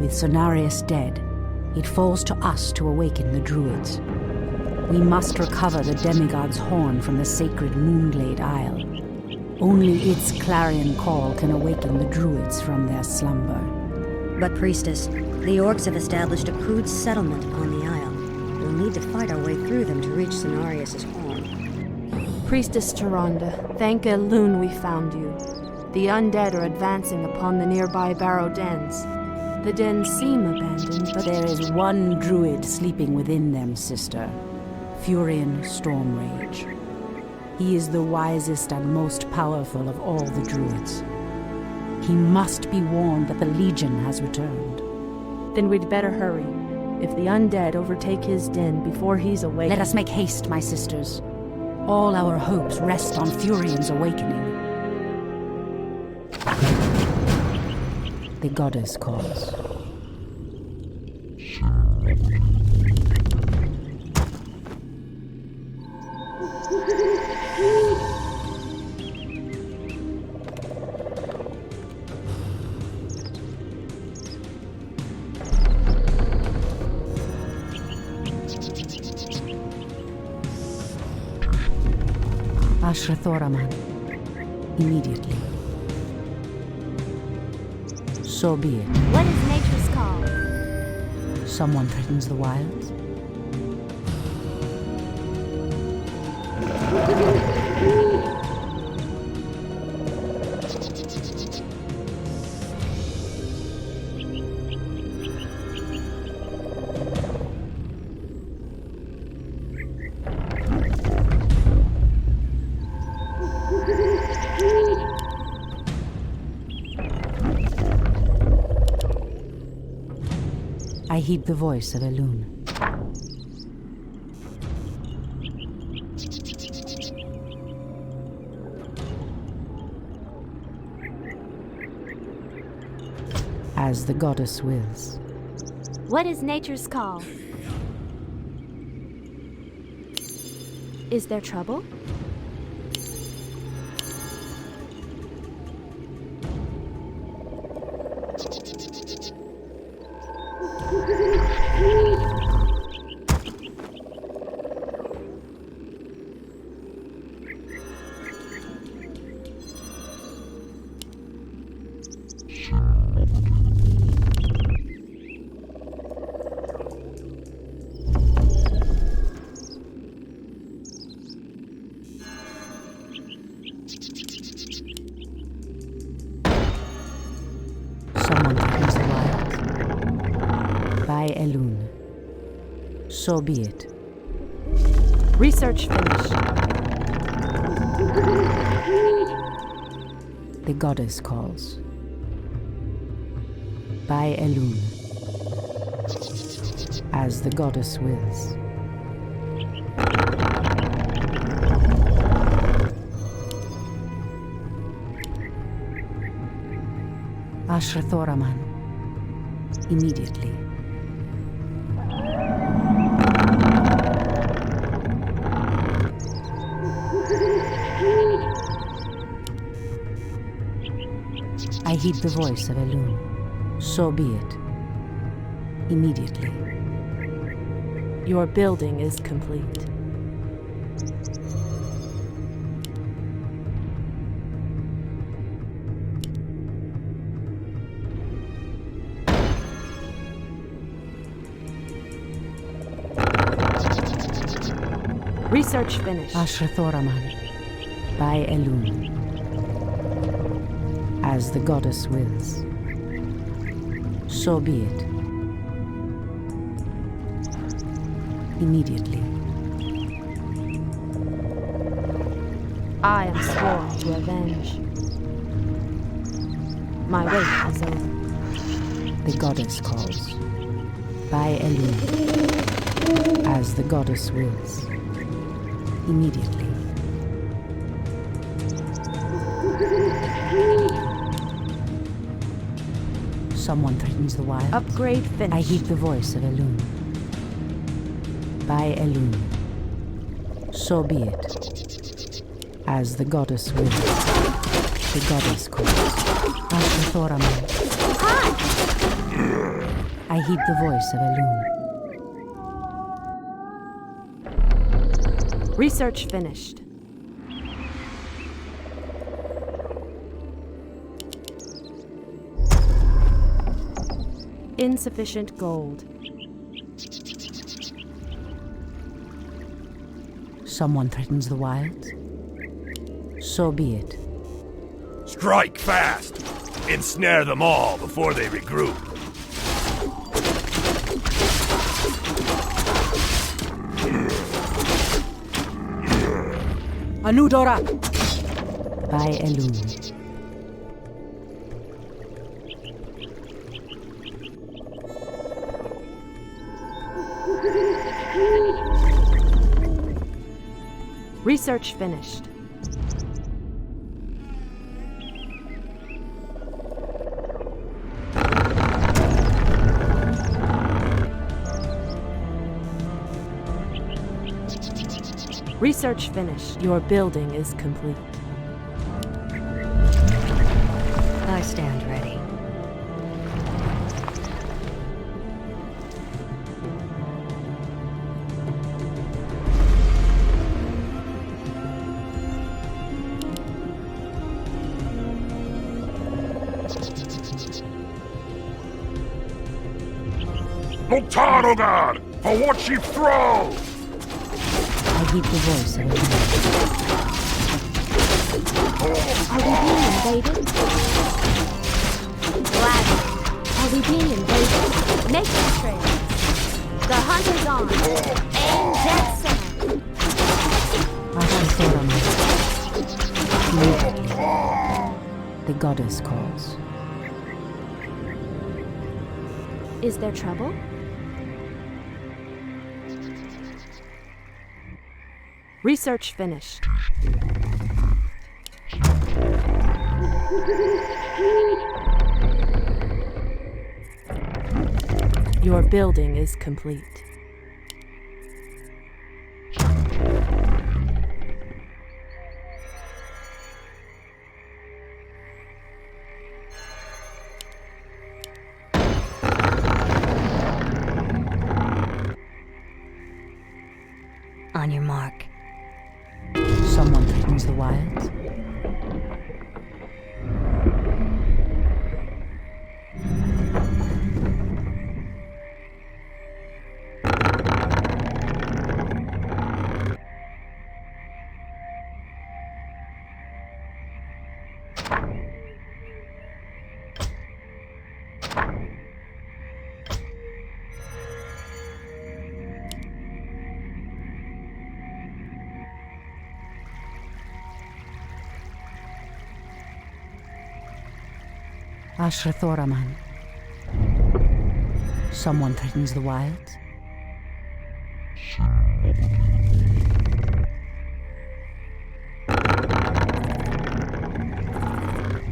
With Cenarius dead, it falls to us to awaken the Druids. We must recover the demigod's horn from the sacred Moonglade Isle. Only its clarion call can awaken the Druids from their slumber. But, Priestess, the orcs have established a crude settlement upon the Isle. We'll need to fight our way through them to reach Cenarius' horn. Priestess Tyrande, thank Elune we found you. The undead are advancing upon the nearby barrow dens. The dens seem abandoned, but There is one druid sleeping within them, sister. Furion Stormrage. He is the wisest and most powerful of all the druids. He must be warned that the Legion has returned. then we'd better hurry. If the undead overtake his den before he's awake... Let us make haste, my sisters. All our hopes rest on Furion's awakening. The goddess calls. Ashrathoraman. Immediately. So be it. What is nature's call? Someone threatens the wilds. I heed the voice of Elune. As the goddess wills. What is nature's call? Is there trouble? Someone threatens the wilds. By Elune. So be it. Research finished. The goddess calls. By Elune. As the goddess wills. Ashrathoraman. Immediately. I heed the voice of Elune. So be it. Immediately. Your building is complete. Research finished. Ashrathoraman. By Elune. As the goddess wills. So be it. Immediately. I am sworn to avenge. My wait is over. The goddess calls. By Elune. As the goddess wills. Immediately. Someone threatens the wild. Upgrade finished. I heed the voice of Elune. By Elune. So be it. As the goddess wills. The goddess calls. Ashrathoraman. Hi! I heed the voice of Elune. Research finished. Insufficient gold. Someone threatens the wilds? So be it. Strike fast! Ensnare them all before they regroup. Anudora! By Elune. Research finished. Research finished. Your building is complete. I stand ready. Mutarogar! For what she throws! I heed the voice of Elune. Are we being invaded? Gladly. Are we being invaded? Nature trail. The hunt is on. Aim dead center. The goddess calls. Is there trouble? Research finished. Your building is complete. On your mark. Someone threatens the wilds? Ashrathoraman. Someone threatens the wilds?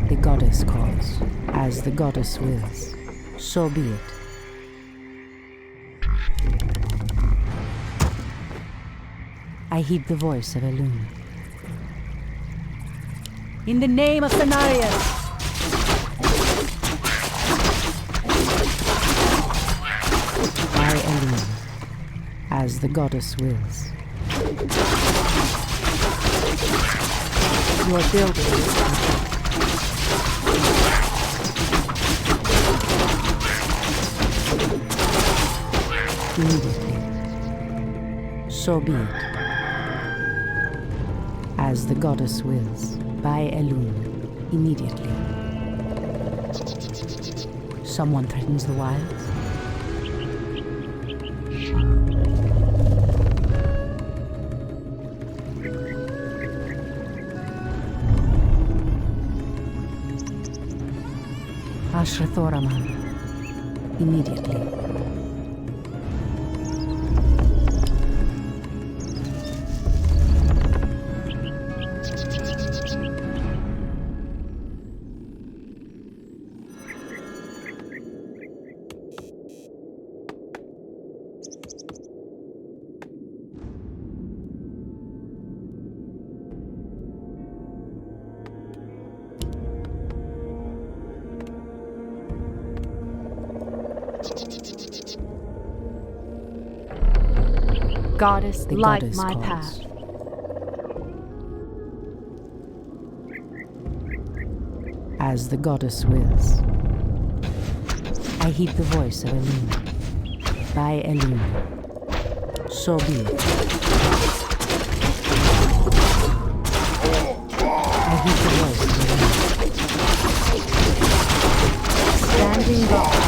The goddess calls, as the goddess wills. So be it. I heed the voice of Elune. In the name of Cenarius! By Elune, as the goddess wills. Your building is complete. Immediately. So be it. As the goddess wills. By Elune, immediately. Someone threatens the wilds? Ashrathoraman, immediately. Goddess, The light goddess my calls. path. As the goddess wills. I heed the voice of Elune. By Elune. So be it. I heed the voice of Elune. Standing guard,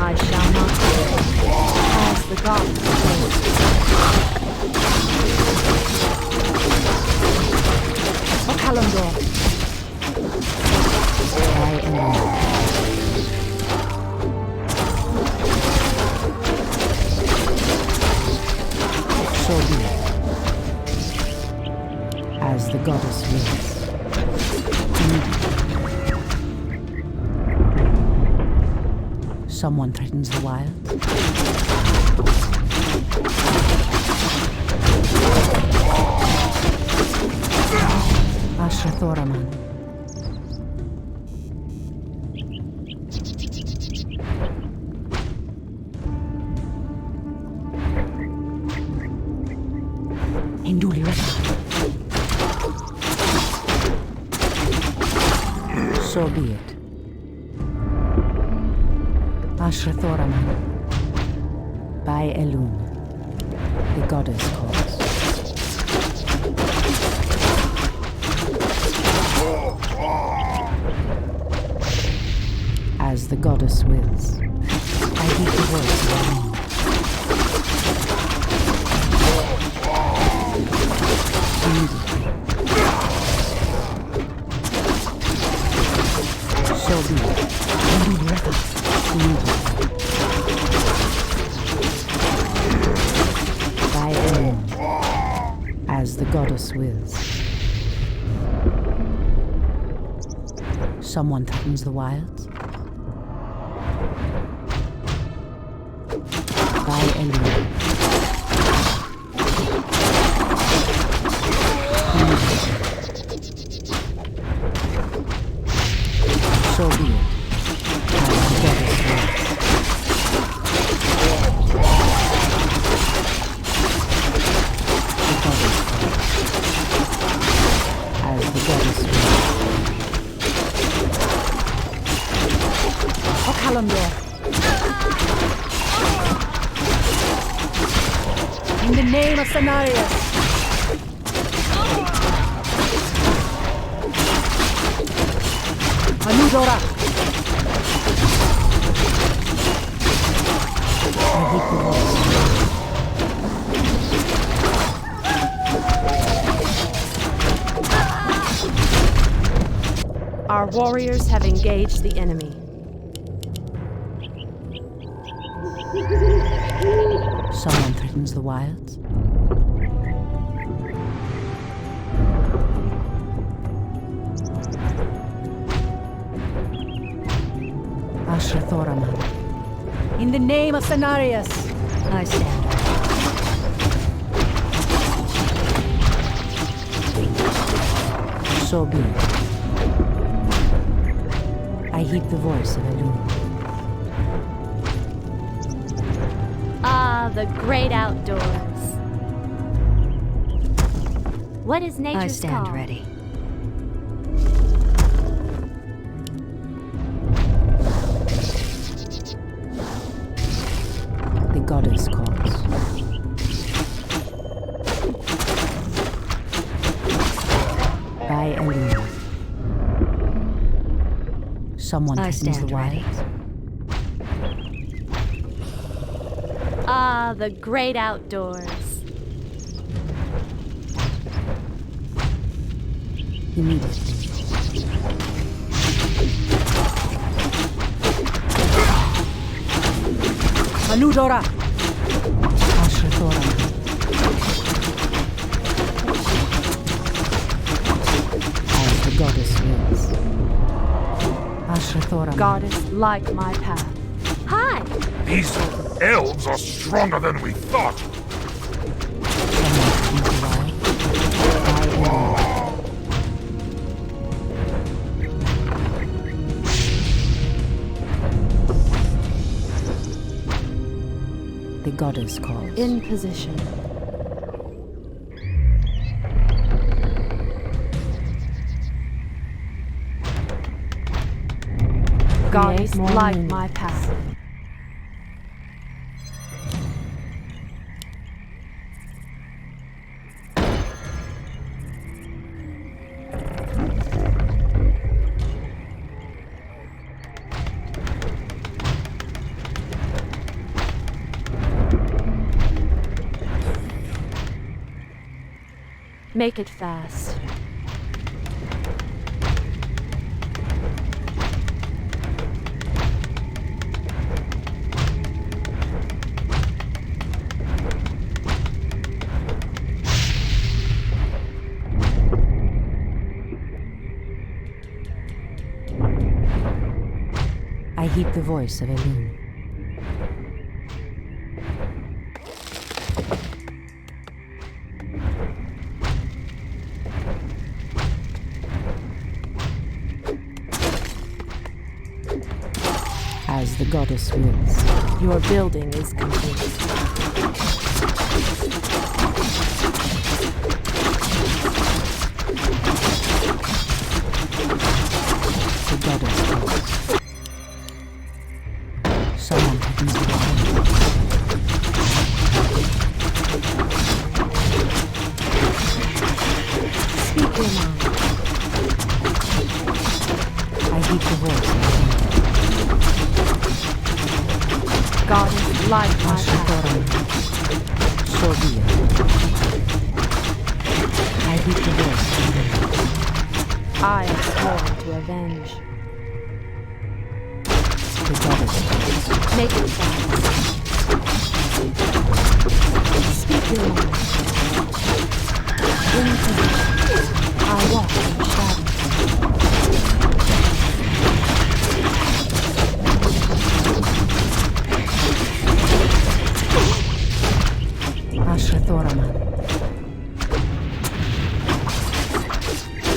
I shall not fail. As the goddess wills. O Kalimdor. By Elune. So be it. As the goddess wills. Someone threatens the wild. Ashrathoraman. Induli Reka. So be it. Ashrathoraman. By Elune. The goddess calls. As the goddess wills. I heed the voice of Elune. Immediately. So be it. Induli Reka. Immediately. By Elune. As the goddess wills. Someone threatens the wilds. By Elune. So be it. As the goddess wills. As the goddess wills. O Kalimdor. In the name of Cenarius. Anudora. I hate the voice. Our warriors have engaged the enemy. Someone threatens the wilds. Ashrathoraman. In the name of Cenarius. I stand ready. So be it. I heed the voice of Elune. Ah, the great outdoors. What is nature's I stand call? ready. The goddess calls. By Elune. Someone I threatens the stand ready. wilds. Ah, the great outdoors. Immediately. Anudora. Ashrathoraman. As the goddess wills. Ashrathoraman. Goddess, light my path. Hi! These elves are stronger than we thought. Someone threatens the wild. By Elune. goddess calls. In position. Goddess, light my path. Make it fast. I heed the voice of Elune. As the goddess wills. Your building is complete. The goddess calls. Someone opens the door. Speak your mind. I heed the voice of Elune. Goddess, light my path. So be it. I heed the voice of Elune. I am sworn to avenge. The goddess calls. Make it fast. Speak your mind. In position. I walk in shadow. Ashrathoraman.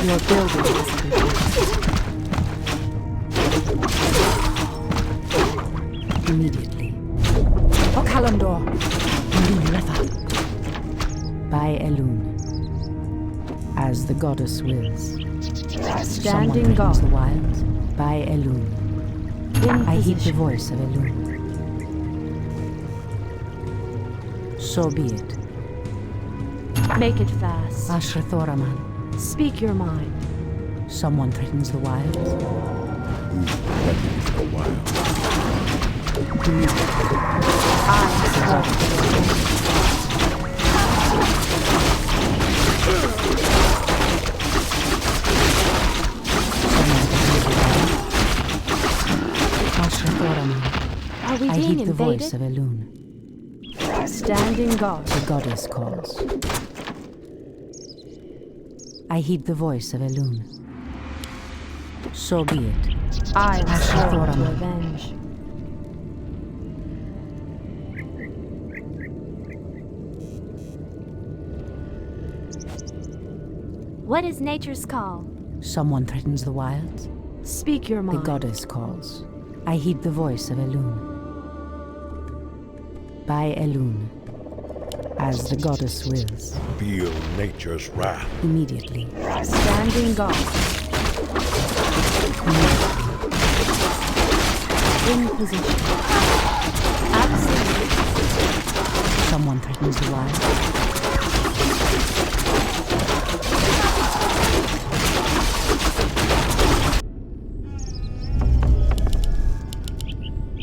Your building is complete. Immediately. O Kalandor. Elune Letha. By Elune. As the goddess wills. Standing guard. the wild. By Elune. In I heed the position. voice of Elune. So be it. Make it fast. Ashrathoraman. Speak your mind. Someone threatens the wild. I am sworn to avenge. Ashrathoraman. Are we I being heed the voice invaded? of Elune. Standing guard. The goddess calls. I heed the voice of Elune. So be it. I am sworn to Ashrathoraman. avenge. What is nature's call? Someone threatens the wilds. Speak your The mind. goddess calls. I heed the voice of Elune. By Elune. As the goddess wills. Feel nature's wrath. Immediately. Standing guard. In position. Absolutely. Someone threatens the wild.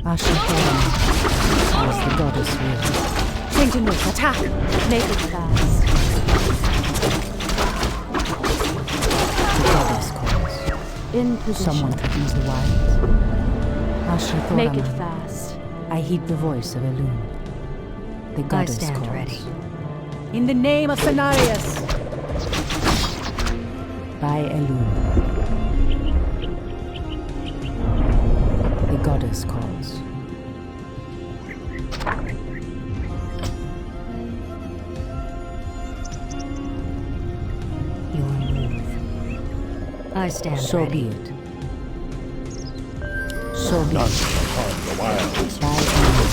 Ashrathoraman. As the goddess wills. Continue. Attack. Make it fast. The goddess calls. In position. Someone threatens the wild. Ashrathoraman. Make it fast. I heed the voice of Elune. The I goddess stand calls. ready. In the name of Cenarius. By Elune. The goddess calls. Your move. I stand So ready. be it. So be None it. shall harm the wilds. By Elune.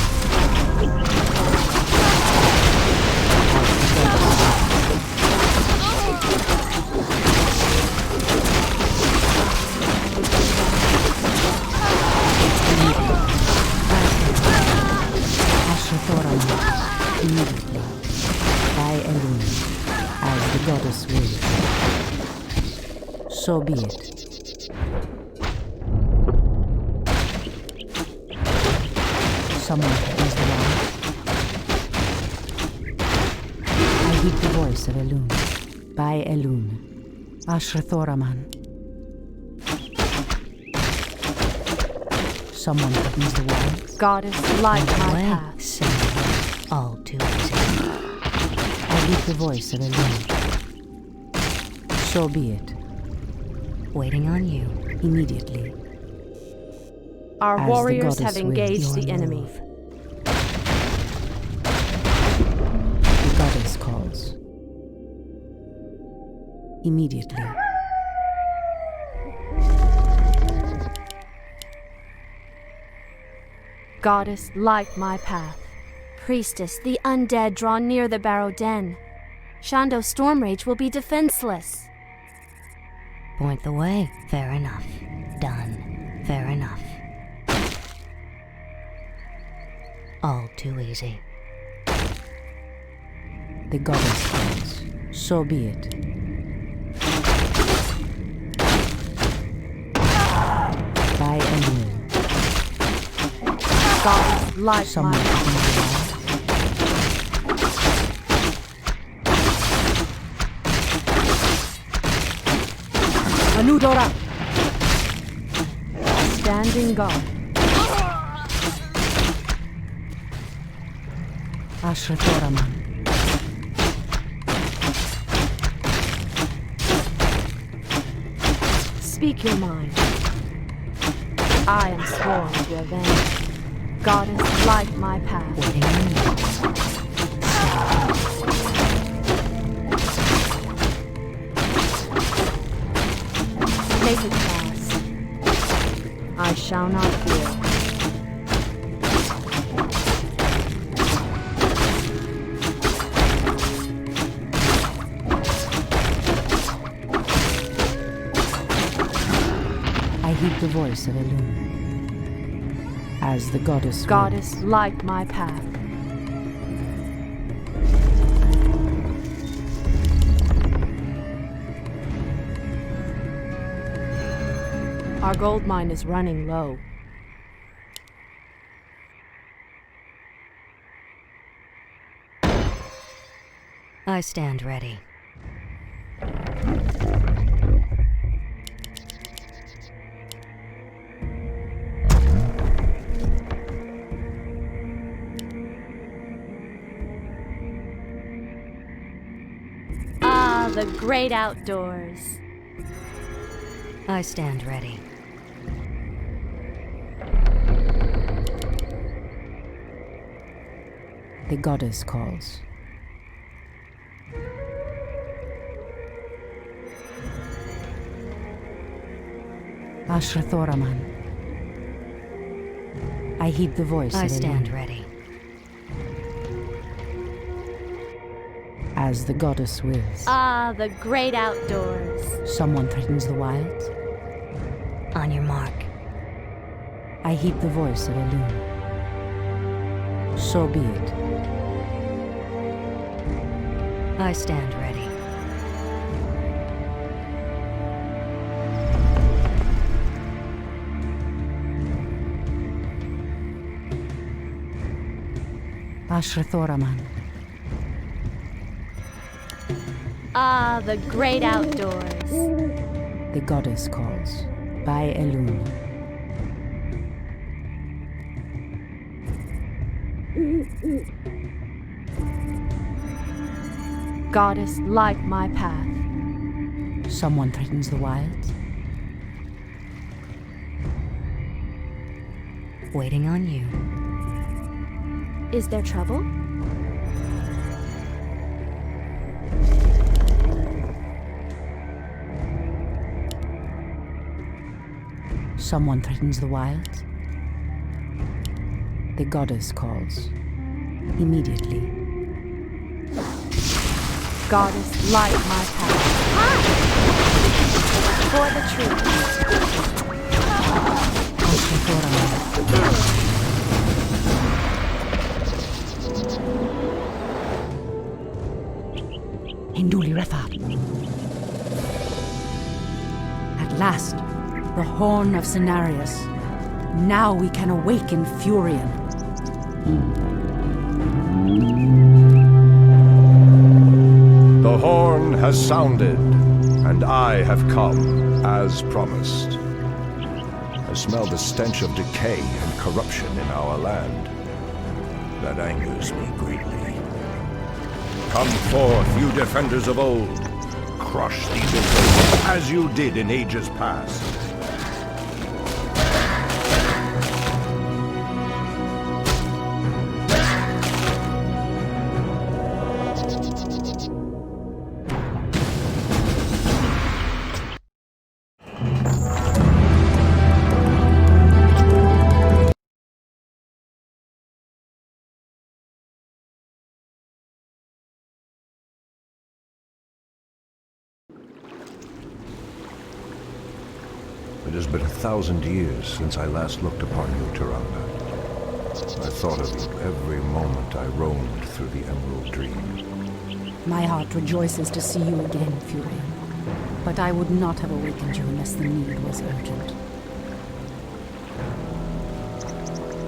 goddess wills. So be it. Someone is the light. I heed the voice of Elun. By Elun. Ashrathoraman. Someone threatens the wild. Goddess, light my Way, path. simple. All too easy. I heed the voice of Elun. So be it. Waiting on you. Immediately. Our As the warriors goddess have engaged Your the enemy. move. The goddess calls. Immediately. Goddess, light my path. Priestess, the undead draw near the Barrow Den. Shando Stormrage will be defenseless. Point the way. Fair enough. Done. Fair enough. All too easy. The goddess calls. So be it. By Elun. Goddess, light Someone my path. threatens the wild. Anudora! Standing guard. Ashrathoraman. Speak your mind. I am sworn to avenge. Goddess, light my path. Waiting on you. Make it pass. I shall not fear. I heed the voice of Elun. As the goddess Goddess, light my path. Our gold mine is running low. I stand ready. Ah, the great outdoors. I stand ready. The goddess calls. Ashrathoraman. I heed the voice I of stand Elun. ready. As the goddess wills. Ah, the great outdoors. Someone threatens the wild. On your mark. I heed the voice of Elun. So be it. I stand ready. Ashrathoraman. Ah, the great outdoors. The goddess calls. By Elun. Goddess, light my path. Someone threatens the wild. Waiting on you. Is there trouble? Someone threatens the wild. The goddess calls. Immediately. Goddess, light my path. For the truth. Ashrathoraman. Hinduli Refat. At last, the horn of Cenarius. Now we can awaken Furion. The horn has sounded, and I have come, as promised. I smell the stench of decay and corruption in our land. That angers me greatly. Come forth, you defenders of old. Crush these invaders as you did in ages past. It has been 1,000 years since I last looked upon you, Tyrande. I thought of you every moment I roamed through the Emerald Dream. My heart rejoices to see you again, Furion. But I would not have awakened you unless the need was urgent.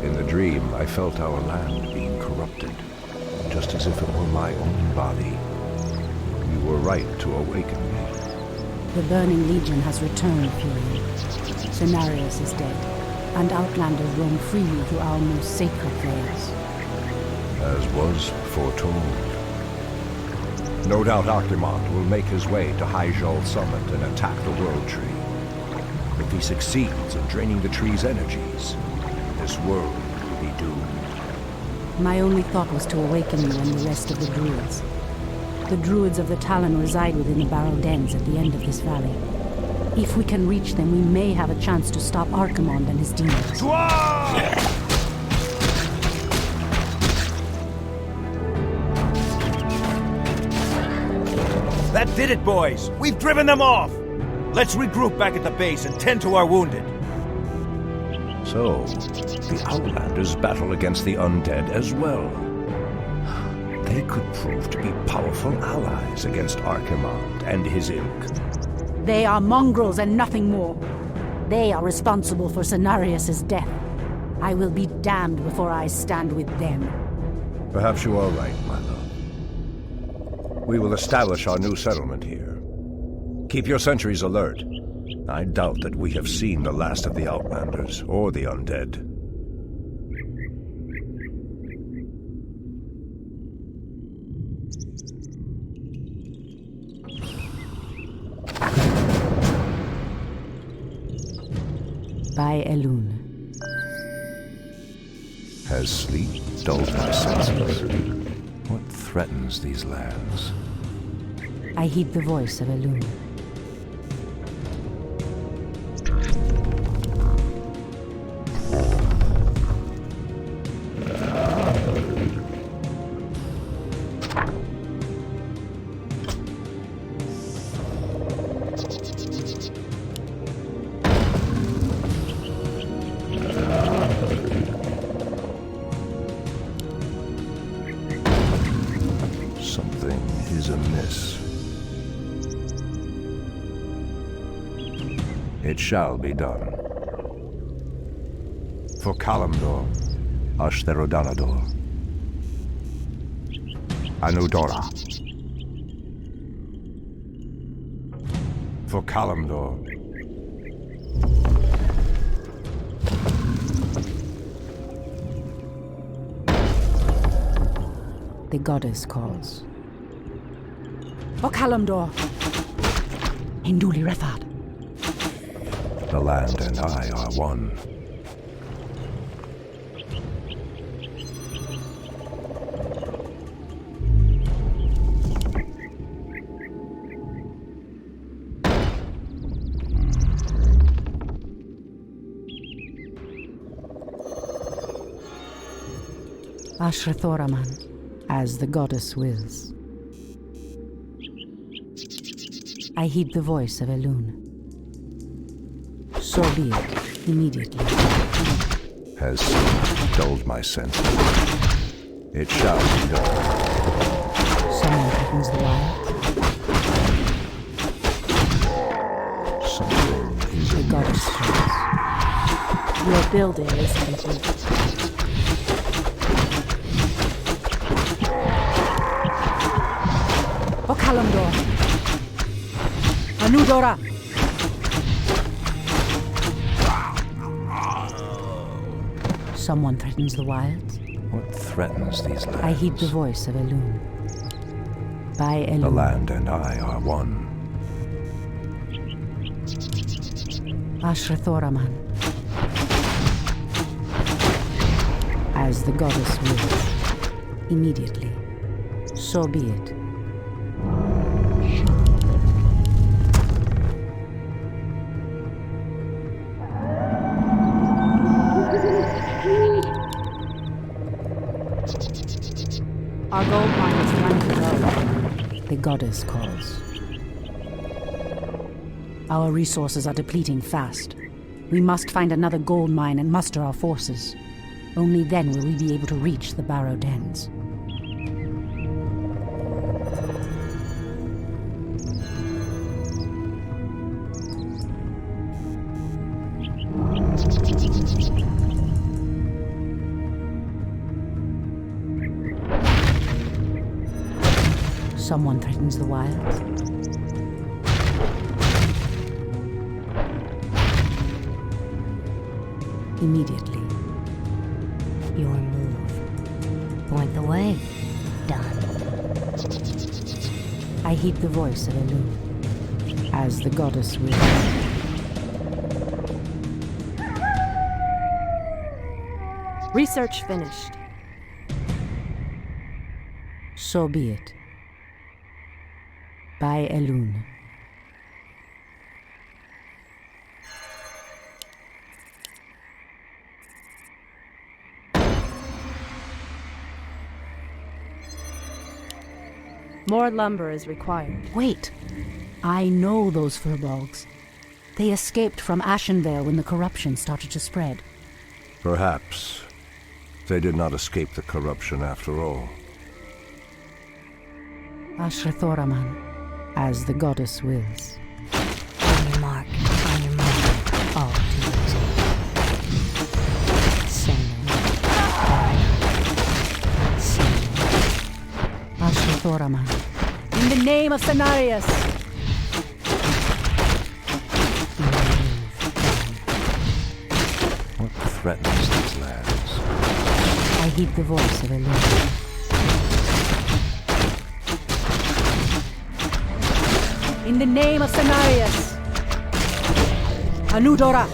In the dream, I felt our land being corrupted, just as if it were my own body. You were right to awaken me. The Burning Legion has returned, Furion. Cenarius is dead, and Outlanders roam freely through our most sacred vales. As was foretold. No doubt Archimond will make his way to Hyjal Summit and attack the World Tree. If he succeeds in draining the tree's energies, this world will be doomed. My only thought was to awaken you and the rest of the druids. The druids of the Talon reside within the Barrow Dens at the end of this valley. If we can reach them, we may have a chance to stop Archimond and his demons. That did it, boys! We've driven them off! Let's regroup back at the base and tend to our wounded. So, the Outlanders battle against the undead as well. They could prove to be powerful allies against Archimond and his ilk. They are mongrels and nothing more. They are responsible for Cenarius' death. I will be damned before I stand with them. Perhaps you are right, my love. We will establish our new settlement here. Keep your sentries alert. I doubt that we have seen the last of the Outlanders or the undead. By Elune. Has sleep dulled my senses? What threatens these lands? I heed the voice of Elune. Something is amiss. It shall be done. For Kalimdor, Ashtherodanador, Anudora. For Kalimdor. The goddess calls. For Kalimdor. Hinduli Refat. The land and I are one. Ashrathoraman, as the goddess wills. I heed the voice of Elune. So be it, immediately. Has sleep dulled my senses? It shall be done. Someone threatens the wild. Your building is complete. Okalamdor. Anudora. Someone threatens the wilds. What threatens these lands? I heed the voice of Elune. By Elune. The land and I are one. Ashrathoraman. As the goddess wills. Immediately. So be it. Our gold mine is running low. The goddess calls. Our resources are depleting fast. We must find another gold mine and muster our forces. Only then will we be able to reach the Barrow Dens. Someone threatens the wilds. Immediately. Your move. Point the way. Done. I heed the voice of Elune. As the goddess wills. Research finished. So be it. By Elune. More lumber is required. Wait. I know those furbolgs. They escaped from Ashenvale when the corruption started to spread. Perhaps they did not escape the corruption after all. Ashrathoraman. As the goddess wills. On your mark. On your mark. All too easy. Send them. Send them. Ashrathoraman. In the name of Cenarius! What threatens these lands? I heed the voice of Elune. In the name of Cenarius! Anudora!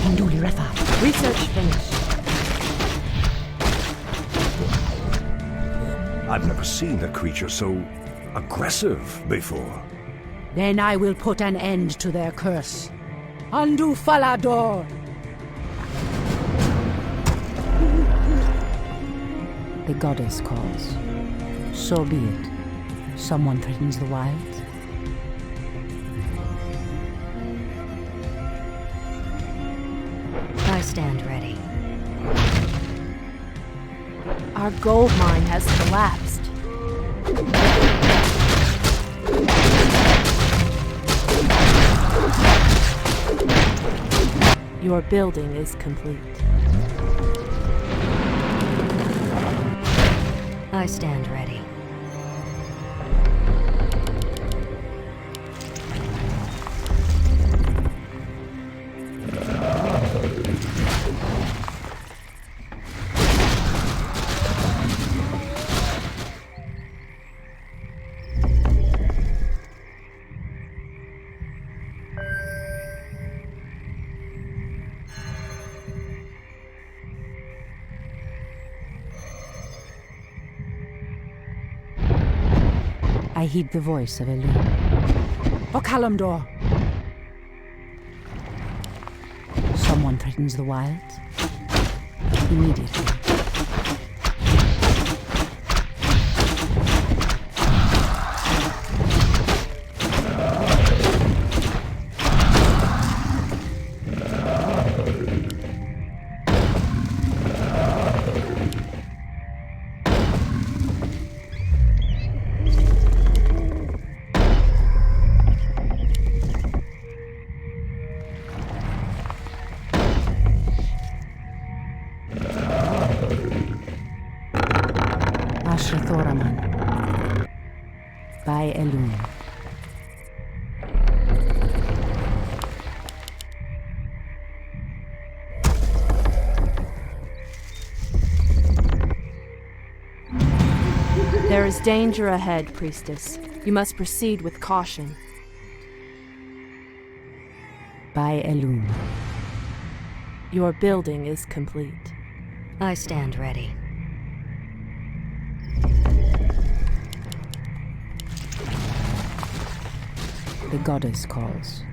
Induli Refa. Research finished. I've never seen a creature so aggressive before. Then I will put an end to their curse. Andu Falador! The goddess calls. So be it. Someone threatens the wilds. I stand ready. Our gold mine has collapsed. Your building is complete. I stand ready. I heed the voice of Elune. Okalamdor! Someone threatens the wilds. Immediately. is danger ahead, Priestess. You must proceed with caution. By Elun. Your building is complete. I stand ready. The goddess calls.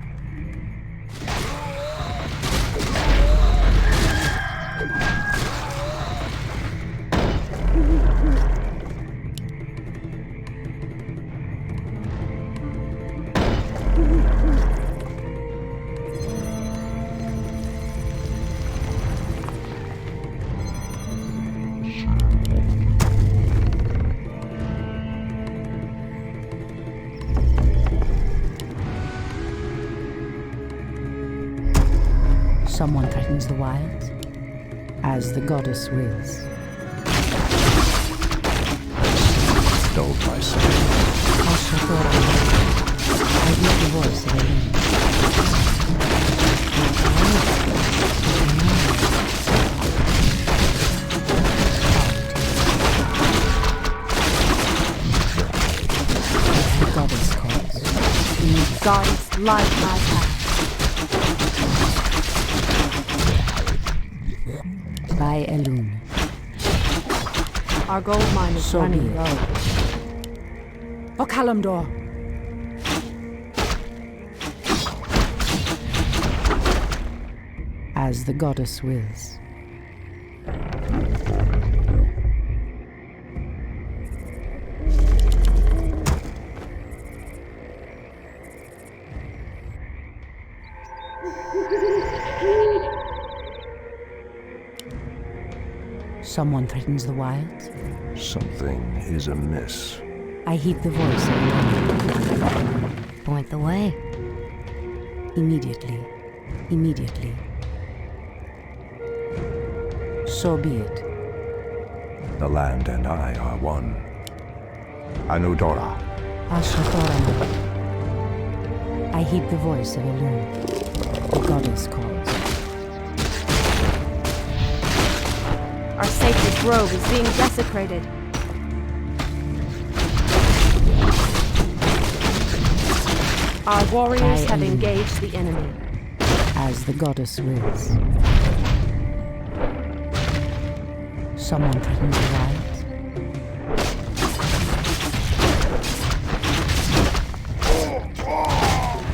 Someone threatens the wilds, as the goddess wills. Dulled my soul. I hear the voice of Elun. The goddess calls. Goddess, light my path. By Elun. Our gold mine is So running be it. low. O Kalimdor! As the goddess wills. Someone threatens the wilds. Something is amiss. I heed the voice of Elun. Point the way. Immediately. Immediately. So be it. The land and I are one. Anudora. Ashrathorana. I heed the voice of Elun. The goddess calls. Our sacred grove is being desecrated. Our warriors have engaged the enemy. As the goddess wills. Someone threatens the wilds.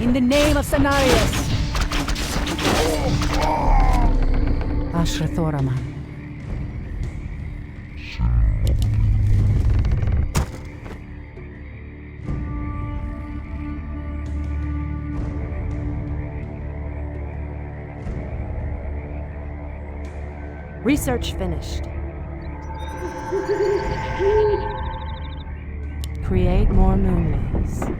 In the name of Cenarius! Ashrathoraman. Research finished. Create more moonways.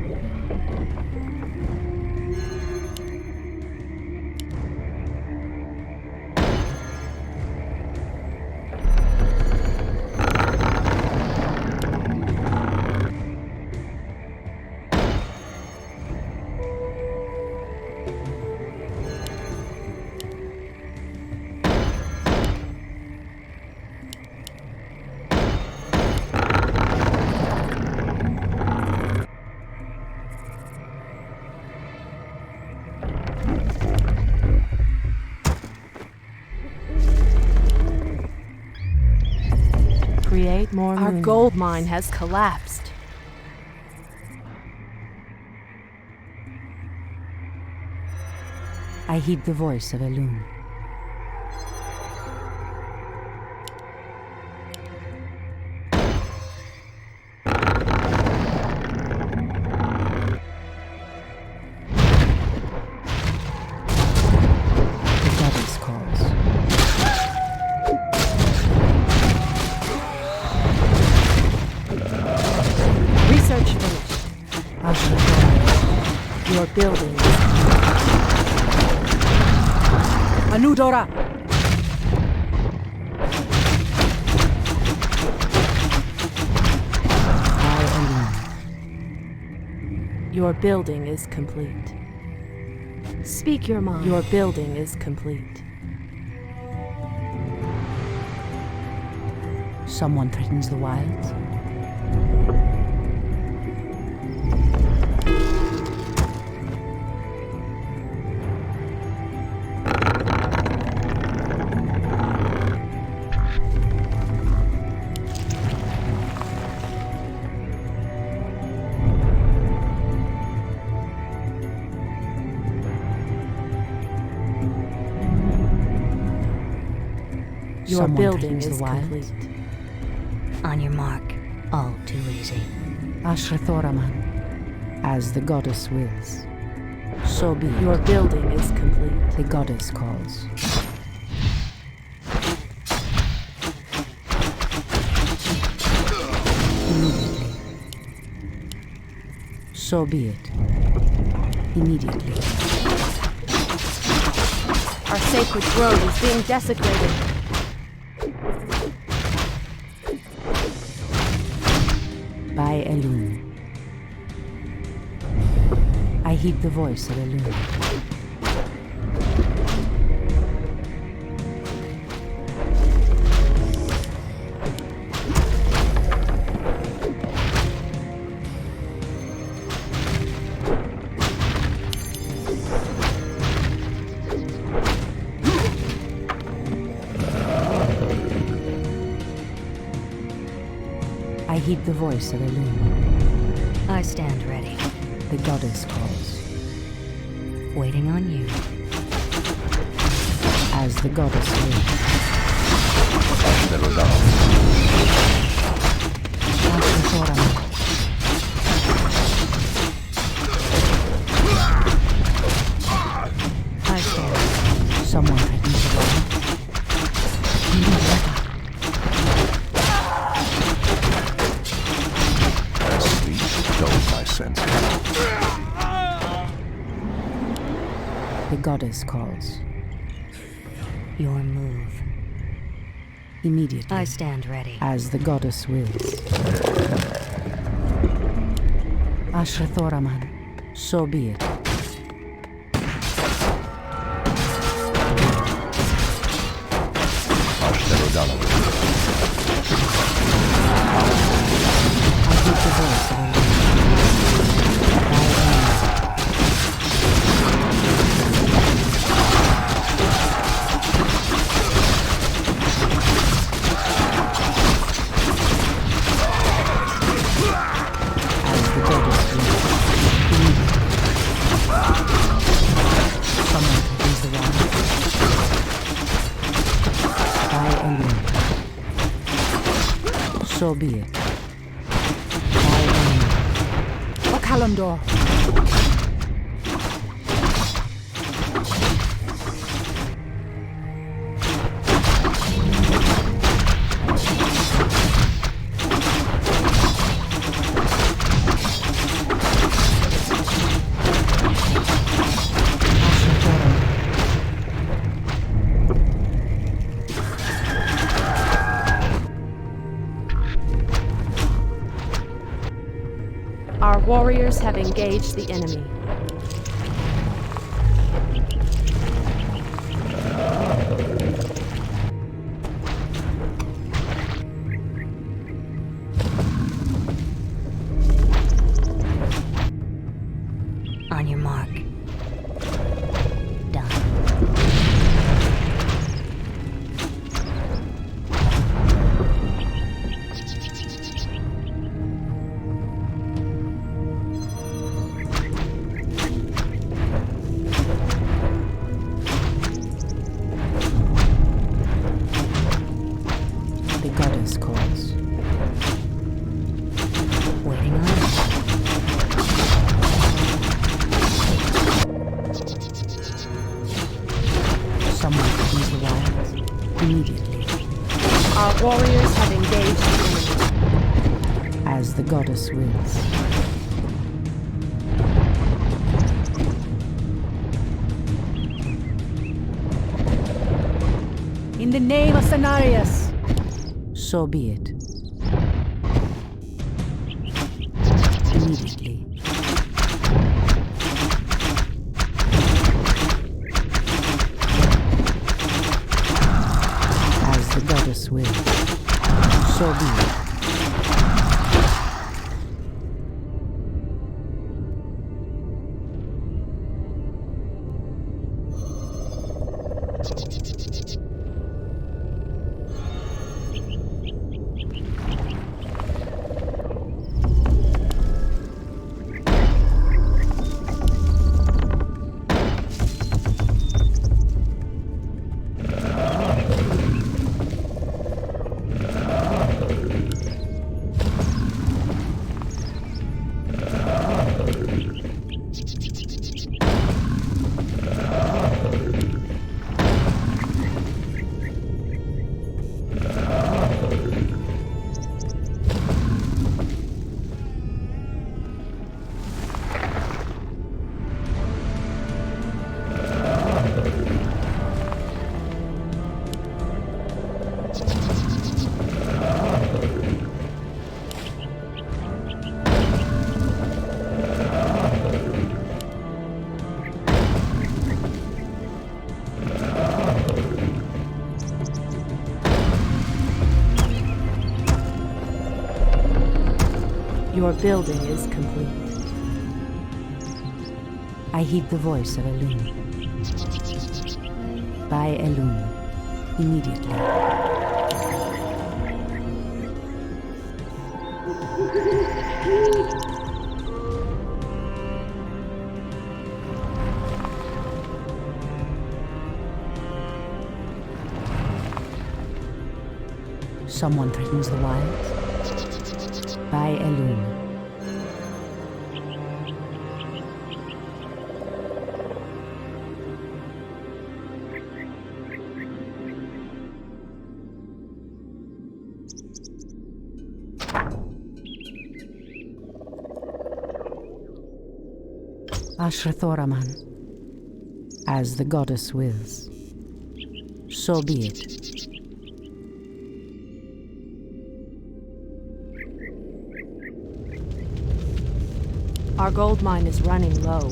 Create more Our gold mine has collapsed. I heed the voice of Elun. The goddess calls. Research finished. Your building. Anudora! Your building is complete. Speak your mind. Your building is complete. Someone threatens the wilds. Your Someone building threatens is the wild. complete. On your mark. All too easy. Ashrathoraman, as the goddess wills. So be it. Your building is complete. The goddess calls. Immediately. So be it. Immediately. Our sacred grove is being desecrated. By Elune. I heed the voice of Elune. I heed the voice of Elune. I stand ready. The goddess calls. Waiting on you. As the goddess wills. Ashrathoraman. I stand. Someone threatens the wild. Sleep dulls my senses. The goddess calls. Your move. Immediately. I stand ready. As the goddess wills. Ashrathoraman. So be it. I heed the voice of Elune. As the goddess wills. Someone threatens the wild. By Elune. So be it. By Elune. Okalandor. Our warriors have engaged the enemy. On your mark. Done. The goddess calls. Waiting on you. Someone threatens the wild. Immediately. Our warriors have engaged the enemy. As the goddess wills. In the name of Cenarius. So be it. Immediately. As the goddess wills. So be it. Your building is complete. I heed the voice of Elune. By Elune. Immediately. Someone threatens the wilds. By Elune. Ashrathoraman, as the goddess wills. So be it. Our gold mine is running low.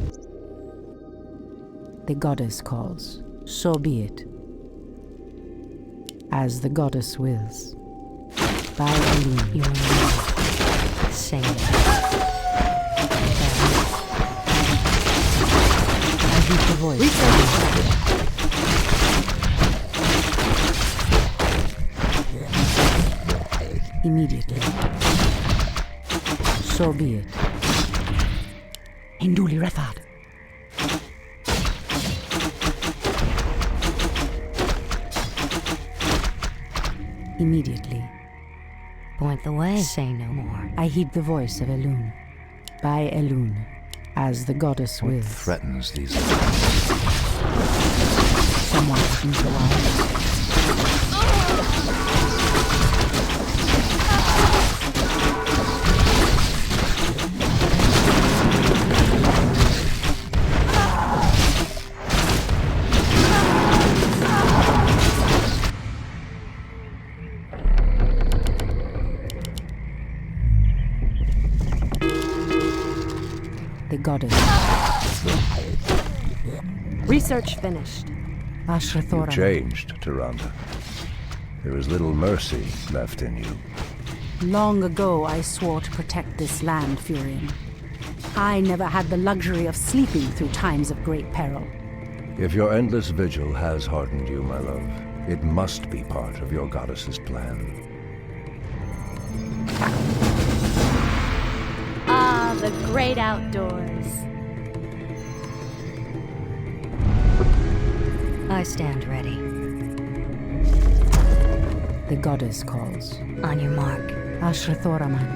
The goddess calls. So be it. As the goddess wills. By Elune. Your name. Say it. I heed the voice. Immediately. So be it. Induli Rathad. Immediately. Point the way. Say no more. I heed the voice of Elune. By Elune. As the goddess What wills. threatens these? Someone threatens the wild. The goddess. Research finished. You've Ashrathoraman. changed, Tyrande. There is little mercy left in you. Long ago I swore to protect this land, Furion. I never had the luxury of sleeping through times of great peril. If your endless vigil has hardened you, my love, it must be part of your goddess's plan. Ah, the great outdoors. I stand ready. The goddess calls. On your mark. Ashrathoraman.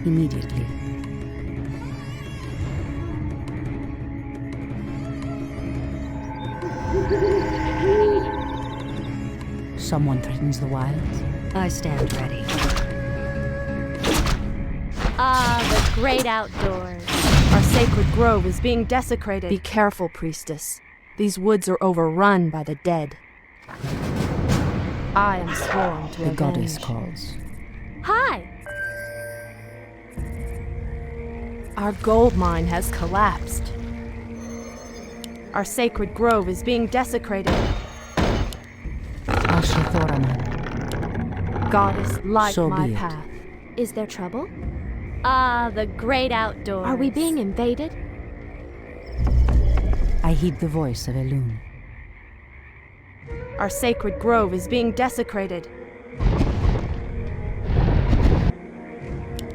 Immediately. Someone threatens the wilds. I stand ready. Ah, the great outdoors. Our sacred grove is being desecrated. Be careful, priestess. These woods are overrun by the dead. I am sworn to The avenge. goddess calls. Hi! Our gold mine has collapsed. Our sacred grove is being desecrated. Ashrathoraman. Goddess, light So my be it. path. Is there trouble? Ah, the great outdoors. Are we being invaded? I heed the voice of Elune. Our sacred grove is being desecrated.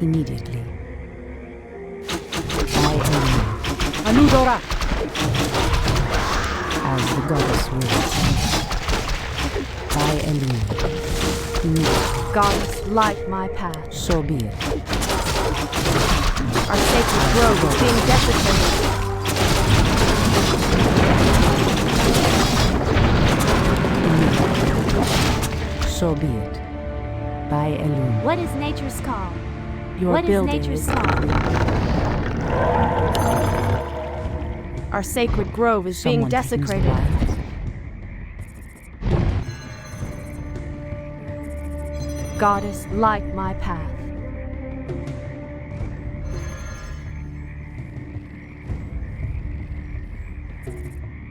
Immediately. By Elune. Anudora! As the goddess wills. By Elune. Immediately. Goddess, light my path. So be it. Our sacred grove is being desecrated. So be it. By Elune. What is nature's call? Your What is building nature's is call? complete. Our sacred grove is being Someone threatens the desecrated. wilds. Goddess, light my path.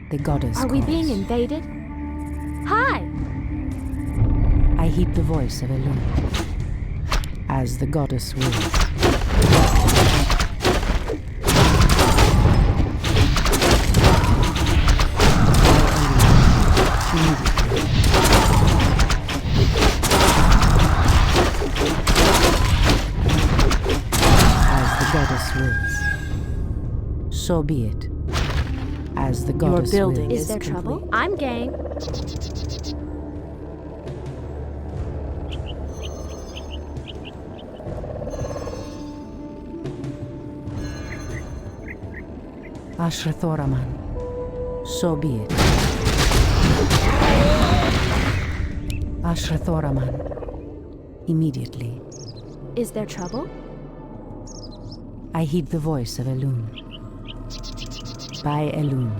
The goddess Are we calls. being invaded? Hi! I heed the voice of Elune. As the goddess wills. So be it. As the goddess building wills. Is there trouble? I'm game. Ashrathoraman. So be it. Ashrathoraman. Immediately. Is there trouble? I heed the voice of Elun. By Elun.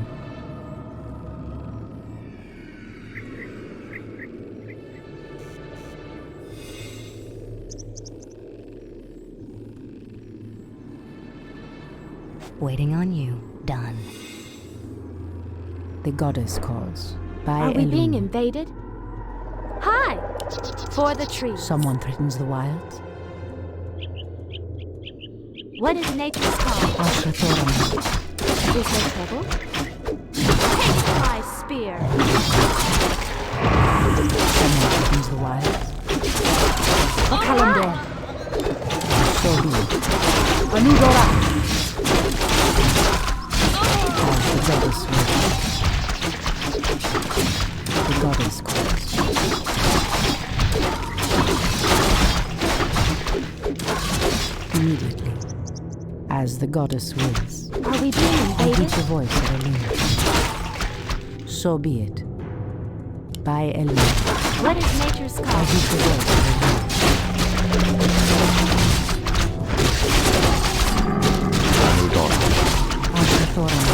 Waiting on you. Done. The goddess calls. By Are we Elun. being invaded? Hi! For the trees. Someone threatens the wilds. What is nature's call? Ashrathoraman. Is there trouble? Take my spear. Someone threatens the wilds. A calendar. So be it. Anudora. As the goddess wills. The goddess calls. Immediately. As the goddess wills. Are we being I heed invaded? the voice of Elun. So be it. By Elun. What is nature's I call? heed the voice of Elun. Ashrathoraman.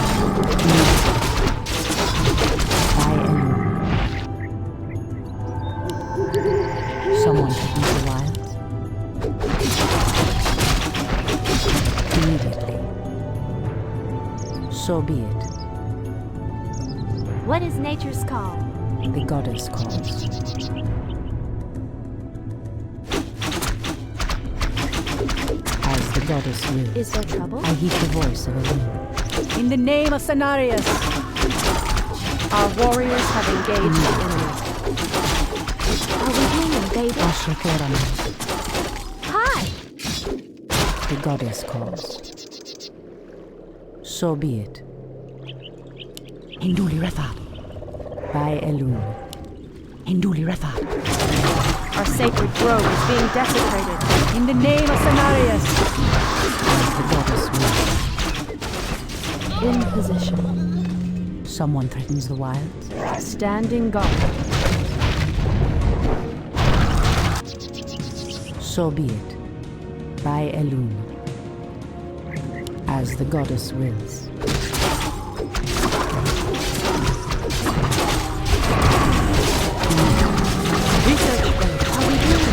By Elun. Someone threatens the wilds. Immediately. So be it. What is nature's call? The goddess calls. As the goddess wills. Is there trouble? I heed the voice of Elun. In the name of Cenarius! Our warriors have engaged the enemy. Are we being invaded? Ashrathoraman. Hi! The goddess calls. So be it. Hinduli Retha. By Elun. Hinduli Retha. Our sacred grove is being desecrated. In the name of Cenarius! As the goddess wills. In position. Someone threatens the wilds. Standing guard. So be it. By Elun. As the goddess wills. Research them. Are we being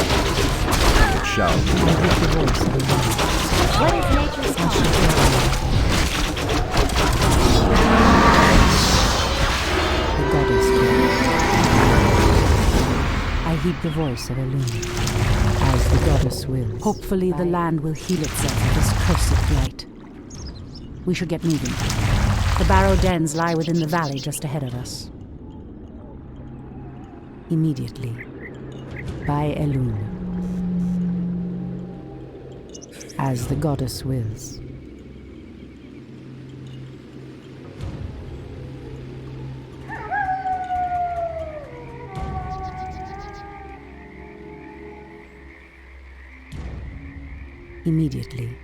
It shall be. I heed the voice of Elun. What is nature's call? The goddess calls. I heed the voice of Elun. As the goddess wills. Hopefully the land will heal itself of this cursed blight. We should get moving. The barrow dens lie within the valley just ahead of us. Immediately. By Elun. As the goddess wills. Immediately.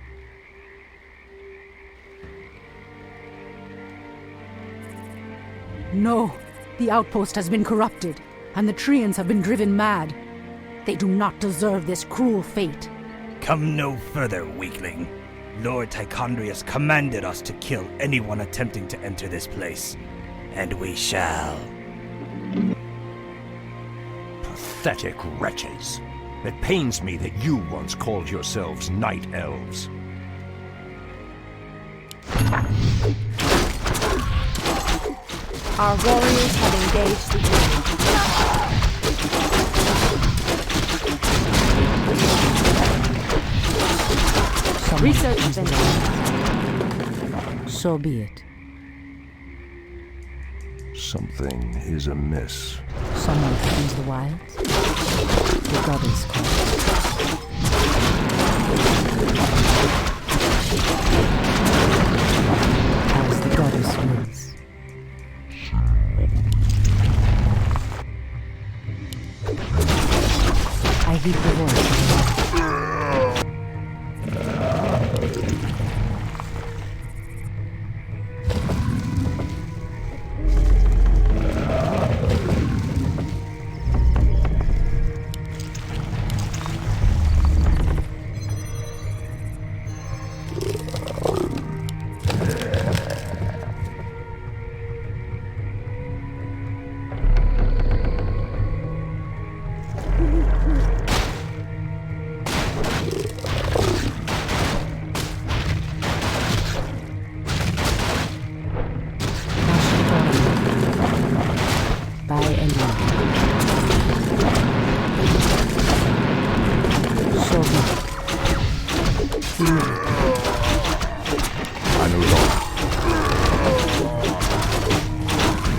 No! The outpost has been corrupted, and the Treants have been driven mad. They do not deserve this cruel fate. Come no further, weakling. Lord Tichondrius commanded us to kill anyone attempting to enter this place. And we shall. Pathetic wretches. It pains me that you once called yourselves night elves. Our warriors have engaged the enemy. Research finished. So be it. Something is amiss. Someone threatens the wilds. The goddess calls. As the goddess wills. I heed the voice of the Lord.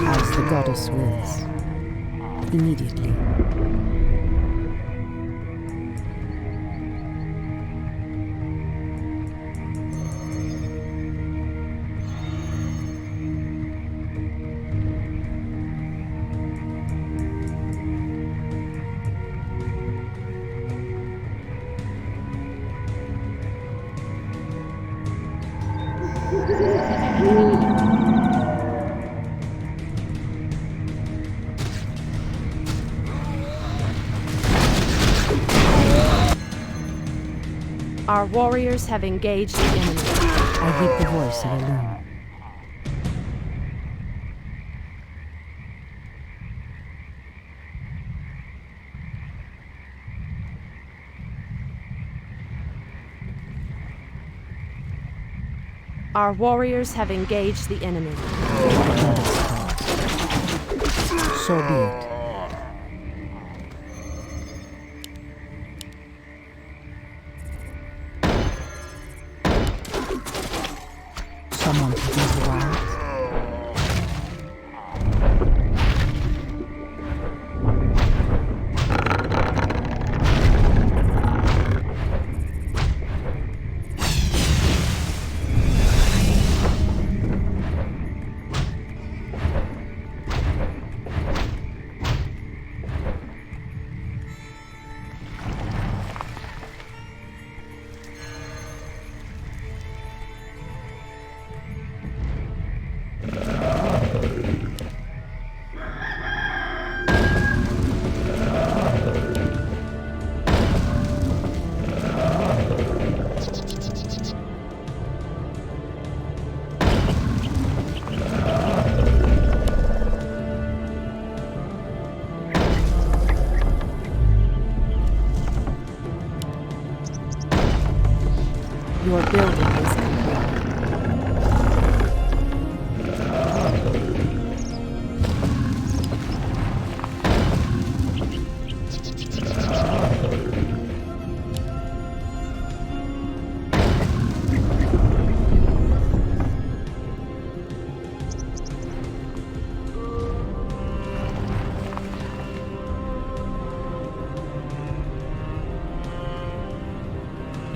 As the goddess wills. Immediately. Our warriors have engaged the enemy. I heed the voice of Elune. Our warriors have engaged the enemy. The goddess calls. So be it. Someone threatens the wilds. Your building is complete.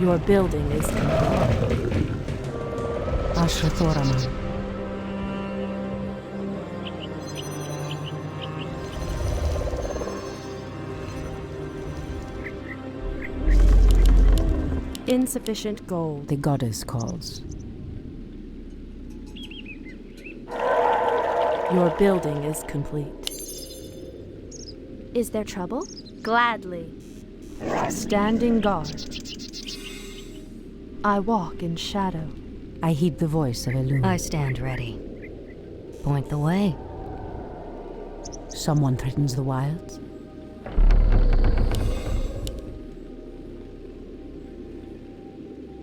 Your building is complete. Ashrathoraman. Insufficient gold. The goddess calls. Your building is complete. Is there trouble? Gladly. Standing guard. I walk in shadow. I heed the voice of Elune. I stand ready. Point the way. Someone threatens the wilds.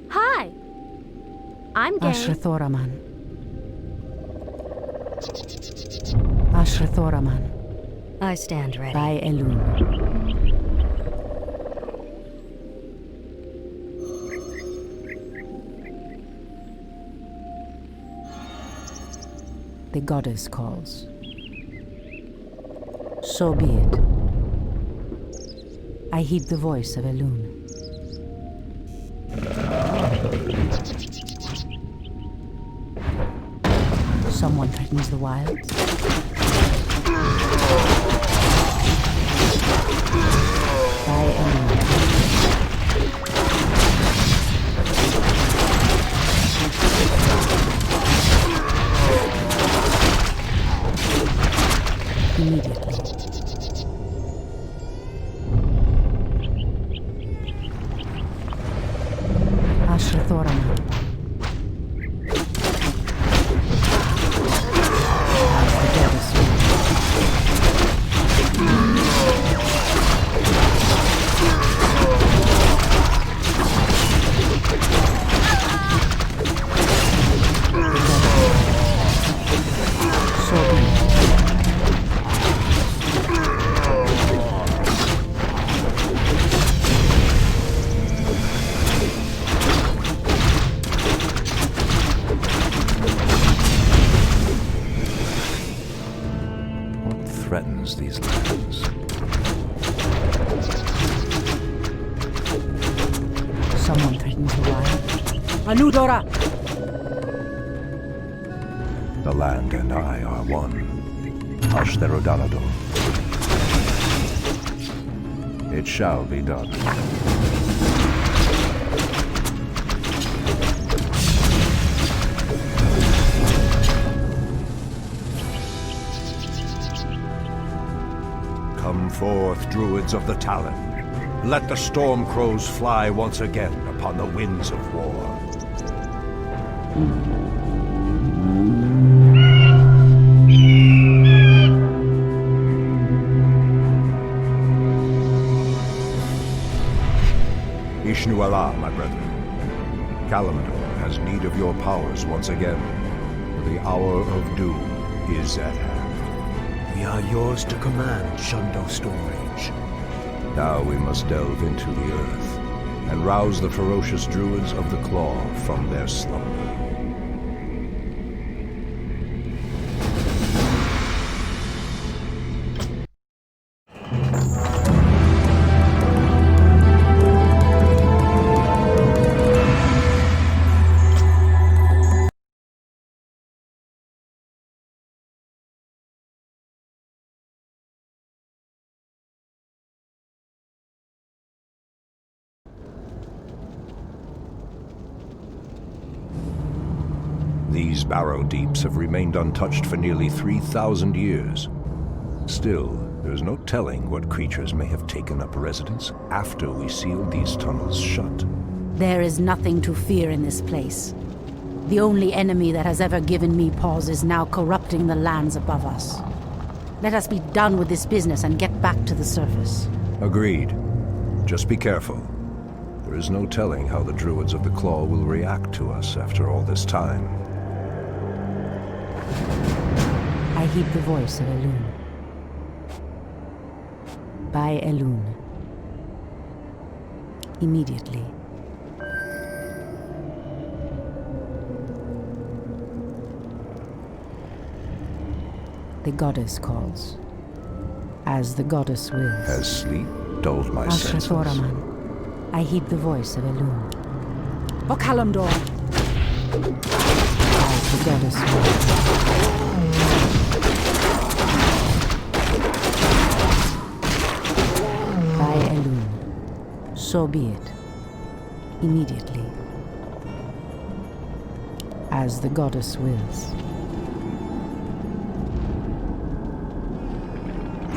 Hi! I'm game. Ashrathoraman. Ashrathoraman. I stand ready. By Elune. The goddess calls. So be it. I heed the voice of Elune. Someone threatens the wilds. By Elune. Immediately. Thoraman. Threatens these lands. Someone threatens the wild. Anudora! The land and I are one. Ashtherodanador. It shall be done. Come forth, druids of the Talon. Let the storm crows fly once again upon the winds of war. Ishnu Allah, my brethren. Kalimdor has need of your powers once again, for the hour of doom is at hand. We are yours to command, Shundo Stormrage. Now we must delve into the earth and rouse the ferocious druids of the Claw from their slumber. These barrow deeps have remained untouched for nearly 3,000 years. Still, there's no telling what creatures may have taken up residence after we sealed these tunnels shut. There is nothing to fear in this place. The only enemy that has ever given me pause is now corrupting the lands above us. Let us be done with this business and get back to the surface. Agreed. Just be careful. There is no telling how the druids of the Claw will react to us after all this time. I heed the voice of Elune. By Elune. Immediately. The goddess calls. As the goddess wills. Has sleep dulled my senses? Thoraman. I heed the voice of Elune. O Kalimdor! As the goddess wills. By Elune. So be it. Immediately. As the goddess wills.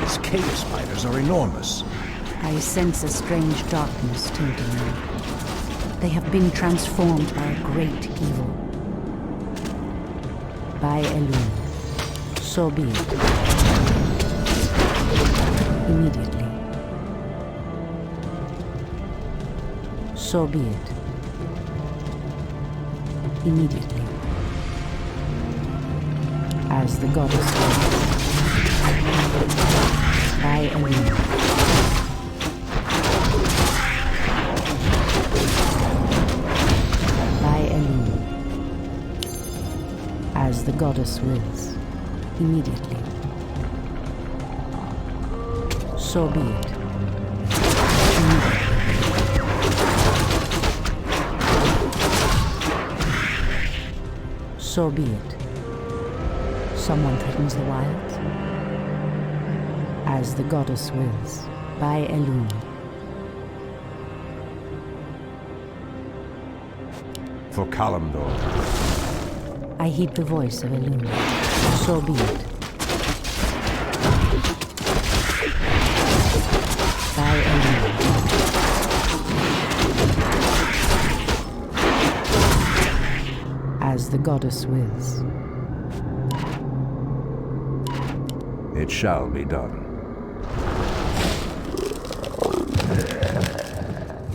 These cave spiders are enormous. I sense a strange darkness tainting them. They have been transformed by a great evil. By Elune. So be it. Immediately. So be it. Immediately. As the goddess wills. By Elune. As the goddess wills, immediately. So be it. So be it. Someone threatens the wilds? As the goddess wills, by Elune. For Kalimdor. I heed the voice of Elune. So be it. By Elune. As the goddess wills. It shall be done.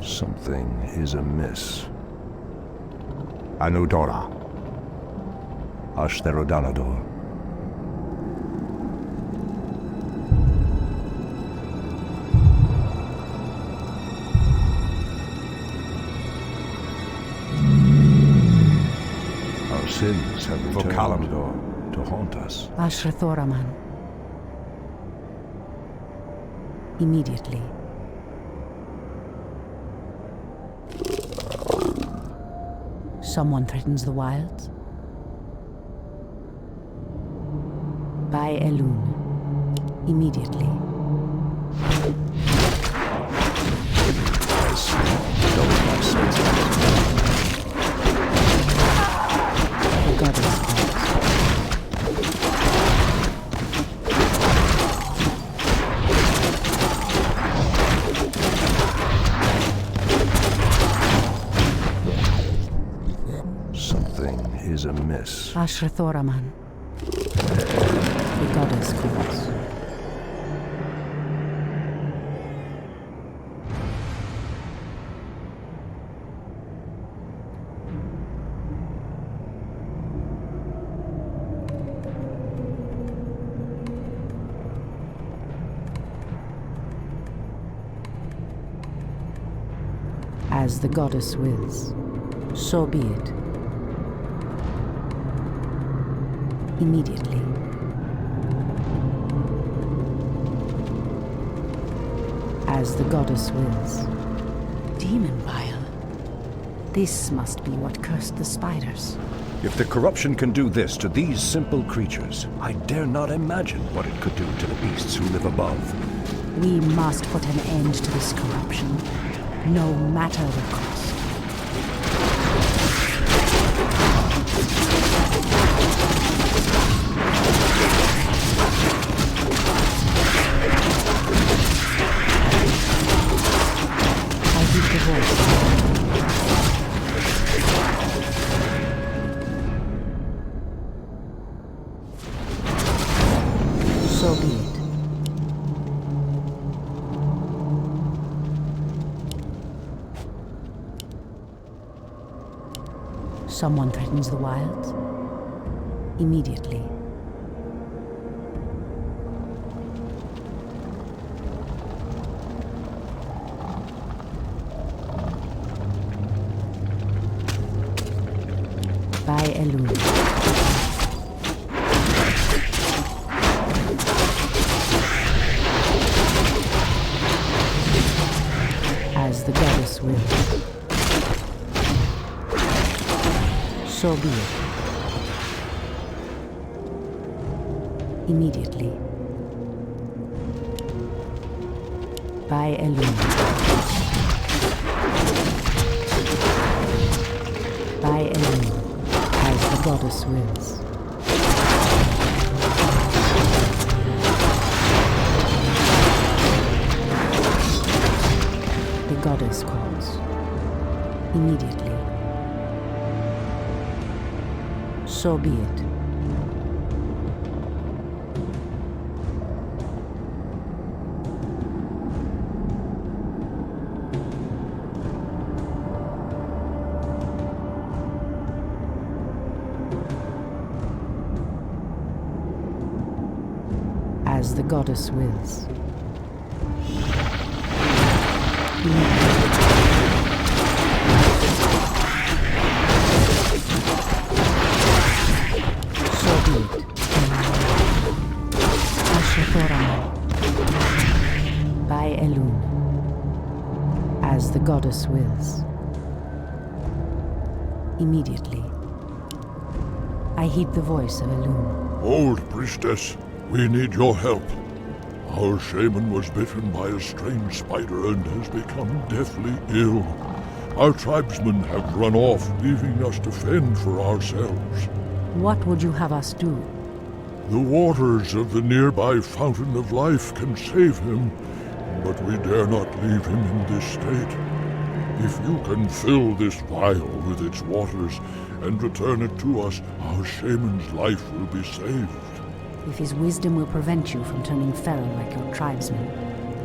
Something is amiss. Anudora. Ashtherodanador. Our sins have returned. For Kalimdor to haunt us. Ashrathoraman. Immediately. Someone threatens the wilds? By Elune. Immediately. The goddess calls. Something is amiss. Ashrathoraman. The goddess calls. As the goddess wills, so be it. Immediately. As the goddess wills. Demon bile. This must be what cursed the spiders. If the corruption can do this to these simple creatures, I dare not imagine what it could do to the beasts who live above. We must put an end to this corruption, no matter the cost. I heed the voice. So be it. Someone threatens the wilds? Immediately. By Elune. As the goddess wills. So be it. Immediately. By Elune. By Elune. As the goddess wills. The goddess calls. Immediately. So be it. As the goddess wills. So be it. Ashrathoraman. By Elun. As the goddess wills. Immediately. I heed the voice of Elun. Old priestess, we need your help. Our shaman was bitten by a strange spider and has become deathly ill. Our tribesmen have run off, leaving us to fend for ourselves. What would you have us do? The waters of the nearby Fountain of Life can save him, but we dare not leave him in this state. If you can fill this vial with its waters and return it to us, our shaman's life will be saved. If his wisdom will prevent you from turning feral like your tribesmen,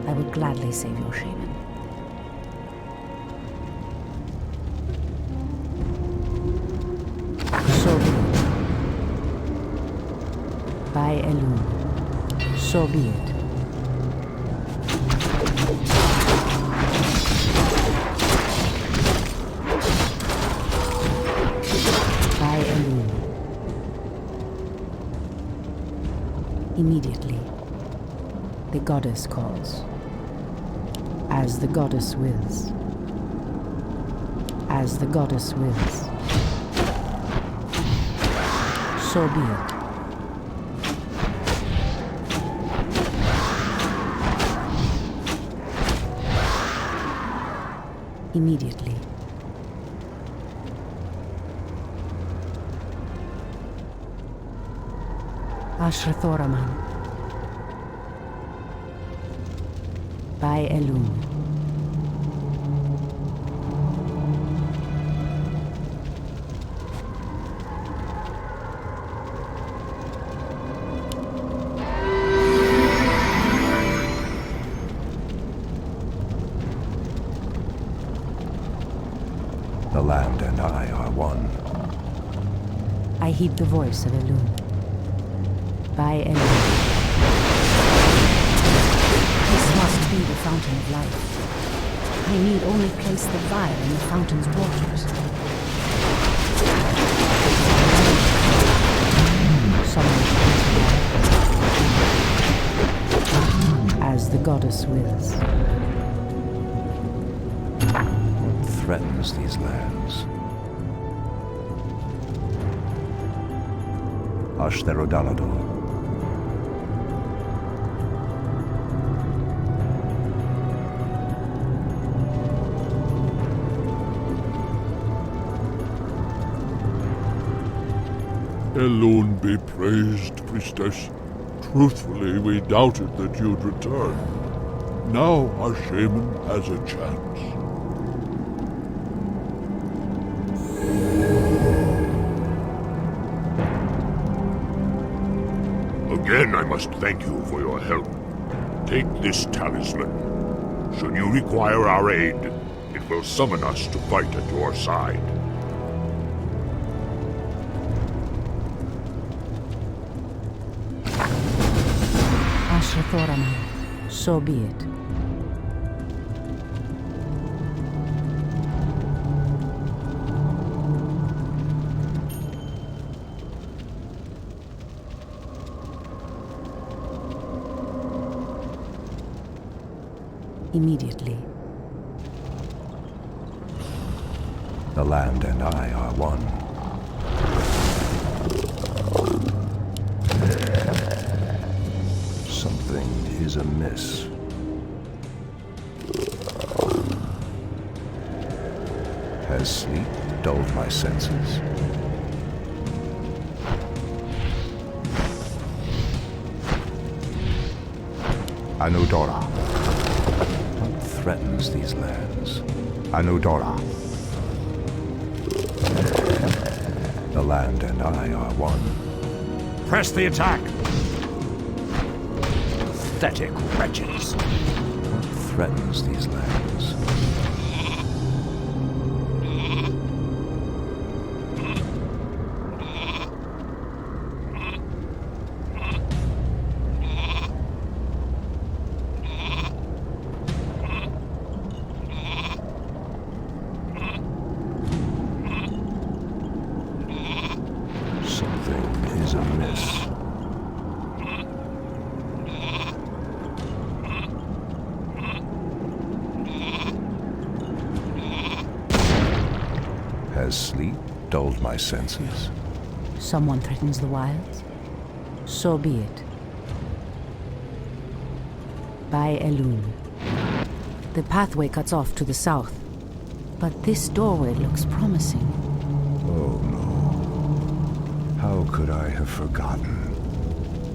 I would gladly save your shaman. So be it. By Elun. So be it. By Elun. Immediately, the goddess calls. As the goddess wills. As the goddess wills. So be it. Immediately. Ashrathoraman. By Elun. The land and I are one. I heed the voice of Elun. By Elun. This must be the Fountain of Life. I need only place the vial in the fountain's waters. As the goddess wills. What threatens these lands? Ashtherodalador. Elun be praised, priestess. Truthfully, we doubted that you'd return. Now our shaman has a chance. Again, I must thank you for your help. Take this talisman. Should you require our aid, it will summon us to fight at your side. Ashrathoraman. So be it. Immediately. The land and I are one. Something is amiss. Has sleep dulled my senses? Anudora. What threatens these lands? Anudora. The land and I are one. Press the attack! Pathetic wretches. What threatens these lands? Something is amiss. Has sleep dulled my senses? Someone threatens the wilds? So be it. By Elun. The pathway cuts off to the south, but this doorway looks promising. Oh no. How could I have forgotten?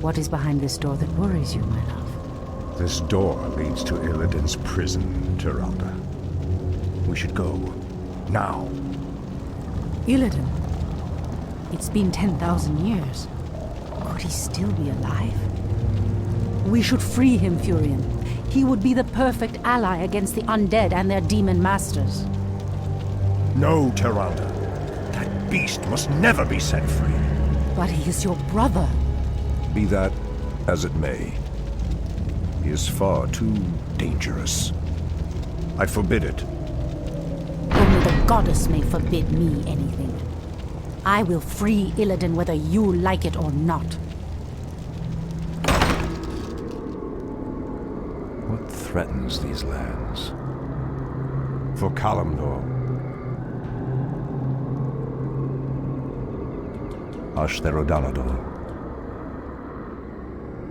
What is behind this door that worries you, my love? This door leads to Illidan's prison, Tyralda. We should go. Now. Illidan? It's been 10,000 years. Could he still be alive? We should free him, Furion. He would be the perfect ally against the undead and their demon masters. No, Tyralda. That beast must never be set free. But he is your brother. Be that as it may. He is far too dangerous. I forbid it. Only the goddess may forbid me anything. I will free Illidan whether you like it or not. What threatens these lands? For Kalimdor. Ashtherodanador.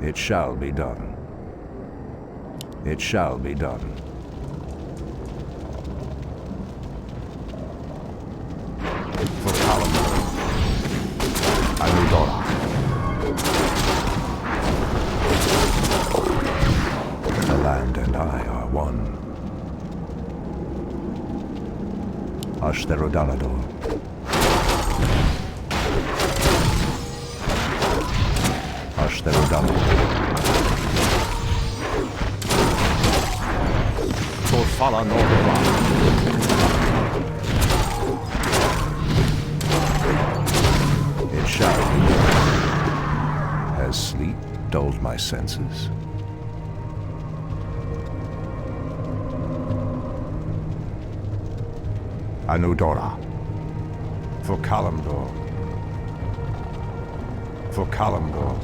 It shall be done. It shall be done. For Kalimdor. Anudora. The land and I are one. Ashtherodanador. Ashtherodanador. Torfala Nordova. It shall be done. Has sleep dulled my senses? Anudora. For Kalimdor. For Kalimdor.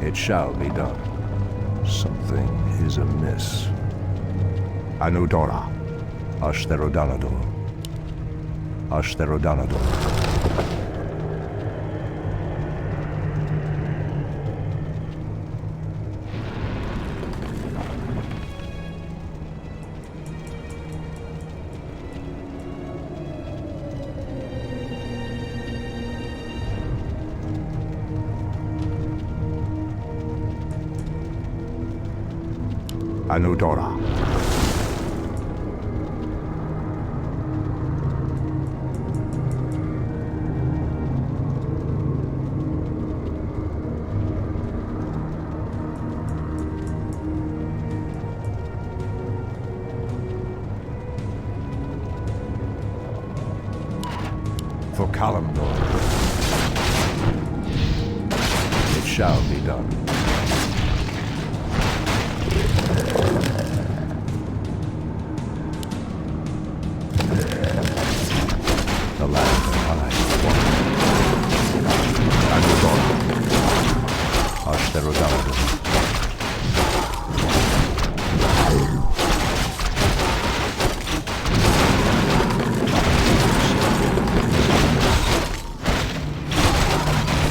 It shall be done. Something is amiss. Anudora. Ashtherodanador. Ashtherodanador. Anudora. For Kalimdor. It shall be done. The land and I one. Anudora. Ashtherodanador.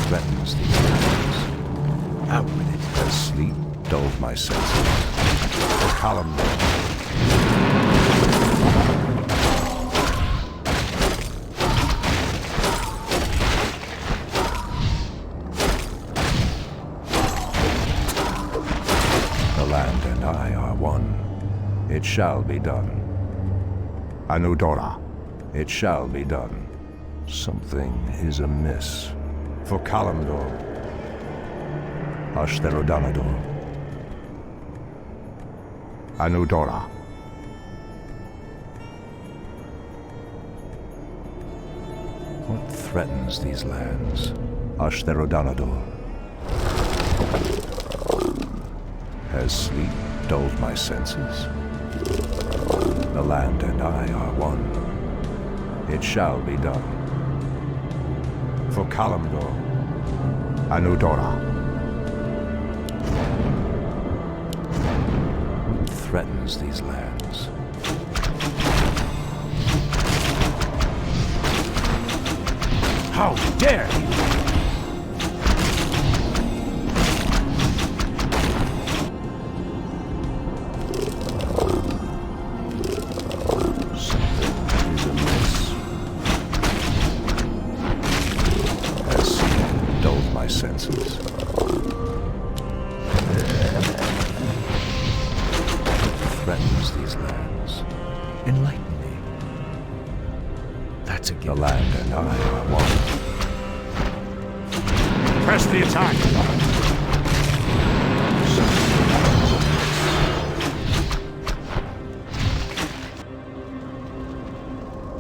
Threatens these lands. Out with it. As sleep dulled my senses. For Kalimdor. Land and I are one. It shall be done. Anudora. It shall be done. Something is amiss. For Kalimdor. Ashtherodanador. Anudora. What threatens these lands? Ashtherodanador. Has sleep dulled my senses? The land and I are one. It shall be done. For Kalimdor. Anudora. What threatens these lands? How dare you! Senses. Threatens these lands. Enlighten me. That's a gift. The land and I are one. Press the attack!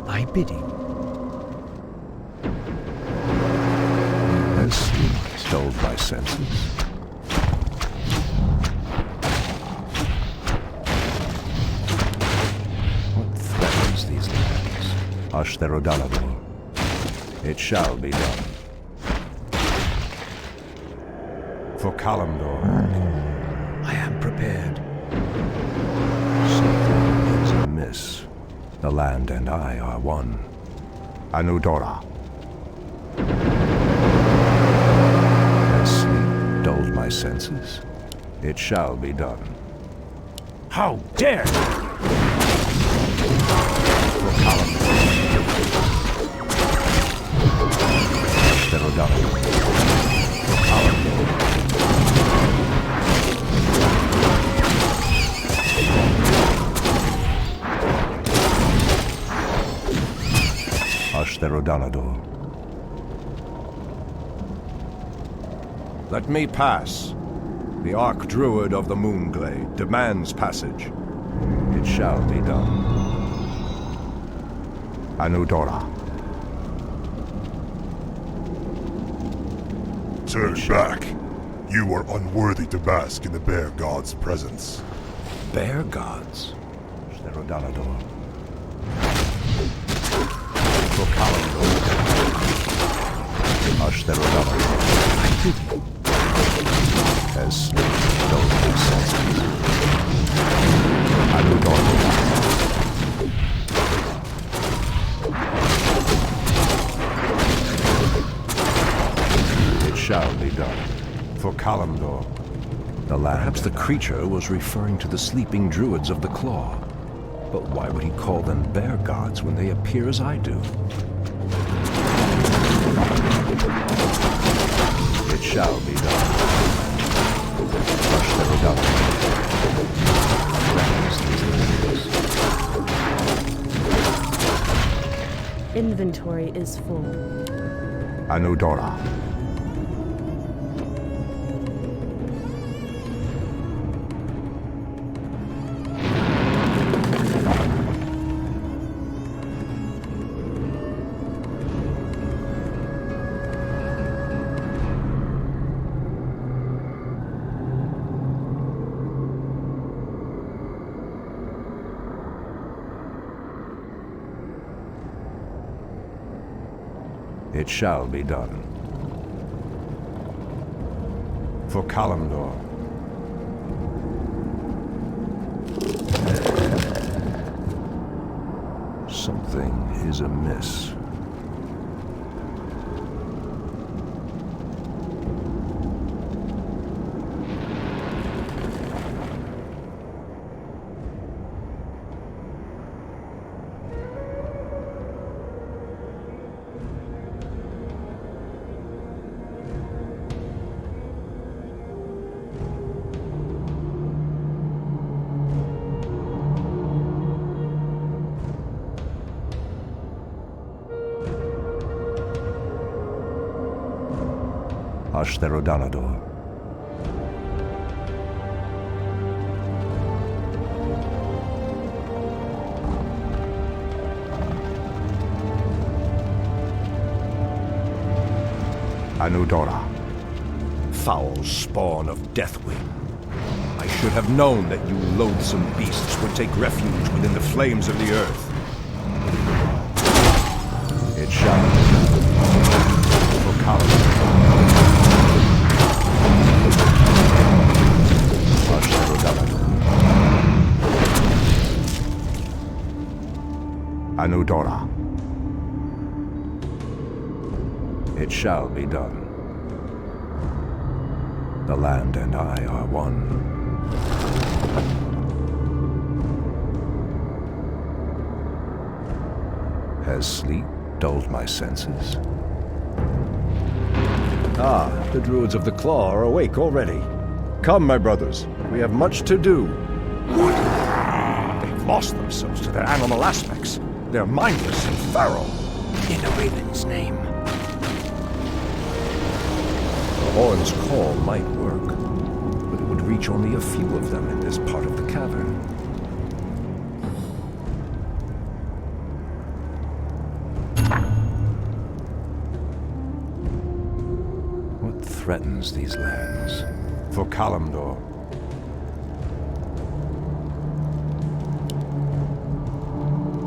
I bidding. Has sleep dulled my senses? What threatens these lands? Ashtherodalador. It shall be done. For Kalimdor. I am prepared. Something is amiss. The land and I are one. Anudora. Has sleep dulled my senses? It shall be done. How dare you! For Kalimdor. Ashtherodalador. For Kalimdor. Ashtherodalador. Let me pass. The Archdruid of the Moonglade demands passage. It shall be done. Anudora. Turn back. You are unworthy to bask in the Bear God's presence. Bear gods? Ashtherodalador. For Kalimdor. Ashtherodalador. As sleep dulled my senses. Anudora. It shall be done. For Kalimdor. The land. Perhaps the creature was referring to the sleeping druids of the Claw. But why would he call them bear gods when they appear as I do? It shall be done. Inventory is full. Anudora. It shall be done. For Kalimdor. Something is amiss. Ashtherodalador. Anudora. Foul spawn of Deathwing. I should have known that you loathsome beasts would take refuge within the flames of the earth. It shall be for Kalimdor. Anudora. It shall be done. The land and I are one. Has sleep dulled my senses? Ah, the Druids of the Claw are awake already. Come, my brothers, we have much to do. They've lost themselves to their animal aspects. They're mindless and feral. In a raven's name. The horn's call might work, but it would reach only a few of them in this part of the cavern. What threatens these lands? For Kalimdor.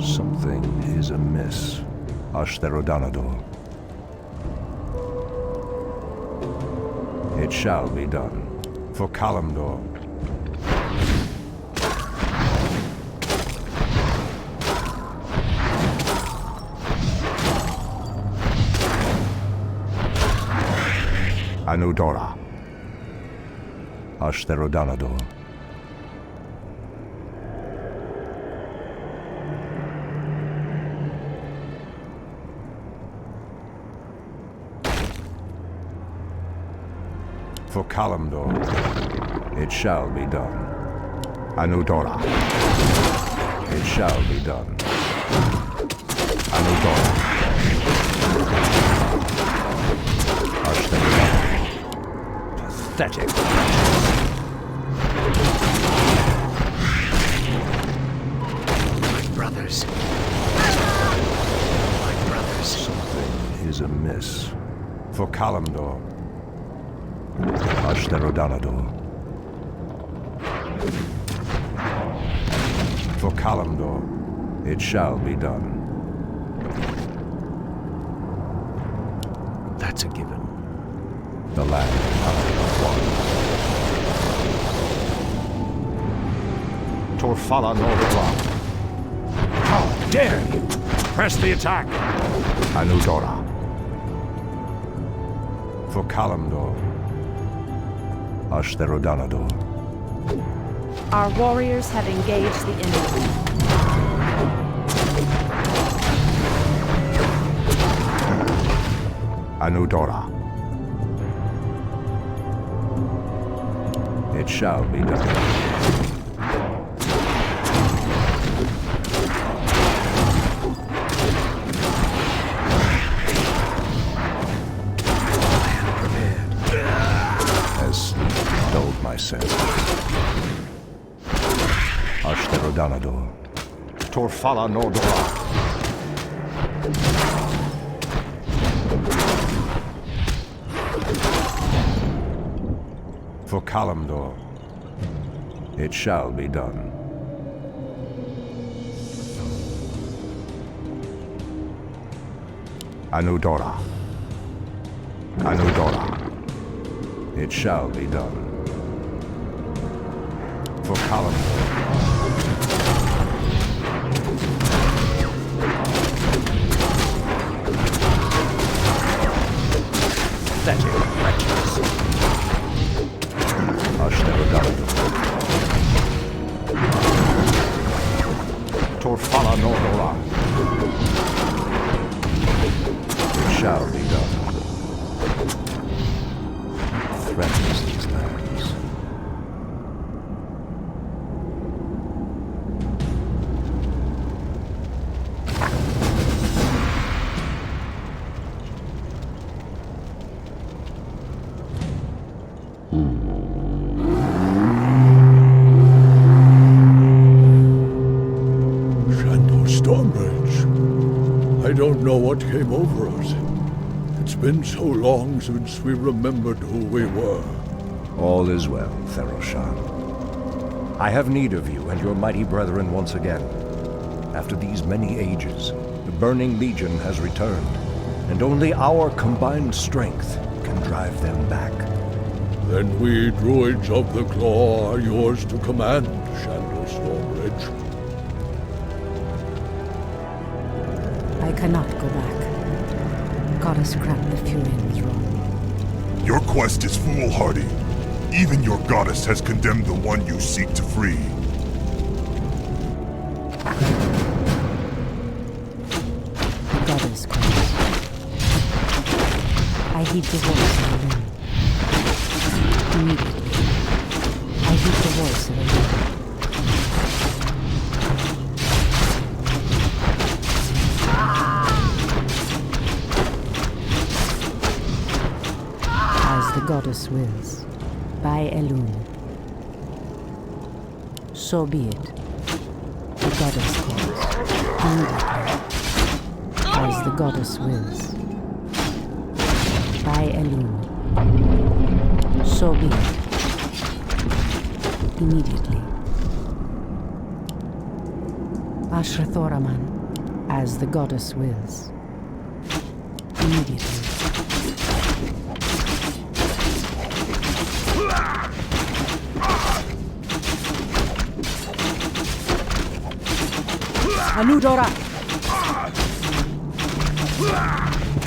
Something is amiss. Ashtherodanador. It shall be done. For Kalimdor. Anudora. Ashtherodanador. For Kalimdor, it shall be done. Anudora. It shall be done. Anudora. Ashtherodanador. Pathetic. My brothers. My brothers. Something is amiss. For Kalimdor. Ashtherodanador. For Kalimdor, it shall be done. That's a given. The land and I are one. Torfala Nordra. How dare you! Press the attack! Anudora. For Kalimdor. Ashtherodanador. Our warriors have engaged the enemy. Anudora. It shall be done. My sense. Ashtherodanador. Torfala Nordra. For Kalimdor, it shall be done. Anudora. Anudora. It shall be done. For Kalimdor. Pathetic wretches. Ashtherodanador. Torfala Nordora. It shall be done. Threatens these lands. I don't know what came over us. It's been so long since we remembered who we were. All is well, Theroshan. I have need of you and your mighty brethren once again. After these many ages, the Burning Legion has returned, and only our combined strength can drive them back. Then we Druids of the Claw are yours to command, Shandor Stormbridge. I cannot go back. goddess grant that Furion was wrong. Your quest is foolhardy. Even your goddess has condemned the one you seek to free. The goddess calls. I heed the voice of the wind. Immediately, I heed the voice of the wind. As the goddess wills, by Elun. So be it. The goddess calls. Immediately, as the goddess wills. By Elun. So be it. Immediately. Ashrathoraman, as the goddess wills. Immediately. Anudora!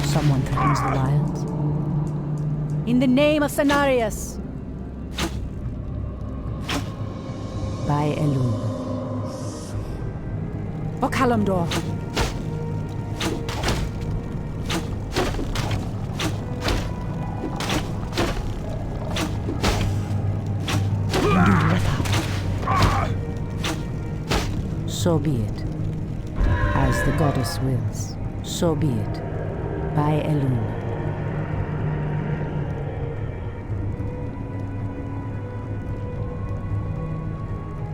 Someone threatens the wilds. In the name of Cenarius! By Elun. For Kalimdor! So be it. As the goddess wills, so be it. By Elun.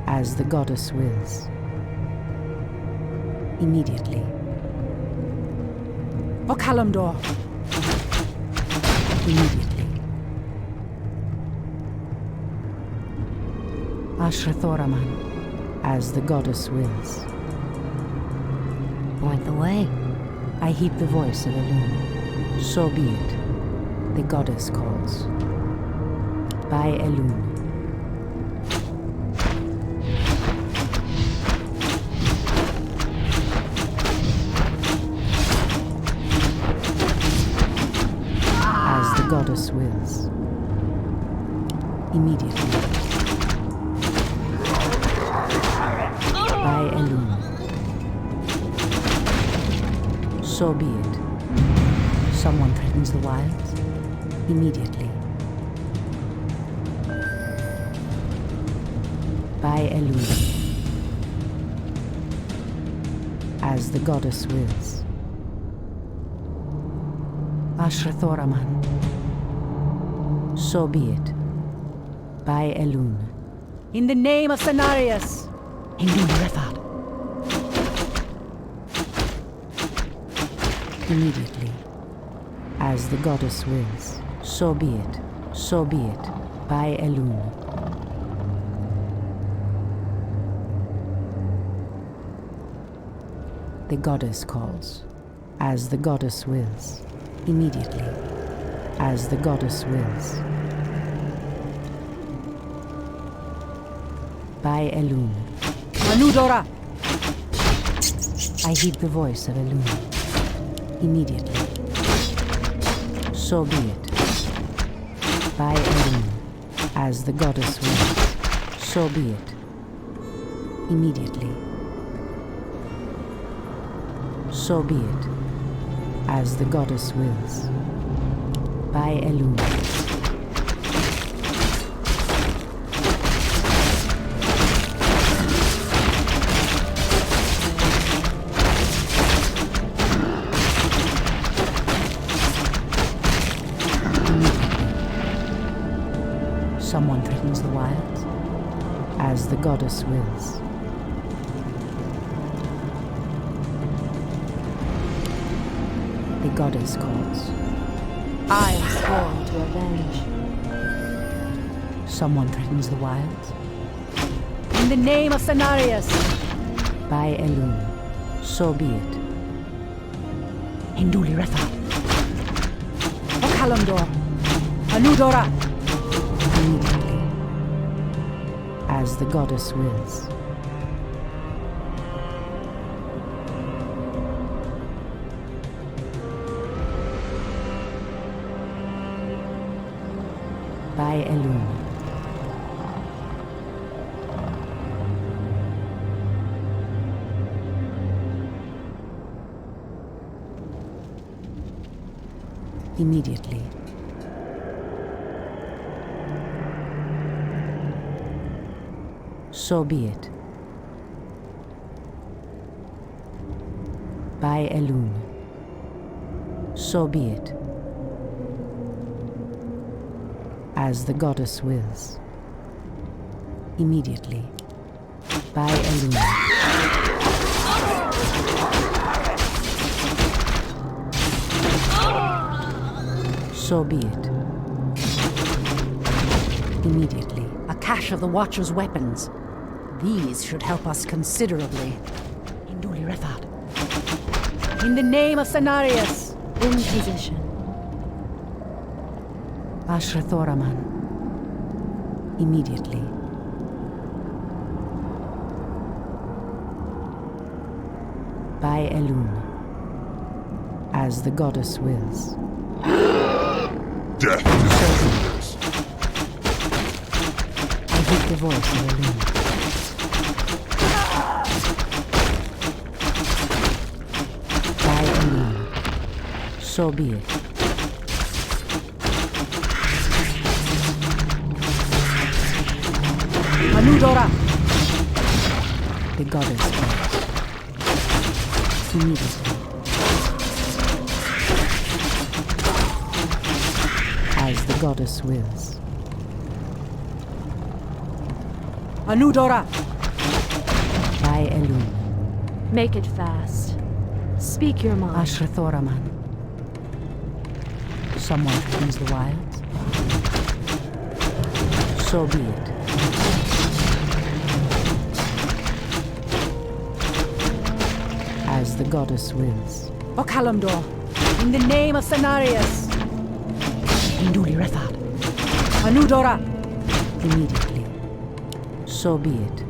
As the goddess wills. Immediately. For Kalimdor. Immediately. Ashrathoraman. As the goddess wills. Point the way. I heed the voice of Elun. So be it. The goddess calls. By Elun. As the goddess wills. Immediately. By Elun. So be it. Someone threatens the wilds. Immediately. By Elun. As the goddess wills. Ashrathoraman. So be it. By Elun. In the name of Cenarius! Hindu Rethad. Immediately, as the goddess wills, so be it, so be it, by Elun. The goddess calls, as the goddess wills, immediately, as the goddess wills. By Elun. Anudora! I heed the voice of Elun. Immediately. So be it. By Elun, as the goddess wills. So be it. Immediately. So be it. As the goddess wills. By Elun. Someone threatens the wilds, as the goddess wills. The goddess calls. I am sworn to avenge. Someone threatens the wilds. In the name of Cenarius! By Elun. So be it. Hinduli Retha. For Kalimdor. Anudora! Immediately, as the goddess wills. By Elun. Immediately. So be it. By Elun. So be it. As the goddess wills. Immediately. By Elun. So be it. Immediately. A cache of the Watcher's weapons. These should help us considerably. Induli Refat. In the name of Cenarius. In position. Ashrathoraman. Immediately. By Elun. As the goddess wills. Death to traitors. I hear the voice of Elun. By Elun. So be it. Manudora! The goddess calls. Immediately. As the goddess wills. Anudora! By Elun. Make it fast. Speak your mind. Ashrathoraman. Someone threatens the wilds. So be it. As the goddess wills. Okalamdor, in the name of Cenarius. Induli Refat. Anudora. Immediately. So be it.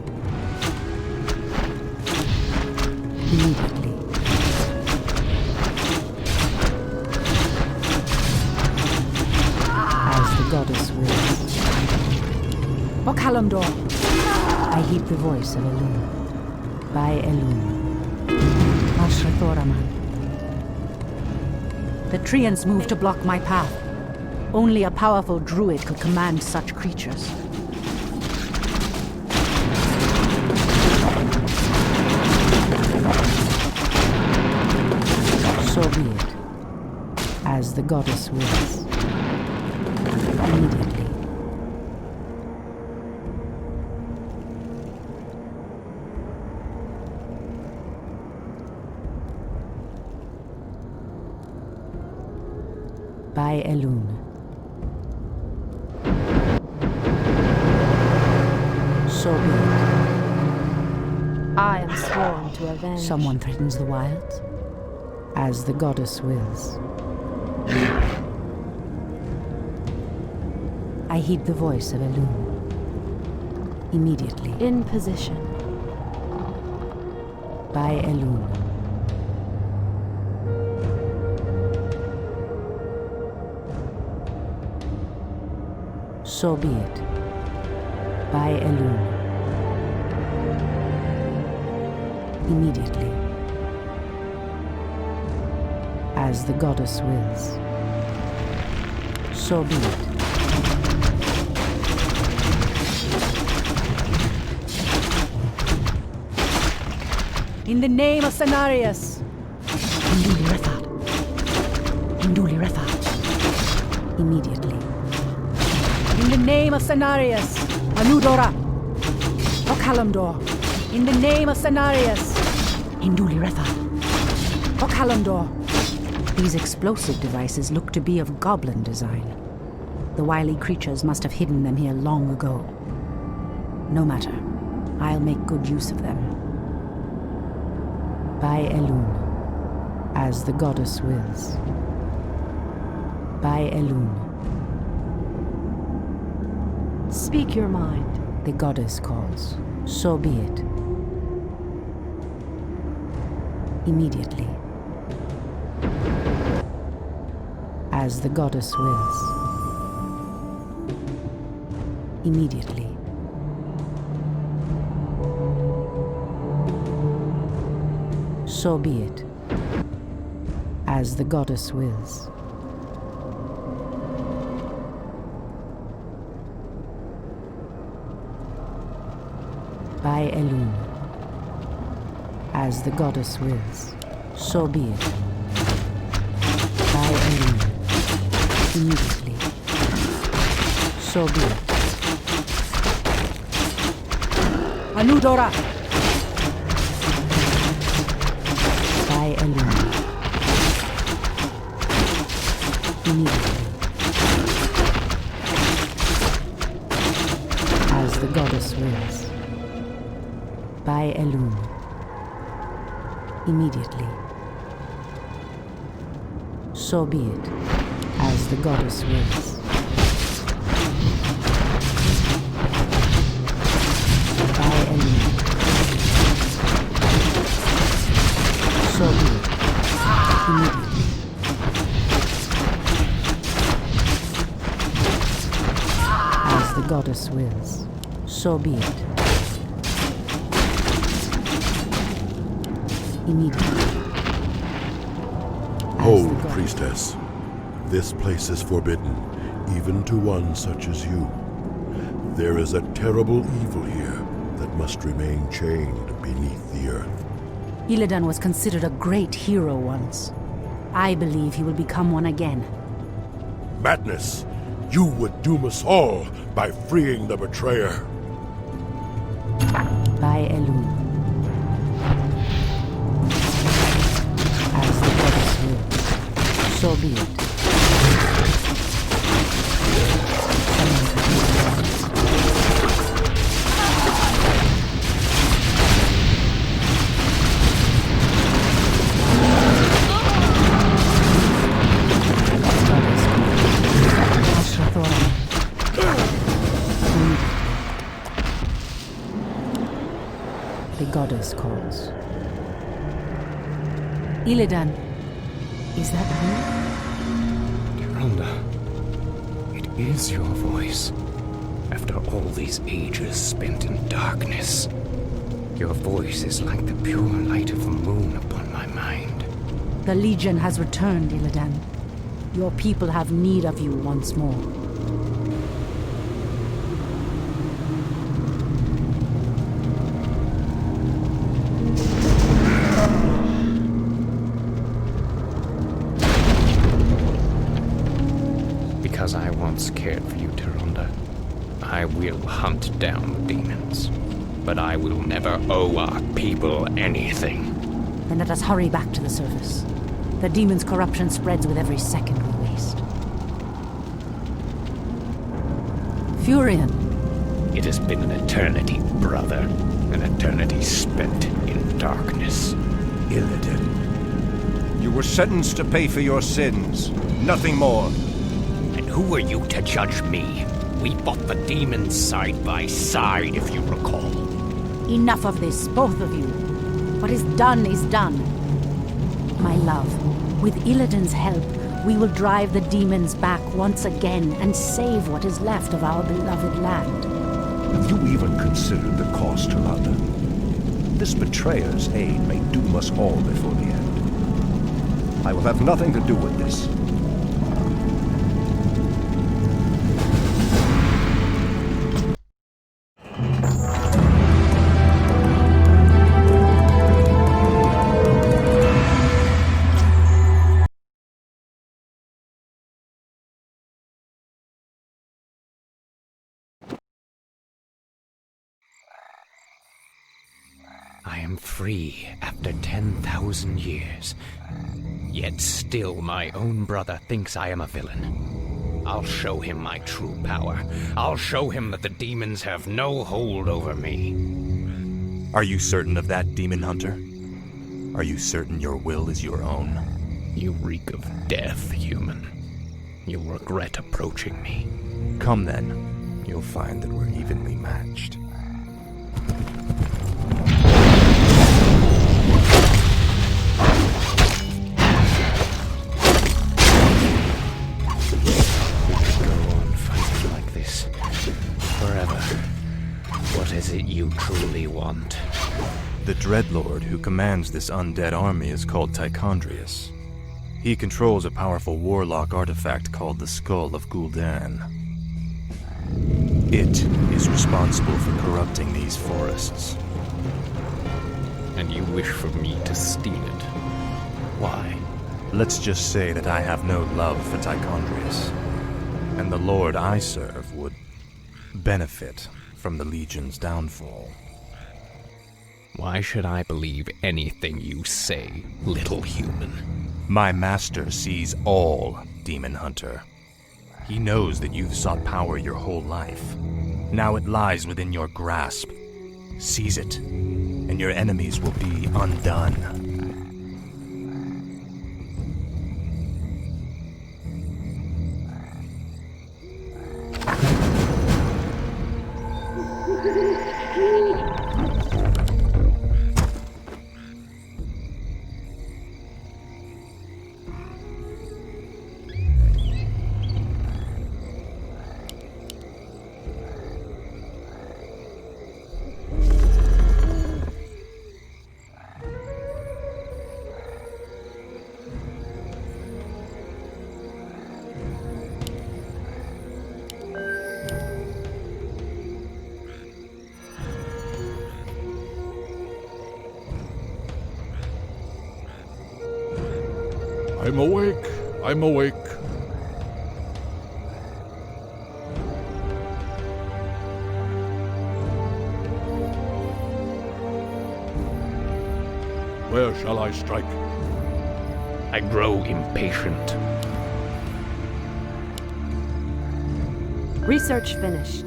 Immediately. As the goddess wills. Okalamdor. I heed the voice of Elun. By Elun. Ashrathoraman. The treants moved to block my path. Only a powerful druid could command such creatures. So be it. As the goddess wills. Immediately. By Elun. So be it. I am sworn to avenge. Someone threatens the wilds. As the goddess wills. I heed the voice of Elun. Immediately. In position. By Elun. So be it. By Elun. Immediately. As the goddess wills. So be it. In the name of Cenarius. Induli Refat. Induli Refat. Immediately. In the name of Cenarius. Anudora. Okalamdor. In the name of Cenarius. Induli Refat. Okalamdor. These explosive devices look to be of goblin design. The wily creatures must have hidden them here long ago. No matter. I'll make good use of them. By Elun. As the goddess wills. By Elun. Speak your mind. The goddess calls. So be it. Immediately. As the goddess wills. immediately. So be it, as the goddess wills. By Elune, as the goddess wills. So be it. By Elune, immediately. So be it. Anudora! By Elune, immediately. As the goddess wills. By Elune, immediately. So be it, as the goddess wills. By Elune, so be it, immediately. As the goddess wills, so be it. Immediately. Hold, priestess. This place is forbidden, even to one such as you. There is a terrible evil here that must remain chained beneath the earth. Illidan was considered a great hero once. I believe he will become one again. Madness! You would doom us all by freeing the betrayer. By Elune. As the goddess wills, so be it. The goddess calls. Illidan, is that you? Tyrande, it is your voice. After all these ages spent in darkness, your voice is like the pure light of the moon upon my mind. The Legion has returned, Illidan. Your people have need of you once more. Because I once cared for you, Tyrande, I will hunt down the demons. But I will never owe our people anything. Then let us hurry back to the surface. The demon's corruption spreads with every second we waste. Furion! It has been an eternity, brother. An eternity spent in darkness. Illidan, you were sentenced to pay for your sins. Nothing more. And who are you to judge me? We fought the demons side by side, if you recall. Enough of this, both of you. What is done is done. My love, with Illidan's help, we will drive the demons back once again and save what is left of our beloved land. Have you even considered the cost, Tyrande? This betrayer's aid may doom us all before the end. I will have nothing to do with this. I am free after 10,000 years. Yet still my own brother thinks I am a villain. I'll show him my true power. I'll show him that the demons have no hold over me. Are you certain of that, Demon Hunter? Are you certain your will is your own? You reek of death, human. You'll regret approaching me. Come then. You'll find that we're evenly matched. Forever. commands this undead army is called Tichondrius. He controls a powerful warlock artifact called the Skull of Gul'dan. It is responsible for corrupting these forests. And you wish for me to steal it? Why? Let's just say that I have no love for Tichondrius, and the lord I serve would benefit from the Legion's downfall. Why should I believe anything you say, little human? My master sees all, Demon Hunter. He knows that you've sought power your whole life. Now it lies within your grasp. Seize it, and your enemies will be undone. I'm awake. I'm awake. Where shall I strike? I grow impatient. Research finished.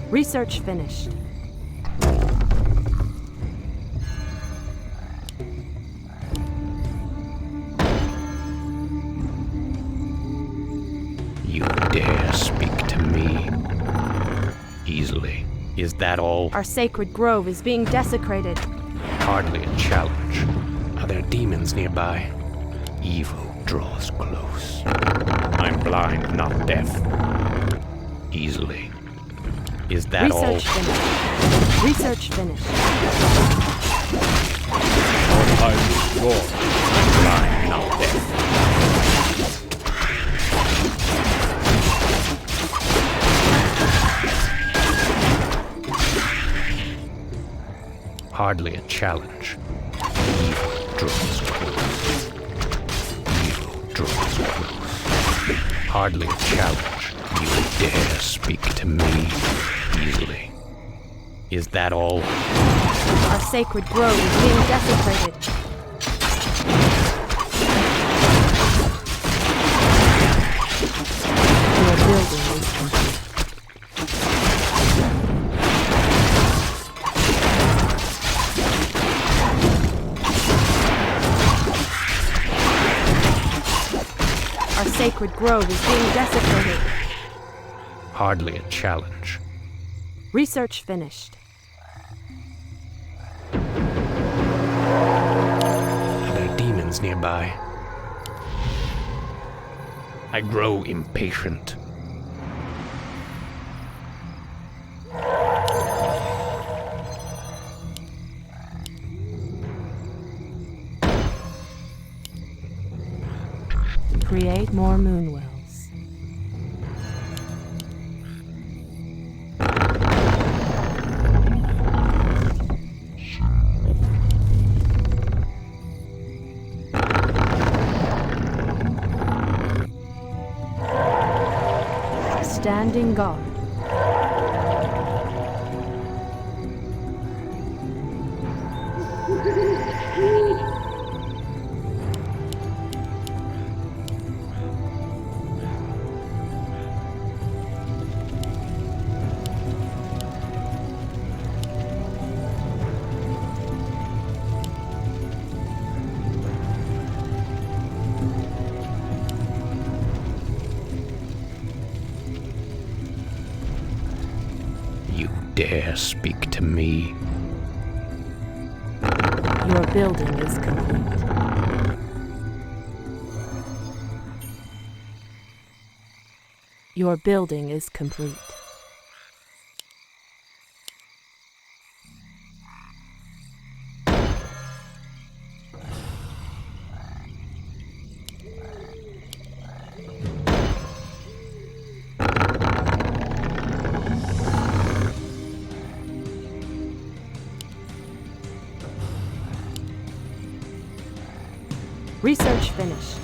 Research finished. You dare speak to me? Easily. Is that all? Our sacred grove is being desecrated. Hardly a challenge. Are there demons nearby? Evil draws close. I'm blind, not deaf. Easily. Is that all? Research finished. Our time is yours. Blind, not deaf. Hardly a challenge. Evil draws close. Evil draws close. Hardly a challenge. You dare speak to me easily. Is that all? Our sacred grove is being desecrated. Your building is complete. Our sacred grove is being desecrated. Hardly a challenge. Research finished. Are there demons nearby? I grow impatient. Create more moonwells. Standing guard. Dare speak to me? Your building is complete. Your building is complete. Research finished.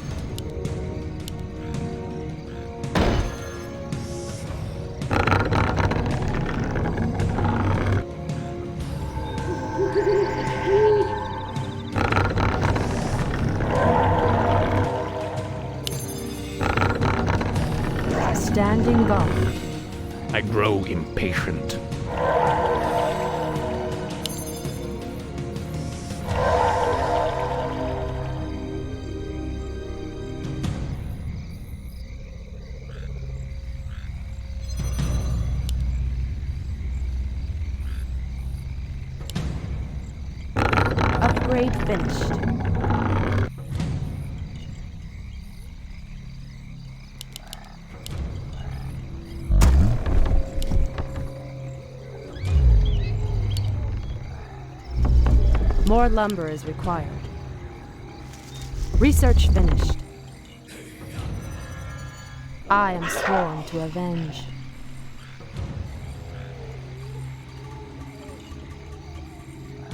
Standing guard. I grow impatient. Upgrade finished. More lumber is required. Research finished. I am sworn to avenge.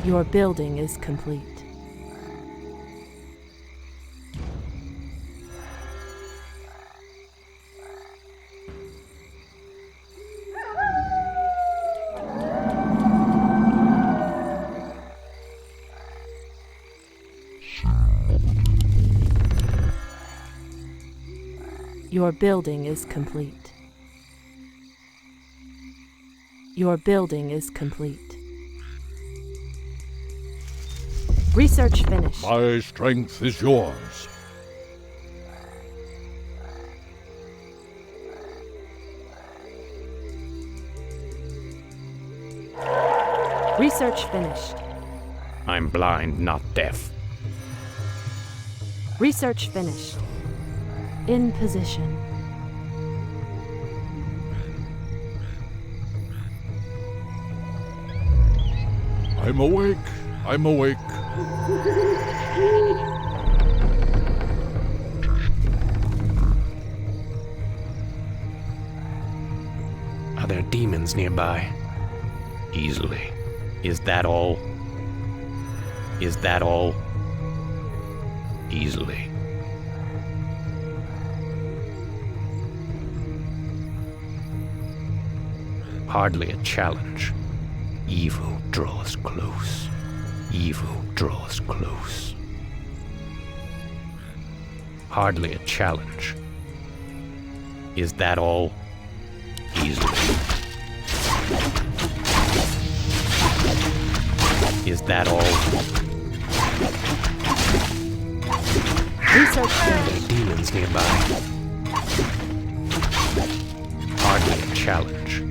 Your building is complete. Your building is complete. Your building is complete. Research finished. My strength is yours. Research finished. I'm blind, not deaf. Research finished. In position. I'm awake. I'm awake. Are there demons nearby? Easily. Is that all? Is that all? Easily. Hardly a challenge. Evil draws close. Evil draws close. Hardly a challenge. Is that all? Easily. Is that all? Research Are there demons nearby? Hardly a challenge.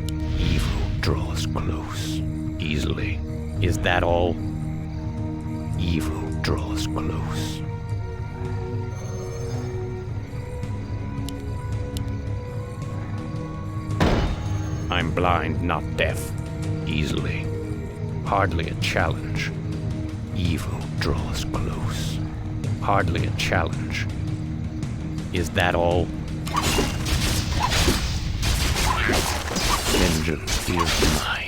Evil draws close. Easily. Is that all? Evil draws close. I'm blind, not deaf. Easily. Hardly a challenge. Evil draws close. Hardly a challenge. Is that all? Vengeance is mine.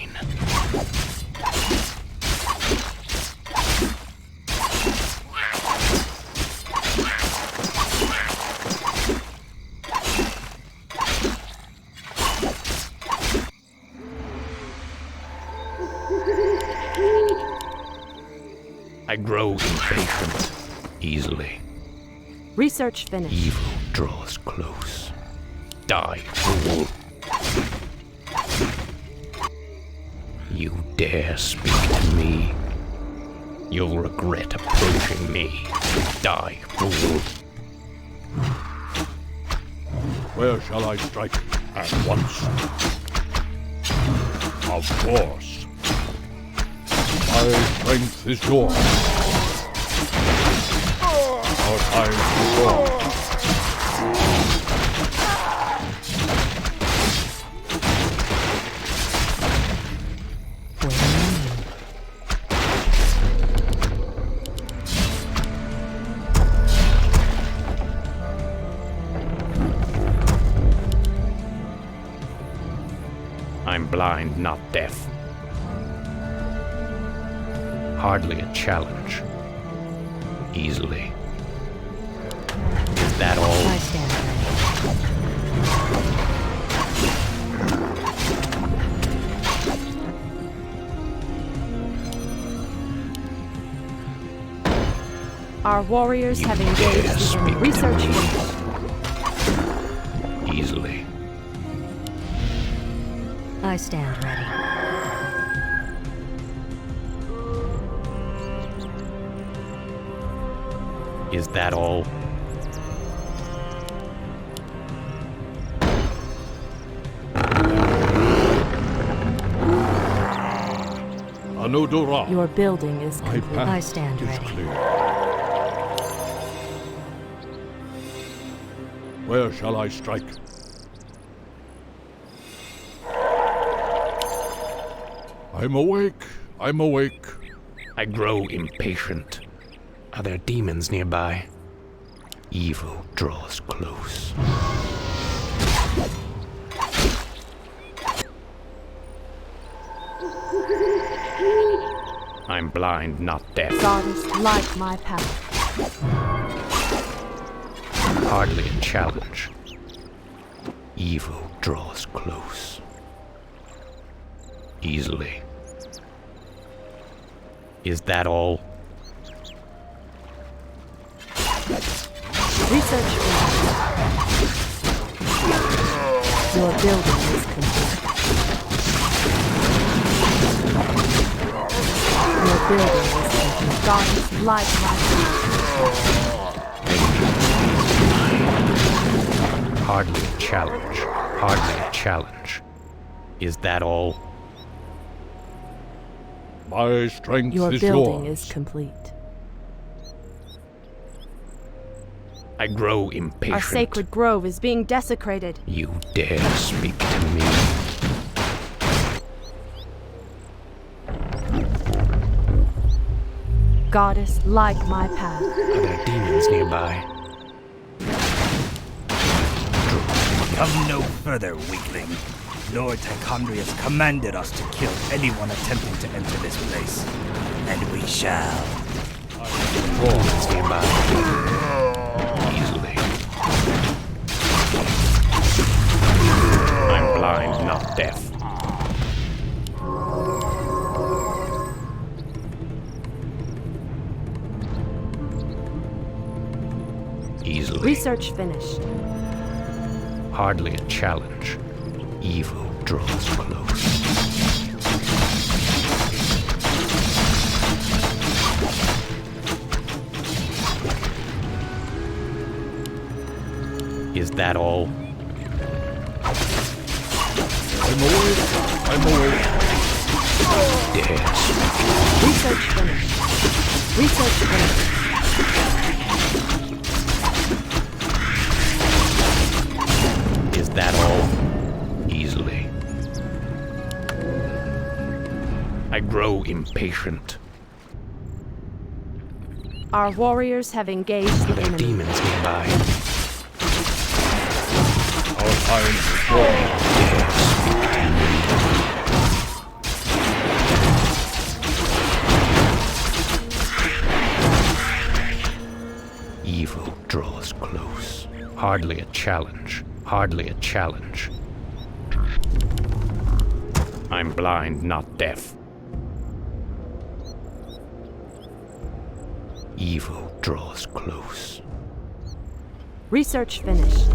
I grow impatient easily. Research finished. Evil draws close. Die, fool. You dare speak to me? You'll regret approaching me. Die, fool. Where shall I strike? At once. Of course. My strength is yours. Our time is yours. I'm blind, not deaf. Hardly a challenge. Easily. Is that all? I stand ready. Our warriors have engaged in research. Easily. I stand ready. Is that all? Anodora. Your building is complete. I stand ready. Clear. Where shall I strike? I'm awake. I'm awake. I grow impatient. Are there demons nearby? Evil draws close. I'm blind, not deaf. Goddess, light my path. Hardly a challenge. Evil draws close. Easily. Is that all? Research. Your building is complete. Your building is complete. Goddess, light my path. Hardly a challenge. Hardly a challenge. Is that all? My strength Your is building yours. is complete. I grow impatient. Our sacred grove is being desecrated. You dare speak to me? Goddess, light my path. Are there demons nearby? Come no further, weakling. Lord Tichondrius commanded us to kill anyone attempting to enter this place. And we shall. Demons nearby. Easily. I'm blind, not deaf. Easily. Research finished. Hardly a challenge. Evil draws close. Is that all? I'm awake. I'm awake. Yes. Research finished. Research finished. Is that all? Easily. I grow impatient. Our warriors have engaged Are the there enemy. demons nearby? Our time is short. Evil draws close. Hardly a challenge. Hardly a challenge. I'm blind, not deaf. Evil draws close. Research finished.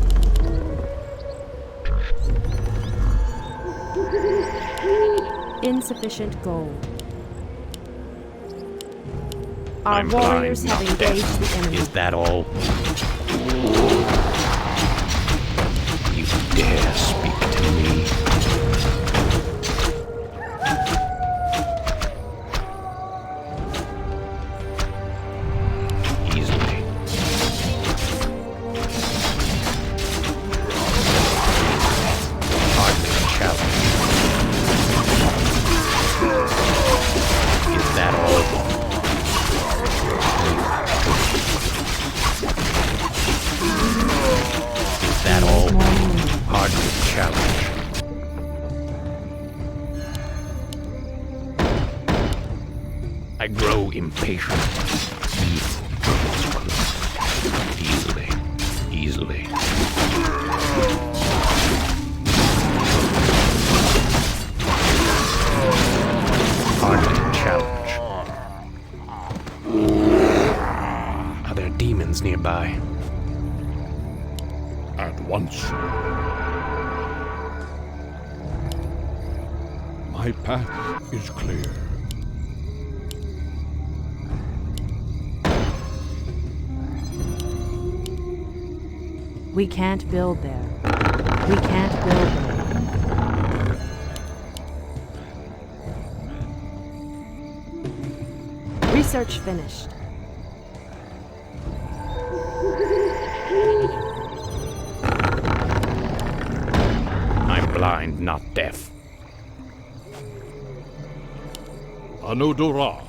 Insufficient gold. Our I'm warriors blind, have not engaged deaf. the enemy. Is that all? You dare speak to me? Easily. Hardly a challenge. Is that all? impatient. Easily. Hardly a challenge. Are there demons nearby? At once. My path is clear. We can't build there. We can't build there. Research finished. I'm blind, not deaf. Anodora.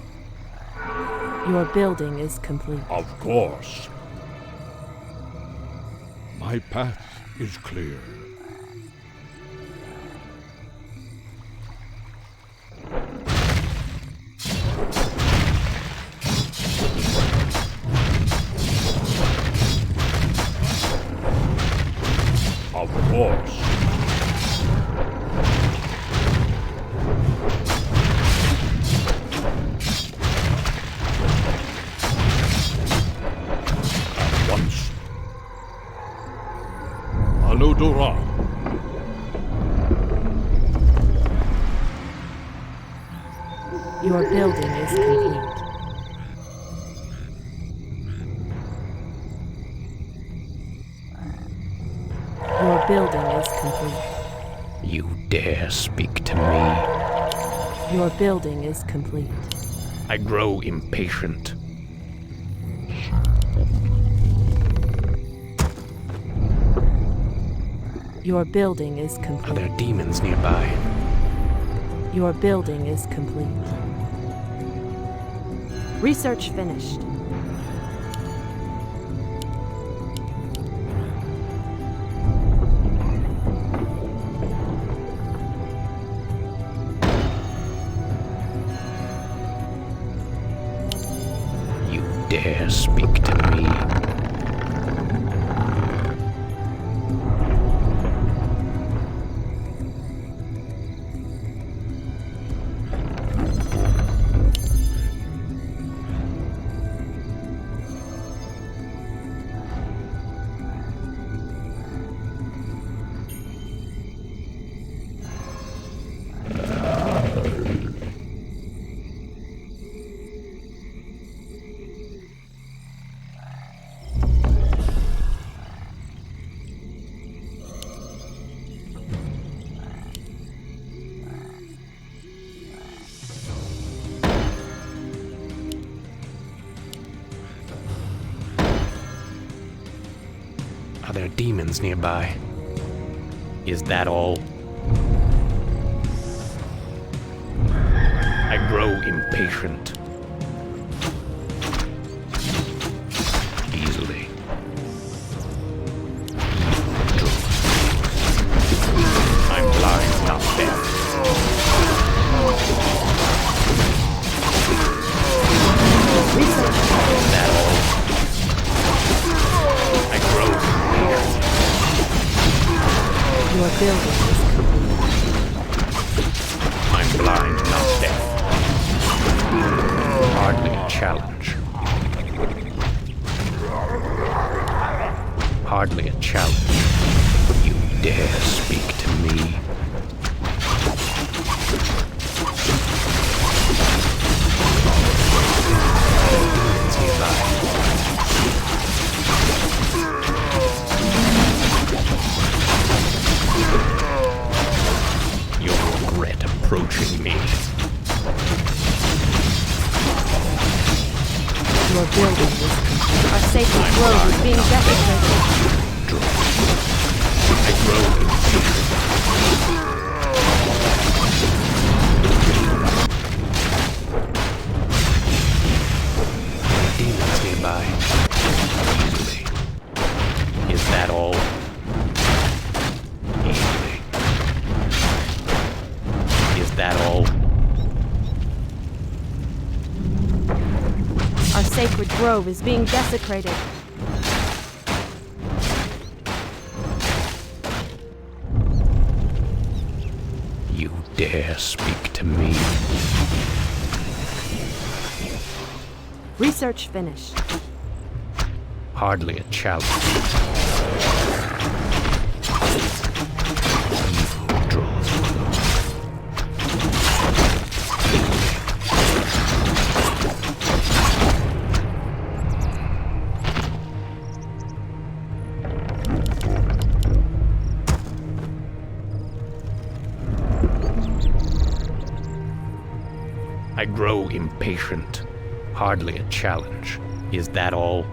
Your building is complete. Of course. My path is clear. Of course. At once. Anodora. Your building is complete. Your building is complete. You dare speak to me? Your building is complete. I grow impatient. Your building is complete. Are there demons nearby? Your building is complete. Research finished. You dare speak to me? Are there demons nearby? Is that all? I grow impatient. Easily. I'm blind, not deaf. Is that all? I grow impatient. Your building is complete. I'm blind, not deaf. Hardly a challenge. Hardly a challenge. You dare speak to me? Demons nearby. You'll regret approaching me. Your building is complete. Our sacred grove is being desecrated. I grow impatient. Demons nearby. Easily. Is that all? Easily. Is that all? grove is being desecrated. You dare speak to me? Research finished. Hardly a challenge. Evil draws close. I grow impatient. Hardly a challenge. Is that all?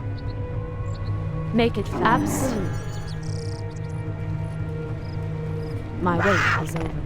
Make it absolute. My wait is over.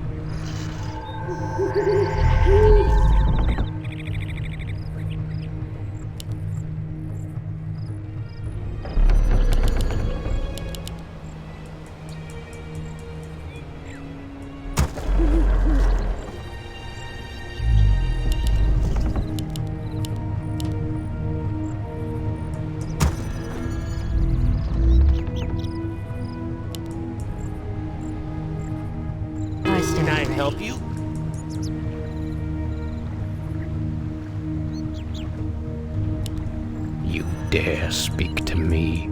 Can I help you? You dare speak to me?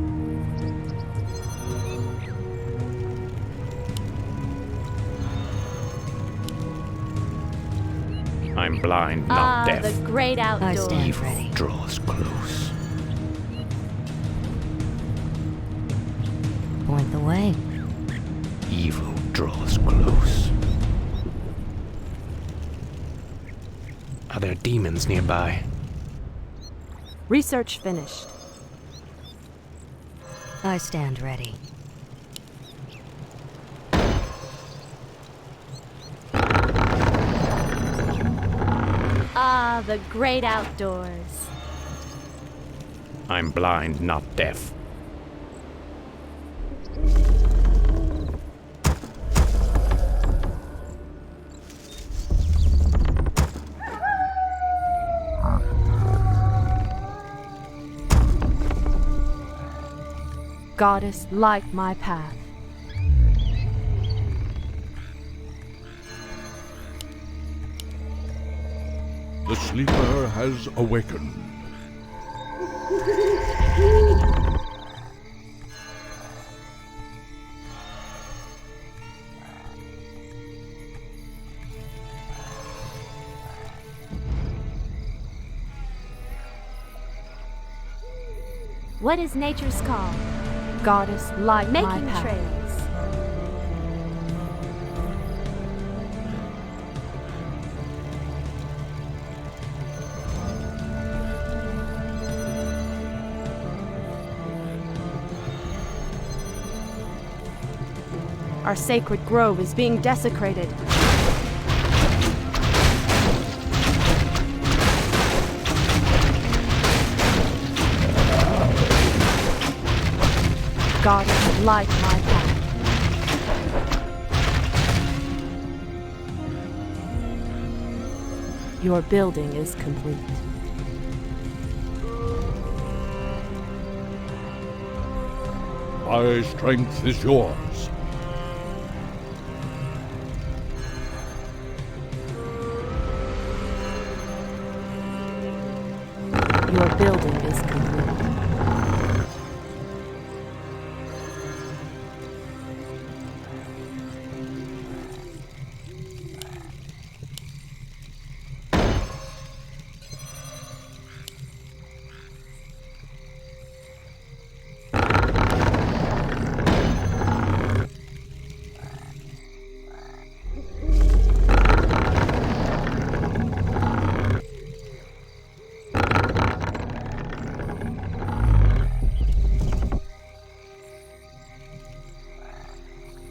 I'm blind, not deaf. The great outdoors. I stand Evil ready. draws close. Point the way. Evil draws close. Are there demons nearby? Research finished. I stand ready. The great outdoors. I'm blind, not deaf. Goddess, light my path. The sleeper has awakened. What is nature's call? Goddess, light my Making path. trails. Our sacred grove is being desecrated. Goddess, light my path. Your building is complete. My strength is yours. Your building is complete.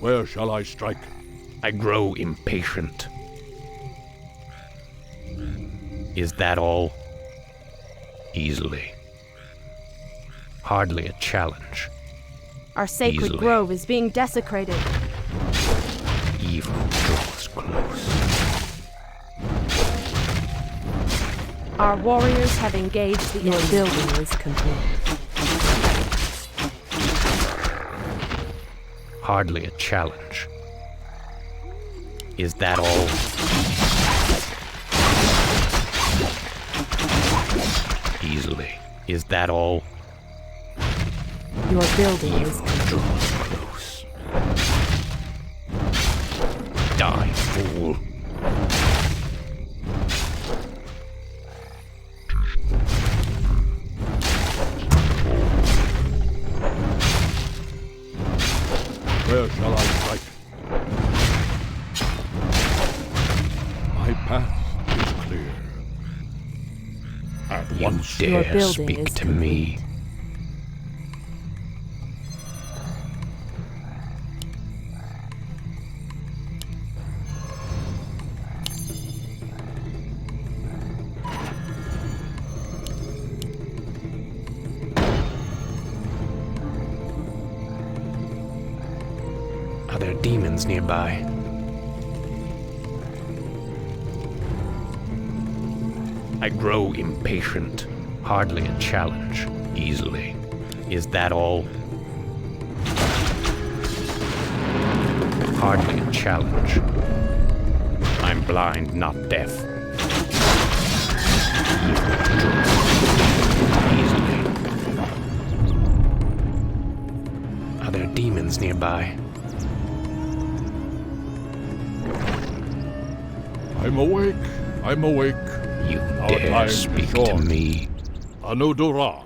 Where shall I strike? I grow impatient. Is that all? Easily. Hardly a challenge. Our sacred Easily. grove is being desecrated. Evil draws close. Our warriors have engaged the enemy. Your building is complete. Hardly a challenge. Is that all? Easily. Is that all? Your building is draws close. Die, fool. Where shall I strike? My path is clear. At You once. dare speak to me. Are there demons nearby? I grow impatient. Hardly a challenge. Easily. Is that all? Hardly a challenge. I'm blind, not deaf. Easily. Are there demons nearby? I'm awake. I'm awake. You Our dare time speak is to short. me? Anudura.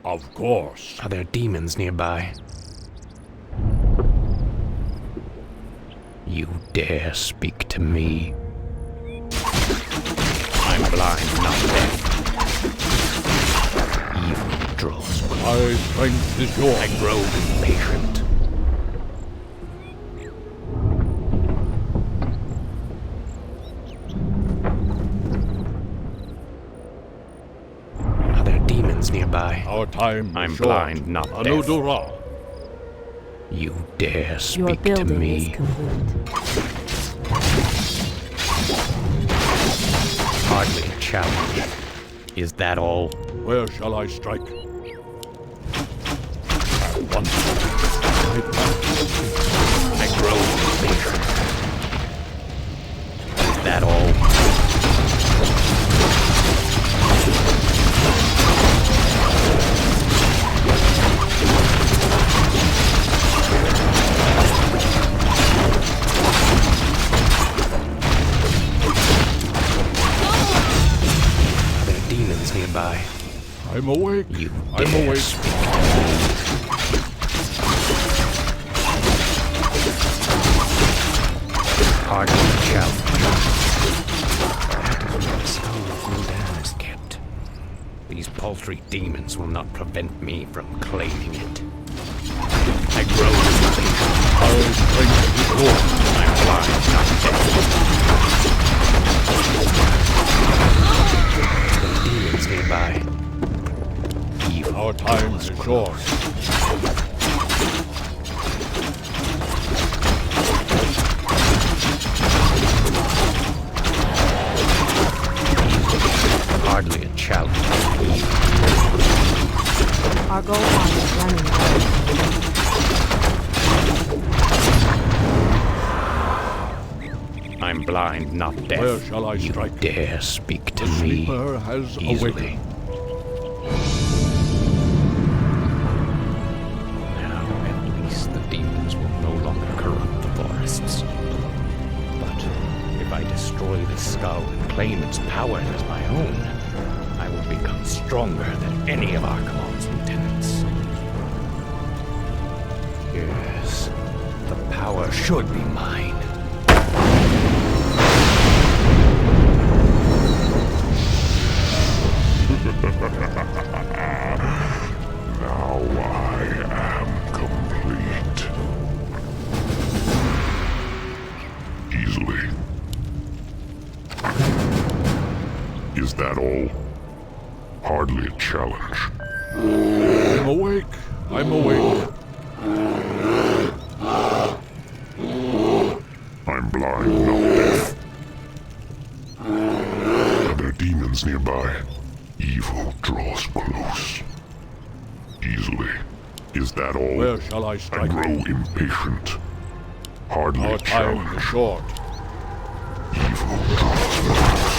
Of course. Are there demons nearby? You dare speak to me? I'm blind, not deaf. Evil draws close. My strength is yours. I grow impatient. Are there demons nearby? Our time I'm is short. blind, not deaf. Anudura. You dare Your speak to building me? is complete. Hardly a challenge. Is that all? Where shall I strike? At once. My path. I grow impatient. Is that all? Are there demons nearby? I'm awake. You I'm dare awake. speak to me. Hardly a challenge. That is where the skull of Gul'dan is kept. These paltry demons will not prevent me from claiming it. I grow impatient. Our strength is yours. I'm blind, not deaf. There are demons nearby. Evil Our time is short. Hardly a challenge. Our goal line is running out. I'm blind, not deaf. Where shall I strike? You dare speak to The me sleeper has easily. awakened. Now, at least the demons will no longer corrupt the forests. But if I destroy this skull and claim its power as my own, I will become stronger than any of Archon's lieutenants. Yes, the power should be mine. Now I am complete. Easily. Is that all? Hardly a challenge. I'm awake. I'm awake. I'm blind, not deaf. Are there demons nearby? Evil draws close. Easily. Is that all? Where shall I strike? I grow impatient. Hardly Our a time challenge. is short. Evil draws close.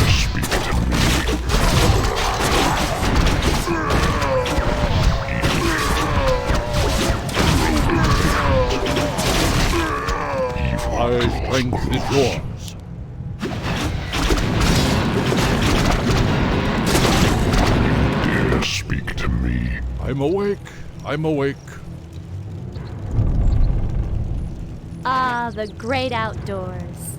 Speak to me. My strength is yours. Dare speak to me. I'm awake. I'm awake. Ah, the great outdoors.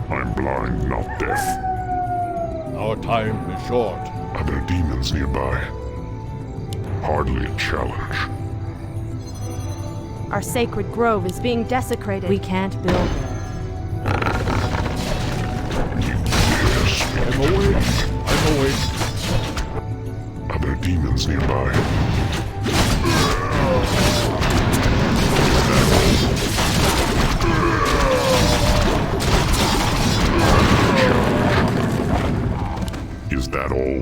I'm blind, not deaf. Our time is short. Are there demons nearby? Hardly a challenge. Our sacred grove is being desecrated. We can't build there. I'm awake. I'm awake. Are there demons nearby? Is that all?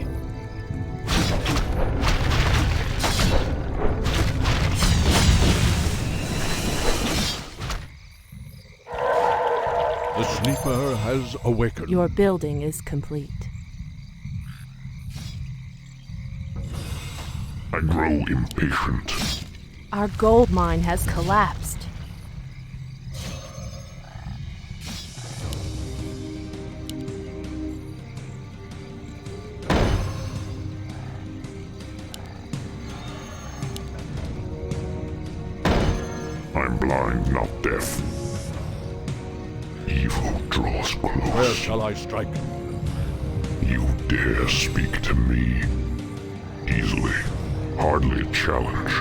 The sleeper has awakened. Your building is complete. I grow impatient. Our gold mine has collapsed. I'm blind, not deaf. Evil draws close. Where shall I strike? You dare speak to me? Easily. Hardly a challenge.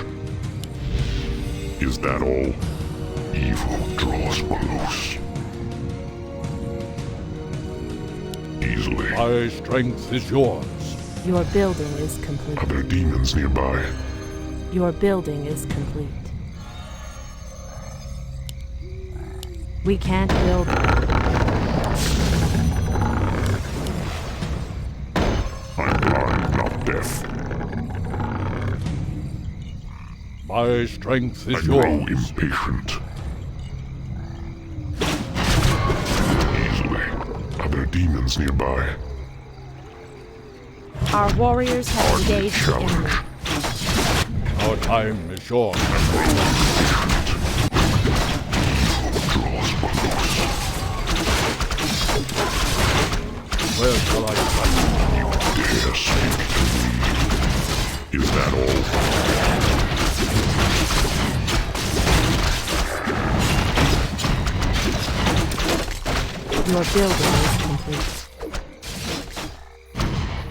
Is that all? Evil draws close. Easily. My strength is yours. Your building is complete. Are there demons nearby? Your building is complete. We can't build there. I'm blind, not deaf. My strength I is grow yours. impatient. Easily. Are there demons nearby? Our warriors have Hardly a engaged the enemy. challenge. Our time is short. I grow impatient. Draws close. Where shall I strike? Dare speak to me? Is that all? Your building is complete.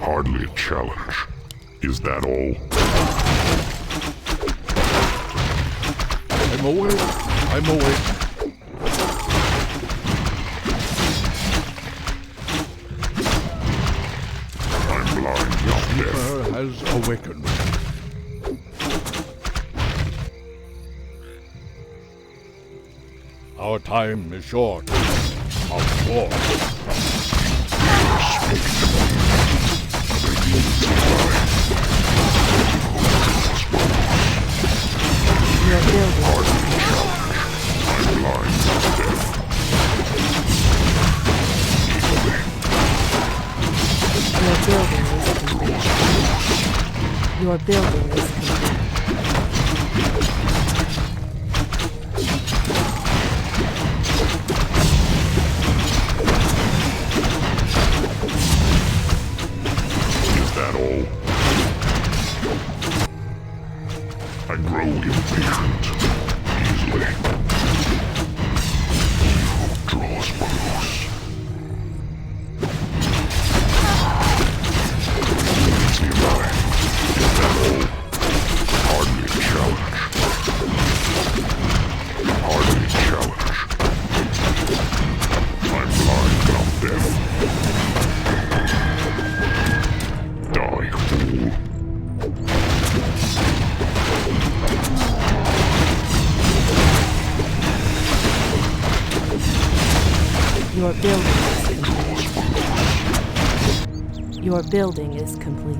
Hardly a challenge. Is that all? I'm awake. I'm awake. I'm blind, not deaf. Sleeper has awakened. Our time is short. Of course. Speak to me. Are there demons nearby? Your building. Hardly a challenge. I'm blind, not deaf. Easily. Your building is complete. Your building is complete. Is that all? I grow impatient. Easily. Evil draws close. Demons nearby. Is that all? Hardly a challenge. Your building is complete. Your building is complete.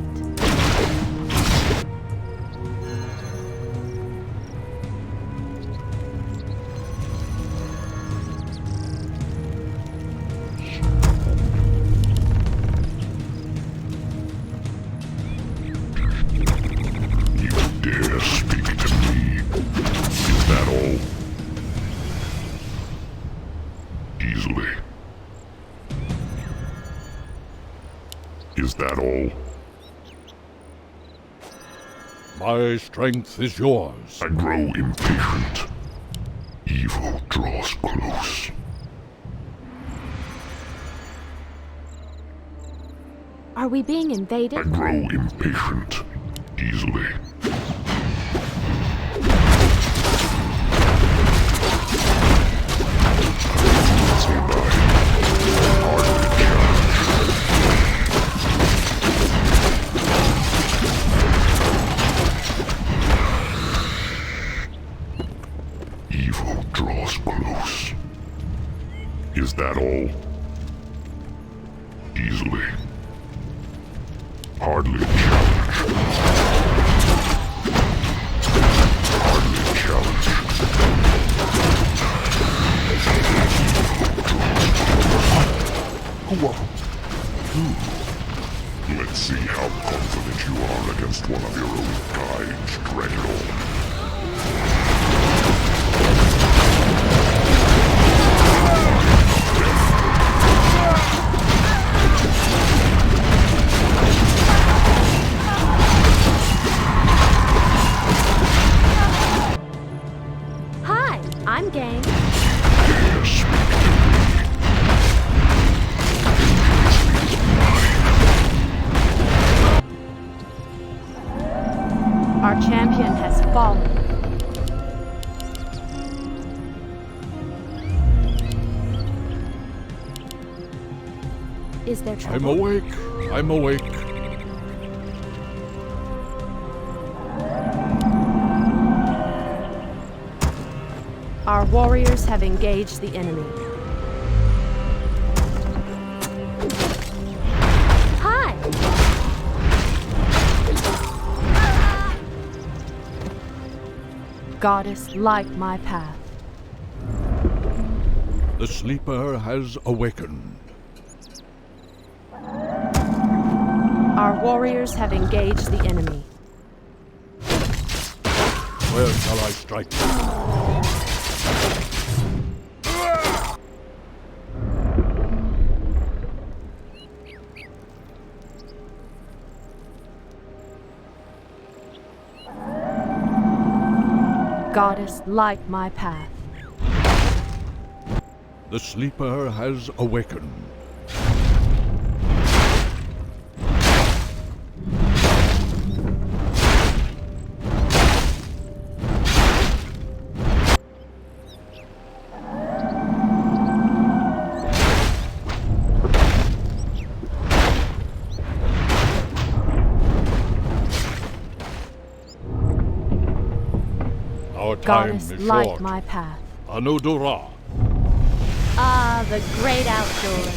Is that all? My strength is yours. I grow impatient. Evil draws close. Are we being invaded? I grow impatient. Easily. Evil draws close. Is that all? Easily. Hardly a challenge. Hardly a challenge. Let's see how confident you are against one of your own kind, Dragonor. Hi, I'm game. Our champion has fallen. Is there trouble? I'm awake. I'm awake. Our warriors have engaged the enemy. Hi! Goddess, light my path. The sleeper has awakened. Our warriors have engaged the enemy. Where shall I strike? Goddess, light my path. The sleeper has awakened. Our time Goddess, is light short. my path. Anudura. Ah, the great outdoors.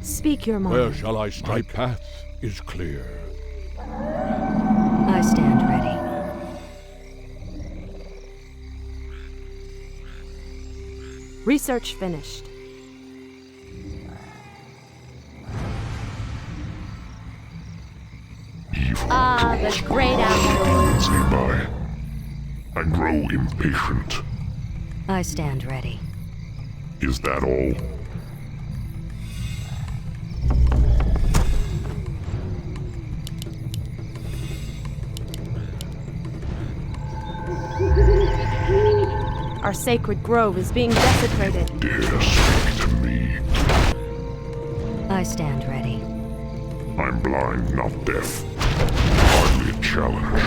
Speak your mind. Where shall I strike? My path is clear. I stand ready. Research finished. Ah, the great outdoors. Nearby. I grow impatient. I stand ready. Is that all? Our sacred grove is being desecrated. Dare speak to me. I stand ready. I'm blind, not deaf. Hardly a challenge.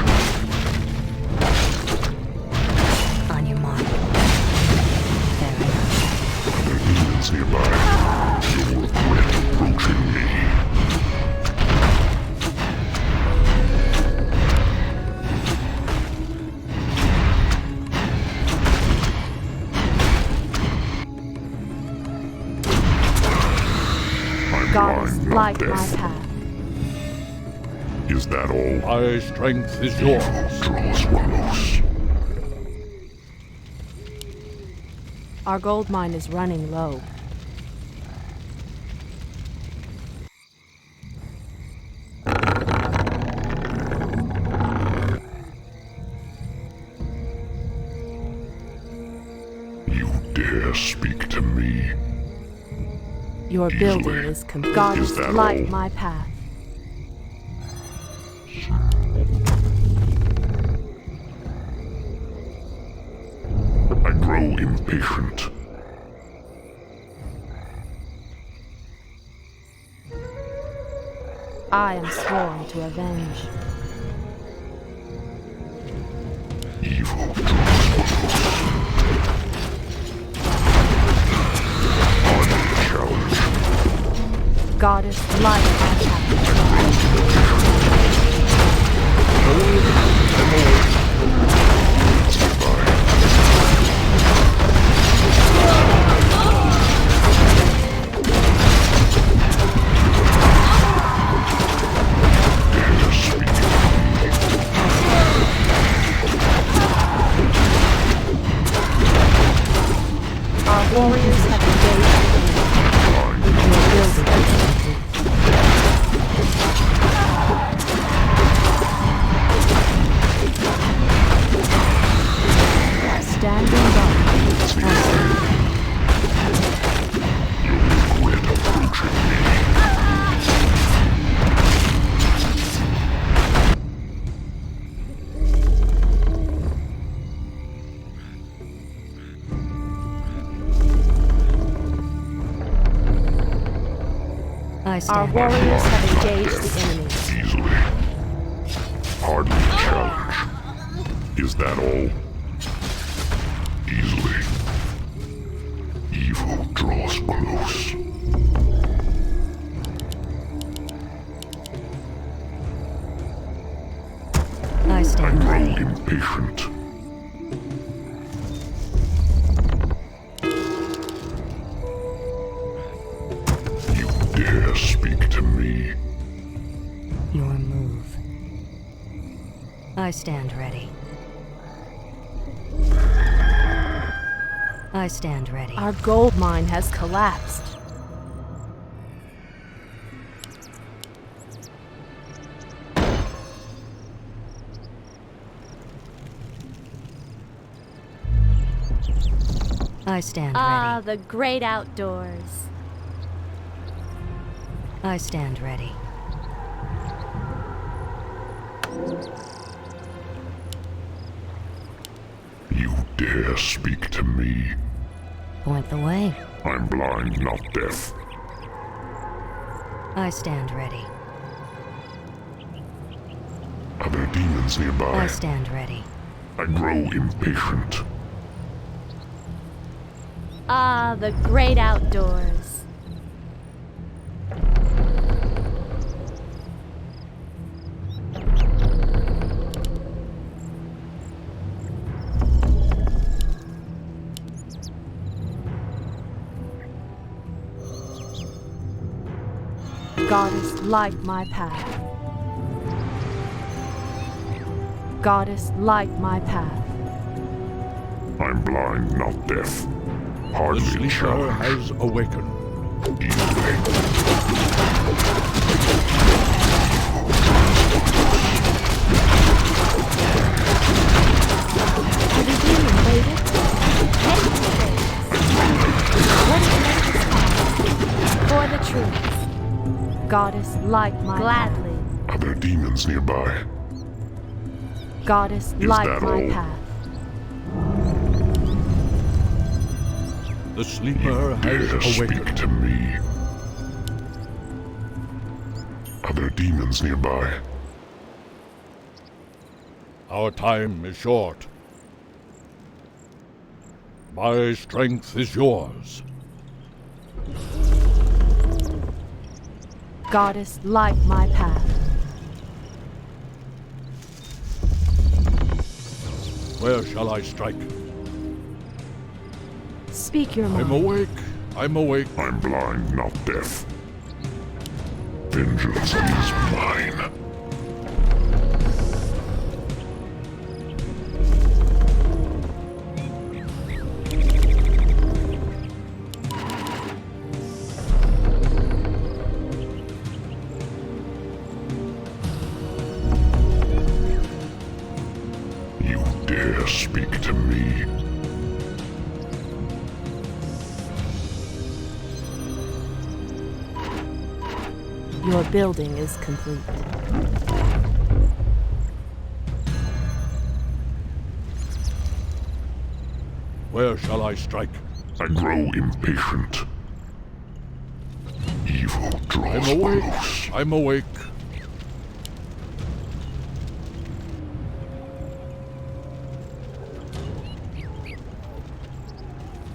On your mark. The demons nearby. You'll regret approaching me. light my death. path. Is that all? My strength is yours. Draws close. Our gold mine is running low. You dare speak to me? Your building is Goddess, that light all? my path. I grow impatient. I am sworn to avenge. Evil draws close. Final challenge. Goddess, light my path. Our warriors have engaged in your building. Standing by. Our warriors have engaged the enemy. Easily. Hardly a challenge. Is that all? Easily. Evil draws close. I stand ready. Impatient. You dare speak to me? Your move. I stand ready. I stand ready. Our gold mine has collapsed. I stand Ah, ready. the great outdoors. I stand ready. You dare speak to me? Point the way. I'm blind, not deaf. I stand ready. Are there demons nearby? I stand ready. I grow impatient. Ah, the great outdoors. Goddess, light my path. Goddess, light my path. I'm blind, not deaf. The Hardly a sleeper challenge. has awakened. Have you been invaded? Make the trades. What is next? For the truth. Goddess, light my Gladly. Are there demons nearby? path. Goddess, Is light that my all? path. The sleeper has Dare speak awakened. to me? Are there demons nearby? Our time is short. My strength is yours. Goddess, light my path. Where shall I strike? Speak your I'm mind. awake. I'm awake. I'm blind, not deaf. Vengeance is mine. You dare speak to me? Your building is complete. Where shall I strike? I grow impatient. Evil draws I'm awake. close. I'm awake.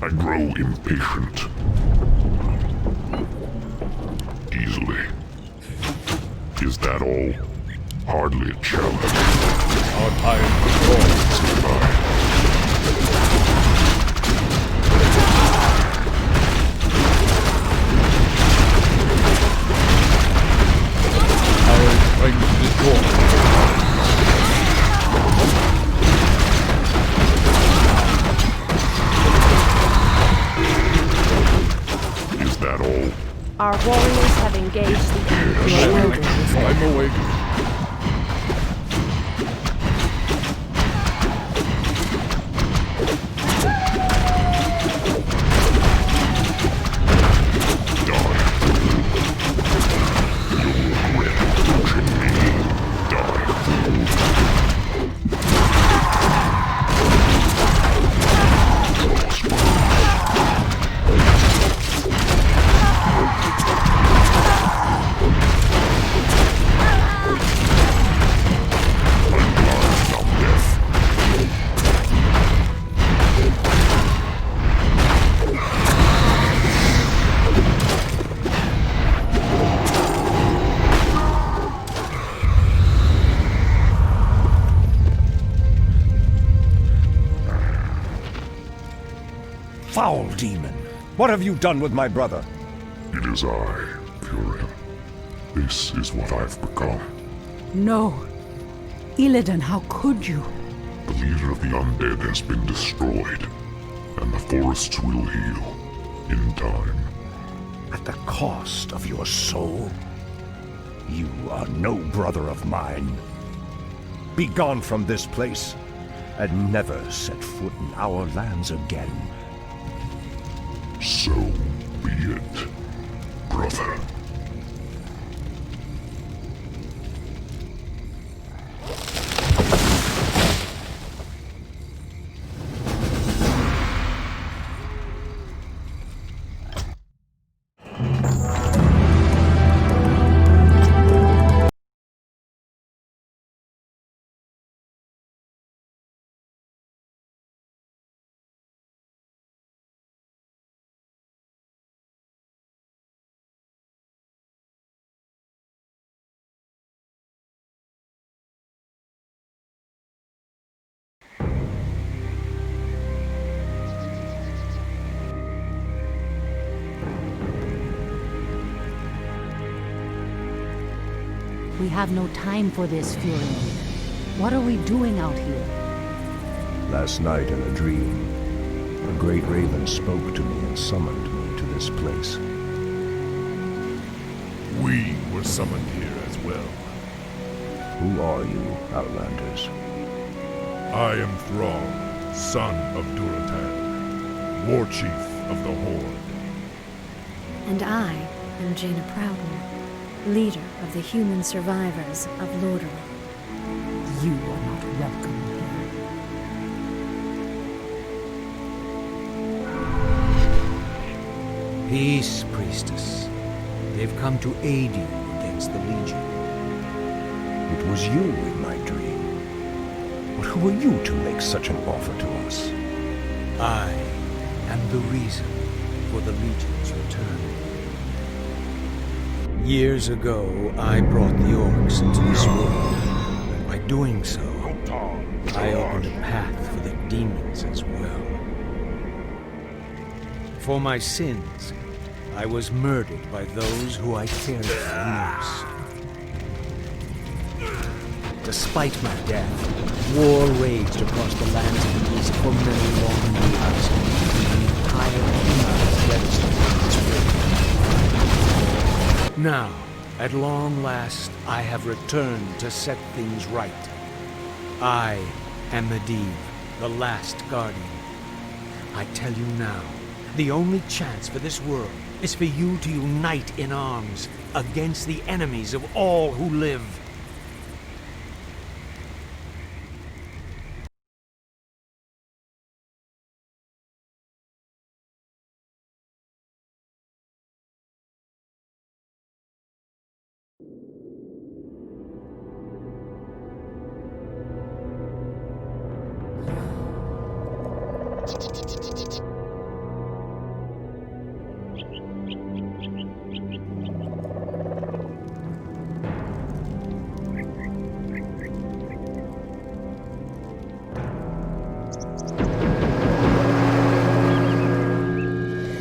I grow impatient. Easily. Is that all? Hardly a challenge. Our time is gone. Goodbye. Our strength is gone. Is that all? Our warriors have engaged the enemy. Your building is I'm awake. Foul demon! What have you done with my brother? It is I, Furin. This is what I've become. No. Illidan, how could you? The leader of the undead has been destroyed, and the forests will heal in time. At the cost of your soul? You are no brother of mine. Be gone from this place, and never set foot in our lands again. So be it, brother. We have no time for this, Furin. What are we doing out here? Last night in a dream, a great raven spoke to me and summoned me to this place. We were summoned here as well. Who are you, Outlanders? I am Thrall, son of Duratan, war chief of the Horde. And I am Jaina Proudmore, leader of the human survivors of Lordaeron. You are not welcome here. Peace, priestess. They've come to aid you against the Legion. It was you in my dream. But who are you to make such an offer to us? I am the reason for the Legion's return. Years ago, I brought the orcs into this world, and by doing so, I opened a path for the demons as well. For my sins, I was murdered by those who I cared for most. Despite my death, war raged across the lands of the East for many long years. The entire kingdom was devastated in its wake. Now, at long last, I have returned to set things right. I am Medivh, the last guardian. I tell you now, the only chance for this world is for you to unite in arms against the enemies of all who live.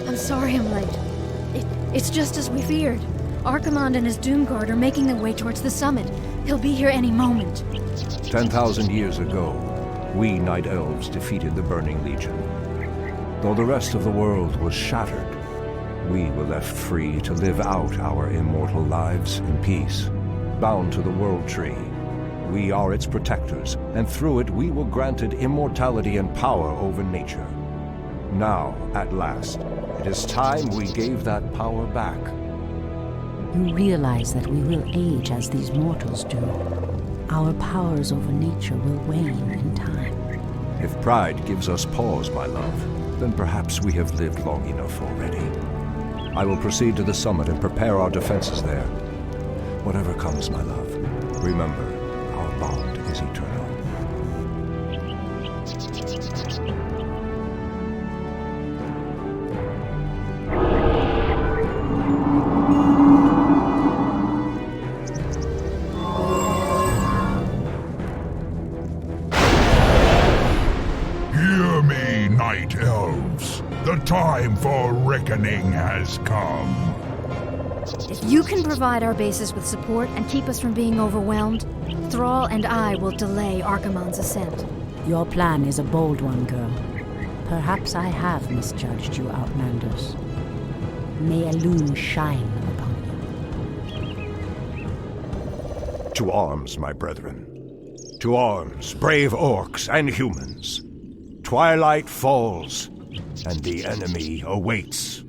I'm sorry I'm late. It's just as we feared. Archimonde and his Doomguard are making their way towards the summit. He'll be here any moment. 10,000 years ago, we Night Elves defeated the Burning Legion. Though the rest of the world was shattered, we were left free to live out our immortal lives in peace. Bound to the World Tree, we are its protectors, and through it we were granted immortality and power over nature. Now, at last, it is time we gave that power back. You realize that we will age as these mortals do. Our powers over nature will wane in time. If pride gives us pause, my love, then perhaps we have lived long enough already. I will proceed to the summit and prepare our defenses there. Whatever comes, my love, remember, our bond is eternal. Hear me, Night Elves. The time for reckoning has come. If you can provide our bases with support and keep us from being overwhelmed, Thrall and I will delay Archimonde's ascent. Your plan is a bold one, girl. Perhaps I have misjudged you, Outlanders. May Elune shine upon you. To arms, my brethren. To arms, brave orcs and humans. Twilight falls, and the enemy awaits.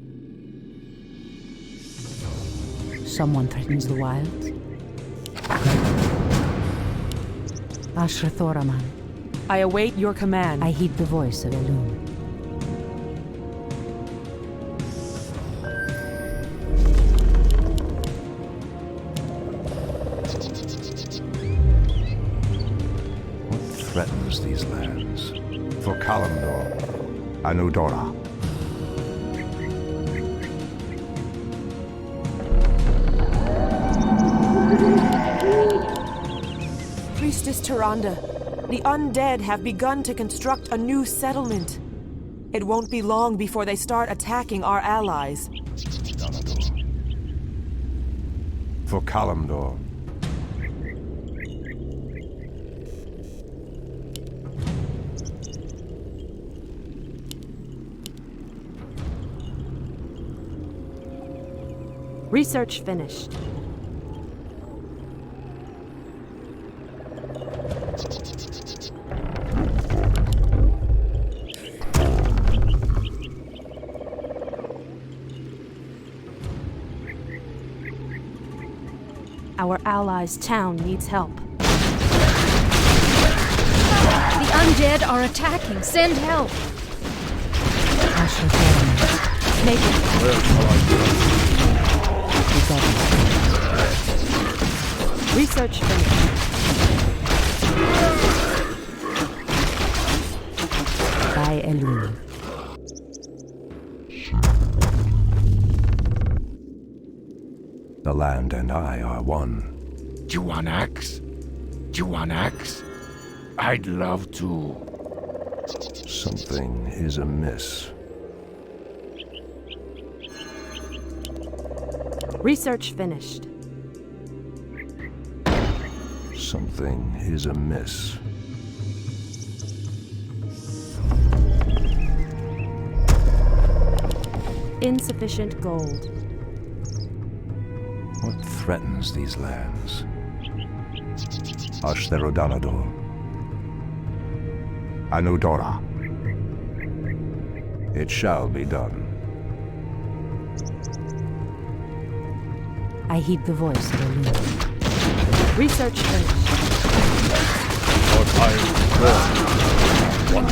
Someone threatens the wilds? Ashra Thoraman. I await your command. I heed the voice of Elune. What threatens these lands? For Kalimdor, Anudora. Priestess Tyrande, the undead have begun to construct a new settlement. It won't be long before they start attacking our allies. For Kalimdor. Research finished. Our allies' town needs help. The undead are attacking. Send help. Make it. Research finished. By Elune. The land and I are one. Do you want axe? Do you want axe? I'd love to. Something is amiss. Research finished. Something is amiss. Insufficient gold. What threatens these lands? Ashtherodanador. Anudora. It shall be done. I heed the voice of Elune. Research finished. Our time is gone. One of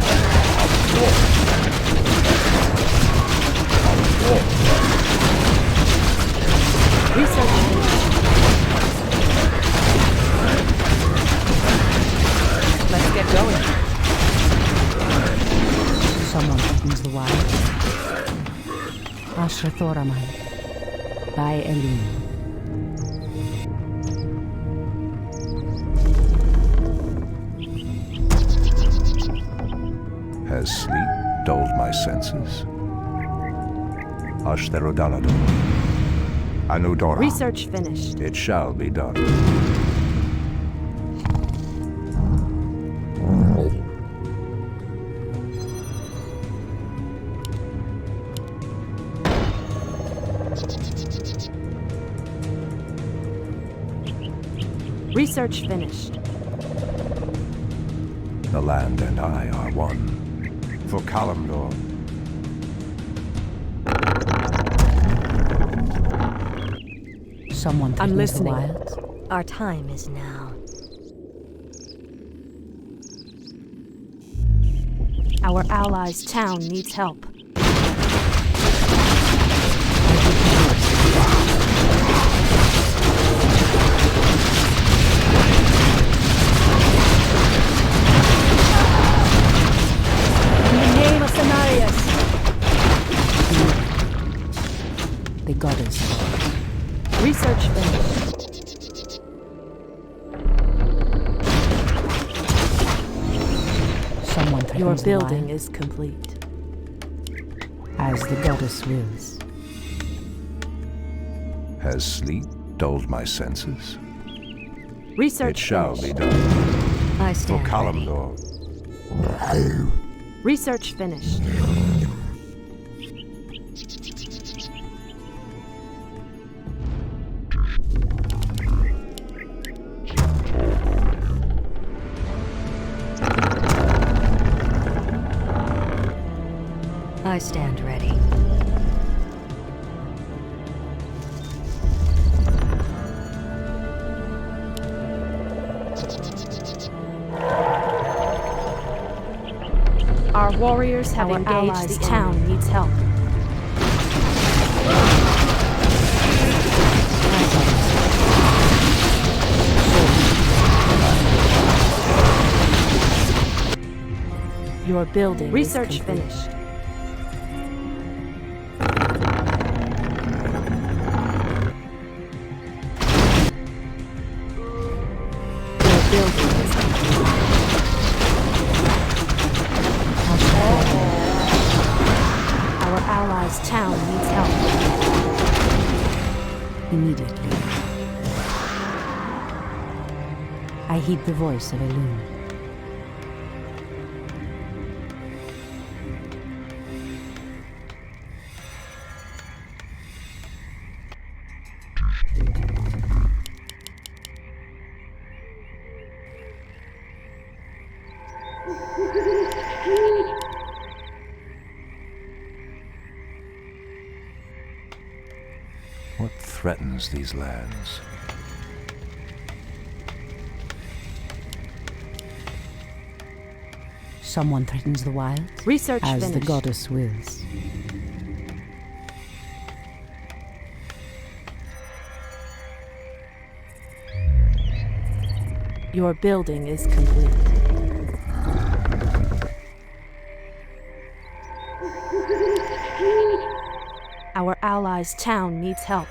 Research finished. Let's get going. Someone threatens the wild. Ashra Thoraman. By Elune. Has sleep dulled my senses? Ashtherodanador. Anudora. Research finished. It shall be done. Research finished. The land and I are one. For Kalimdor. Someone I'm threatens the listening. wild. Our time is now. Our allies' town needs help. The goddess. Research finished. Someone threatens Your the building wild. is complete. As the goddess wills. Has sleep dulled my senses? Research It shall finished. be done. I For stand ready. Kalimdor. Research finished. I stand ready. Our warriors have Our engaged allies' the town needs help. Your building Research is complete. finished. Your building is complete. Our allies' town needs help. Immediately. I heed the voice of Elune. What threatens these lands? Someone threatens the wild. Research as finished. the goddess wills. Your building is complete. Our allies' town needs help.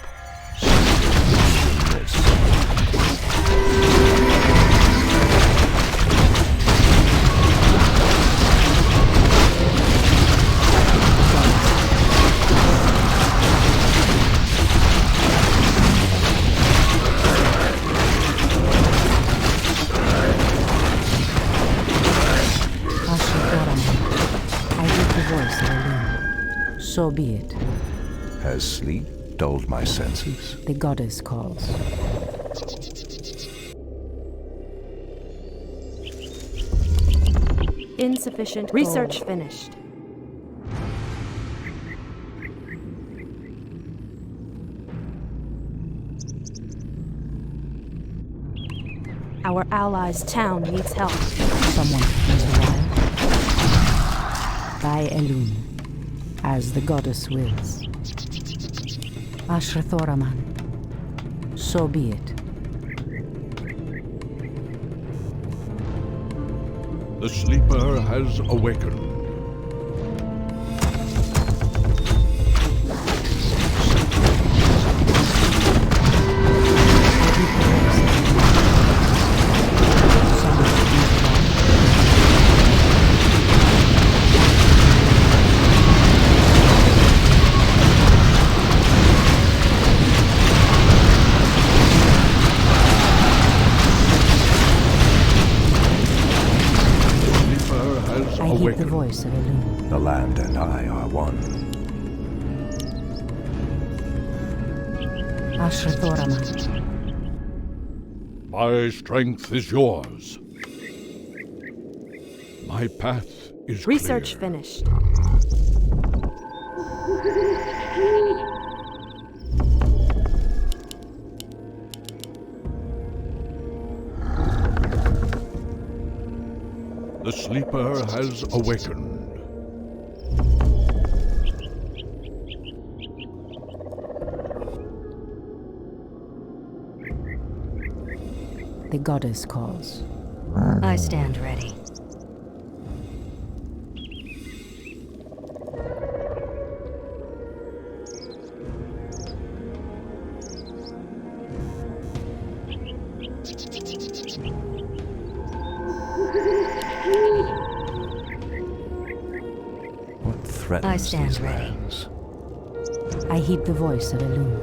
voice of Elune. So be it. Has sleep dulled my senses? The goddess calls. Insufficient research gold. Finished. Our allies' town needs help. Someone is alive. By Elune, as the goddess wills. Ashrathoraman, so be it. The sleeper has awakened. The voice of Elune. The land and I are one. Ashrathoraman. My strength is yours. My path is research clear. Finished. The sleeper has awakened. The goddess calls. I stand ready. I stand ready. I heed the voice of Elune.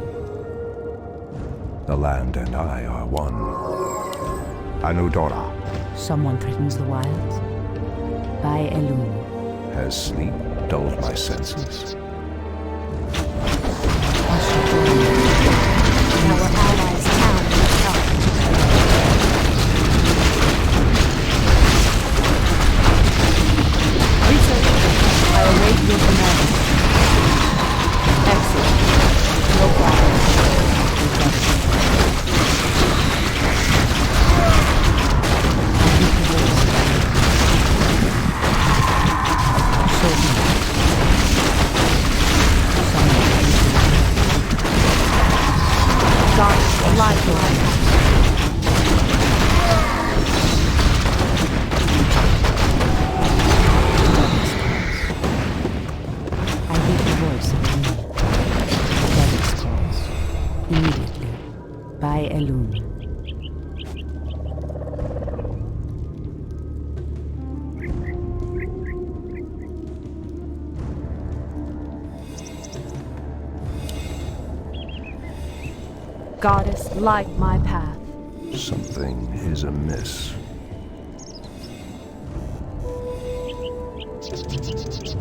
The land and I are one. Anudora. Someone threatens the wilds. By Elune. Has sleep dulled my senses? Our allies' town needs help. I await your command. Excellent. No problem. God, alive. Immediately, by Elune. Goddess, light my path. Something is amiss.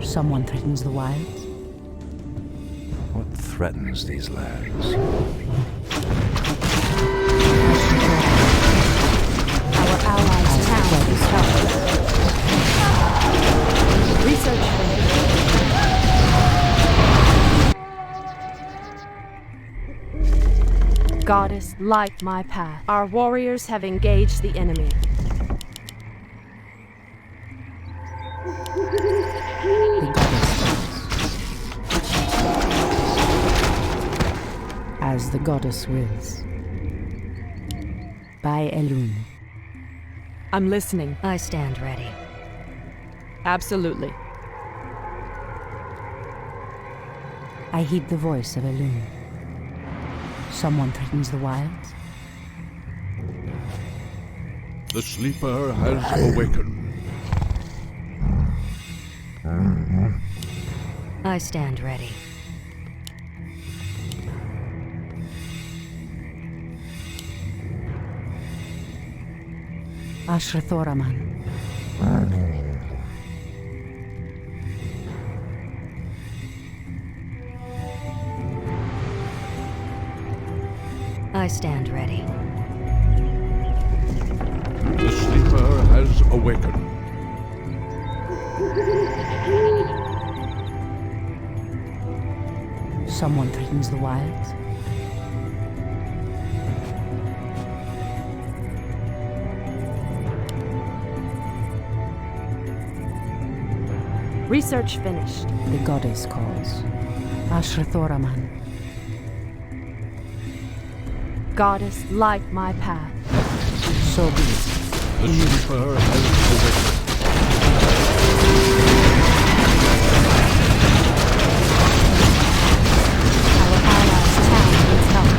Someone threatens the wilds. What threatens these lands? Our allies' town is helpless. Research finished. Goddess, light my path. Our warriors have engaged the enemy. As the goddess wills. By Elune. I'm listening. I stand ready. Absolutely. I heed the voice of Elune. Someone threatens the wilds. The sleeper has awakened. I stand ready. Ashrathoraman. I stand ready. The sleeper has awakened. Someone threatens the wilds. Research finished. The goddess calls. Ashrathoraman. Goddess, light my path. So be it. The sleeper has awakened. Our allies' town needs help.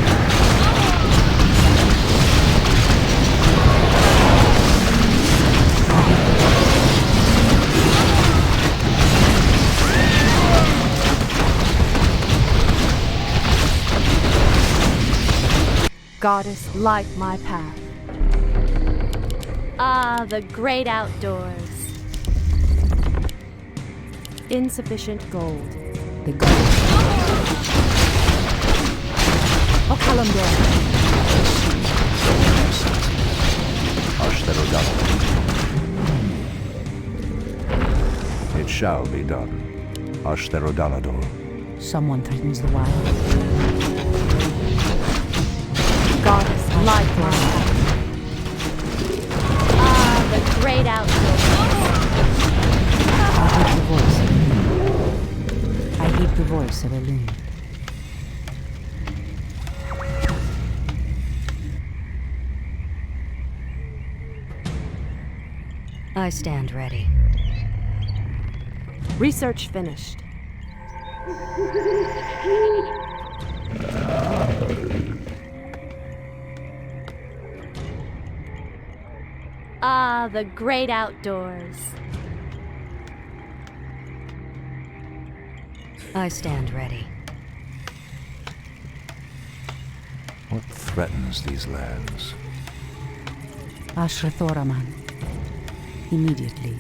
Goddess, light my path. Ah, the great outdoors. Insufficient gold. The goddess. Okalamdor. It shall be done. Ashtherodanador. Someone threatens the wild. Goddess, light my path. Ah, the great outdoors. I heed the voice of Elune. I stand ready. Research finished. Ah, the great outdoors. I stand ready. What threatens these lands? Ashrathoraman. Immediately.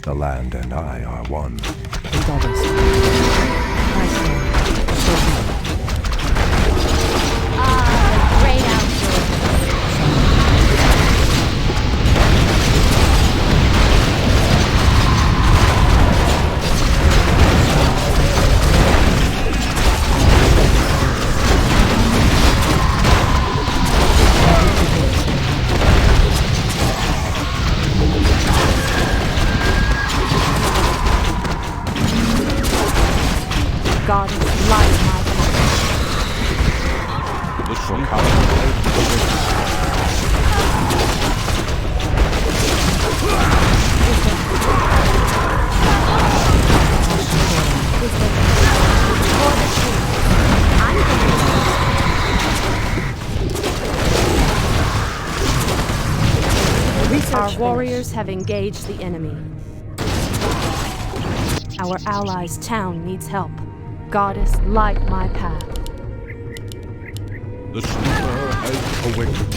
The land and I are one. The goddess. I stand. So be it. Ah, the great outdoors. Goddess, light my path. The sleeper has Our warriors have engaged the enemy. Our allies' town needs help. Goddess, light my path. The sleeper has awakened.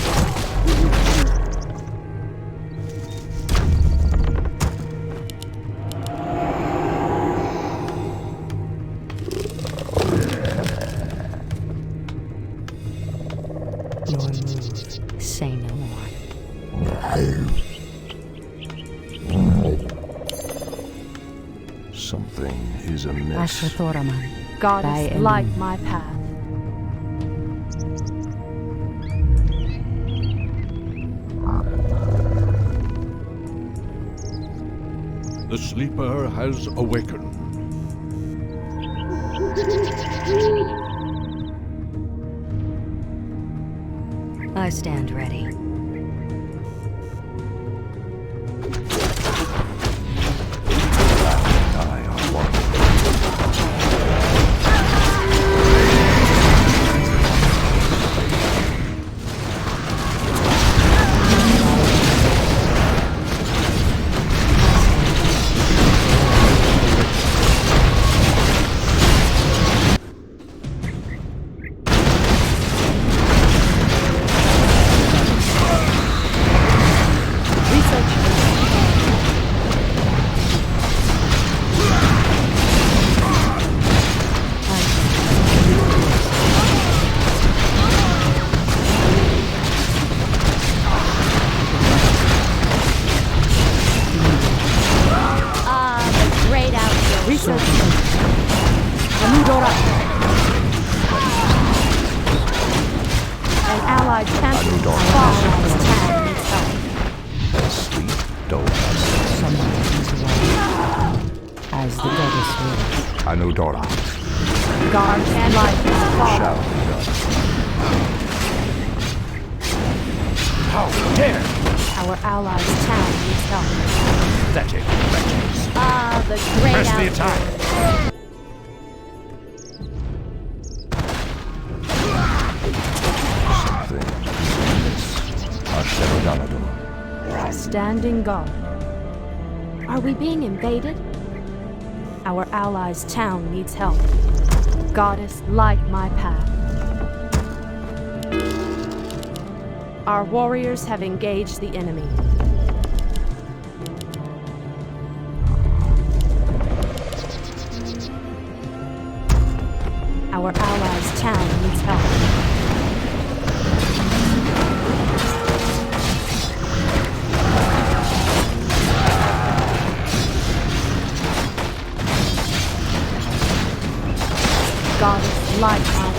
Your move. Say no more. Something is amiss. Ashrathoraman. Goddess, light my path. The sleeper has awakened. I stand ready. Anudora. God's light is fallen. Shall be done. How dare! Our allies' town needs help. Pathetic wretches. Ah, the great Press the outdoors. attack! Something is amiss. Standing guard. Are we being invaded? Our allies' town needs help. Goddess, light my path. Our warriors have engaged the enemy. Our allies' town needs help. Goddess, light my path.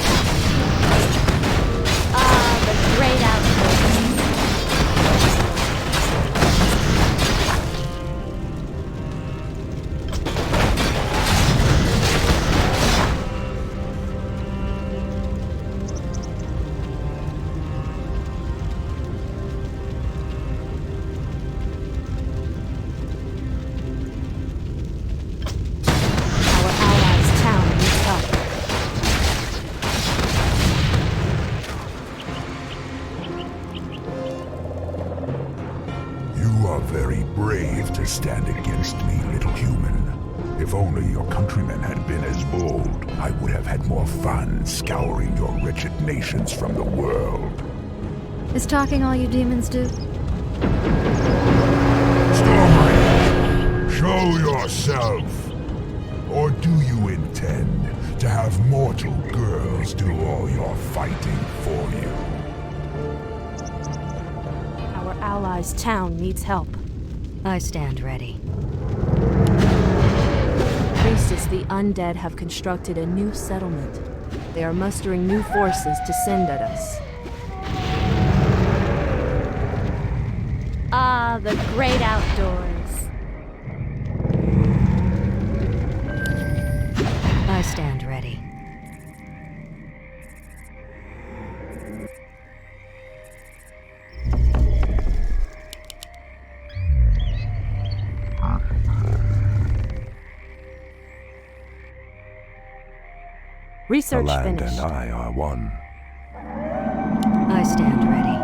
Ah, the great outdoors. Our allies' town needs help. You are very brave to stand against me, little human. If only your countrymen had been as bold, I would have had more fun scouring your wretched nations from the world. Is talking all you demons do? Stormwind, show yourself! Or do you intend to have mortal girls do all your fighting for you? Our allies' town needs help. I stand ready. Priestess, the undead have constructed a new settlement. They are mustering new forces to send at us. Ah, the great outdoors. I stand ready. The Research land finished. and I are one. I stand ready.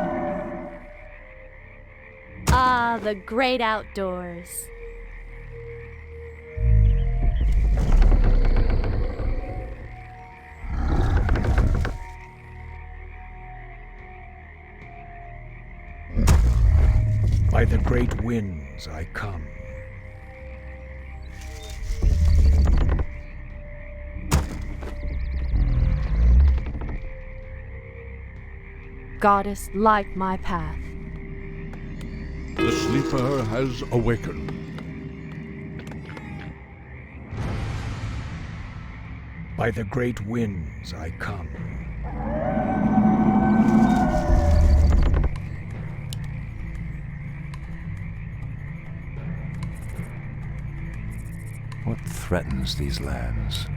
Ah, the great outdoors. By the great winds I come. Goddess, light my path. The sleeper has awakened. By the great winds I come. What threatens these lands?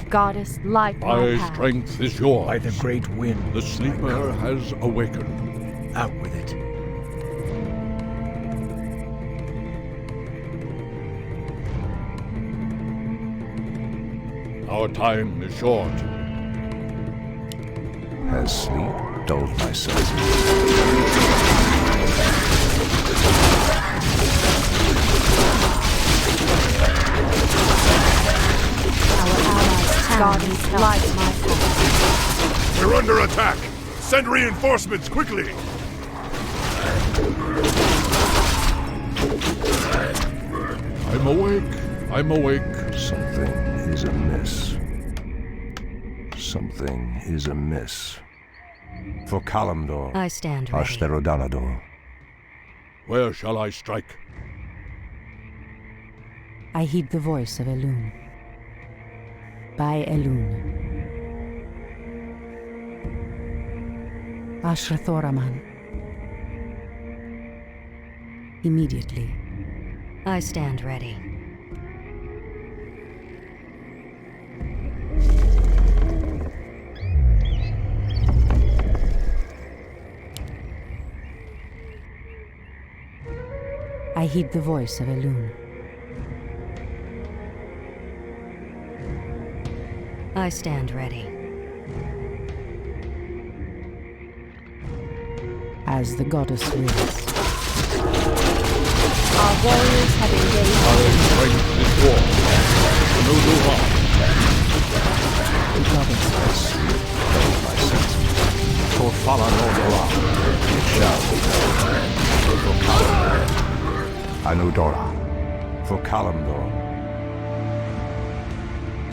Goddess, light my My path. strength is yours. By the great wind The sleeper has awakened. out with it. Our time is short. Has sleep dulled my senses? Our allies' town needs help. Light my path. We're under attack! Send reinforcements quickly! I'm awake. I'm awake. Something is amiss. Something is amiss. For Kalimdor. I stand ready. Ashtherodanador. Where shall I strike? I heed the voice of Elun. By Elun. Ashrathoraman. Immediately. I stand ready. I heed the voice of Elune. I stand ready. As the goddess wills. Our warriors have engaged. Our strength is war. No harm. The goddess wills. For Falanodora, it shall be done. For Kalimdor, Anudora, for Kalimdor.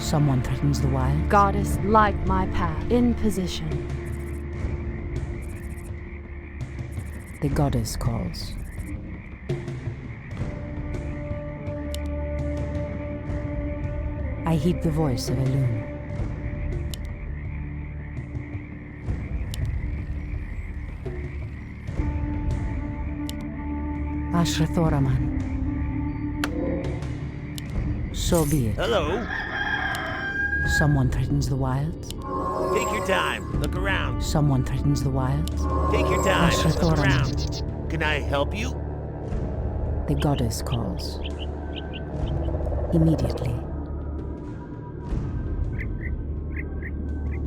Someone threatens the wild. Goddess, light my path. In position. The goddess calls. I heed the voice of Elune. Ashrathoraman. So be it. Hello. Someone threatens the wilds. Take your time. Look around. Someone threatens the wilds. Take your time. Look Ashrathoraman. around. Can I help you? The goddess calls. Immediately.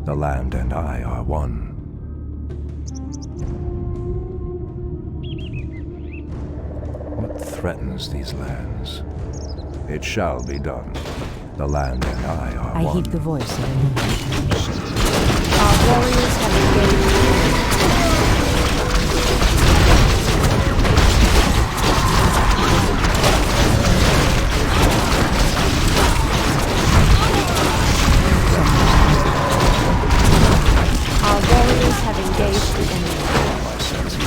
The land and I are one. What threatens these lands? It shall be done. The land and I are I one. heed the voice of Elune. Our warriors have engaged. Our warriors have engaged the enemy.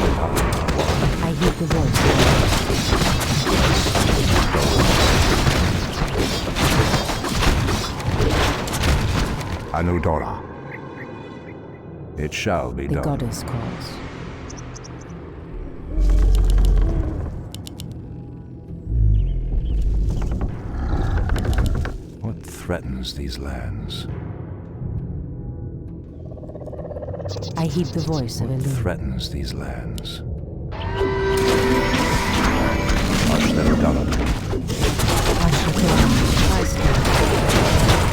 I heed the voice. Anudora. It shall be The done. goddess calls. What threatens these lands? I heed the voice of What Elune. threatens these lands? Ashrathoraman. I stand.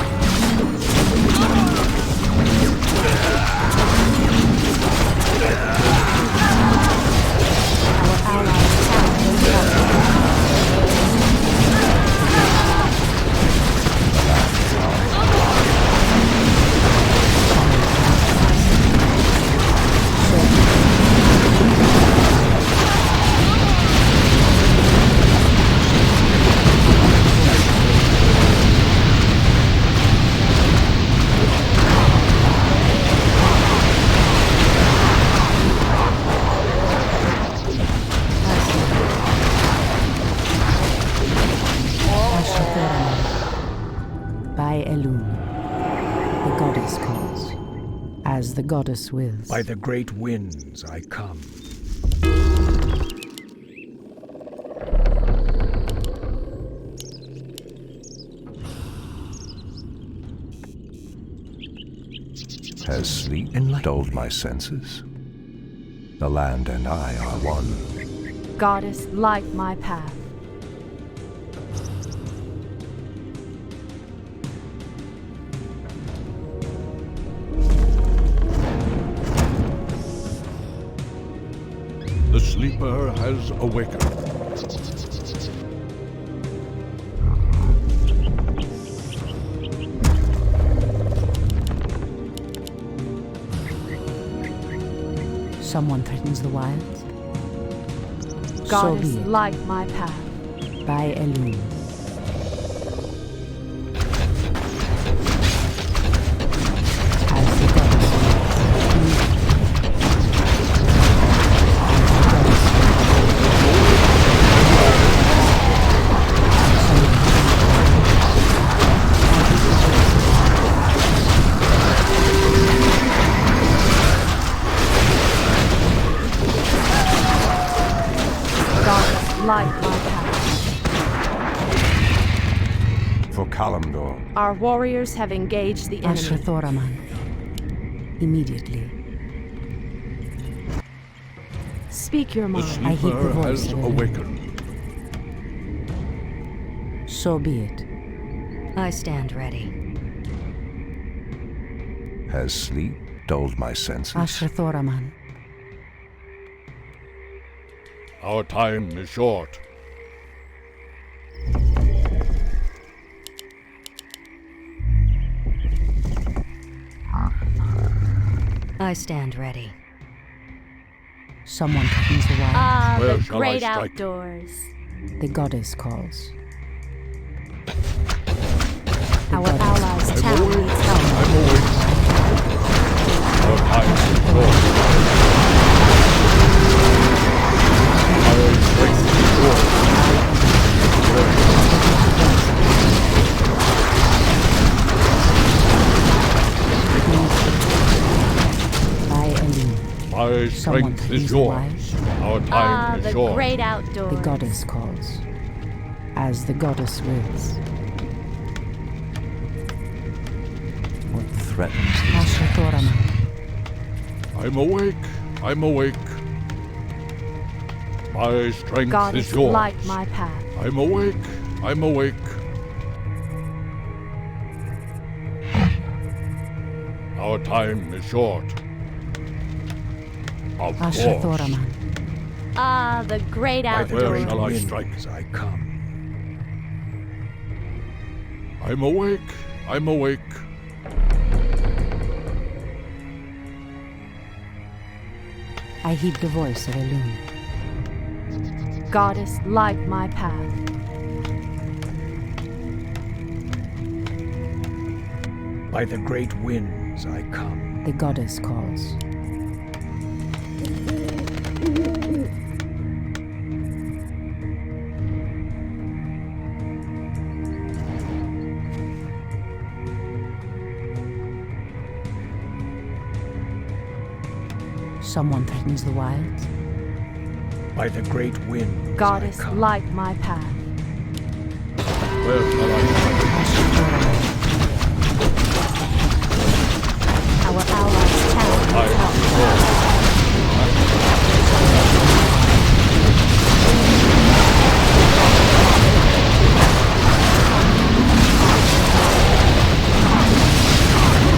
Our allies by Elune. The goddess calls. As the goddess wills. By the great winds I come. Has sleep dulled my senses? The land and I are one. Goddess, light my path. The sleeper has awakened. Someone threatens the wilds. Goddess, so be it. light my path. By Elune. As the goddess for Kalimdor. Our warriors have engaged the enemy. Ashrathoraman. Immediately. Speak your The mind. I heed the sleeper voice has of Elune. awakened. So be it. I stand ready. Has sleep dulled my senses? Ashrathoraman. Our time is short. I stand ready. Someone threatens the wild. Ah, Where the shall I great strike? outdoors. The goddess calls. Our allies' I'm town awake. needs help. I'm awake. Our time is short. Our strength is short. By Elune. My Someone strength threatens is the yours. wild. Our Ah, time is the short. great outdoors. The goddess calls. As the goddess wills. What threatens these Ashrathoraman. I'm awake. I'm awake. My strength Goddess, is yours. light my path. I'm awake. I'm awake. Our time is short. Of course. Ashrathoraman. Ah, the great Where outdoors. shall I strike? As I come. I'm awake. I'm awake. I heed the voice of Elune. Goddess, light my path. By the great winds I come. The goddess calls. Someone threatens the wilds. By the great winds Goddess, I come. light my path. Where shall I Our allies' town needs help.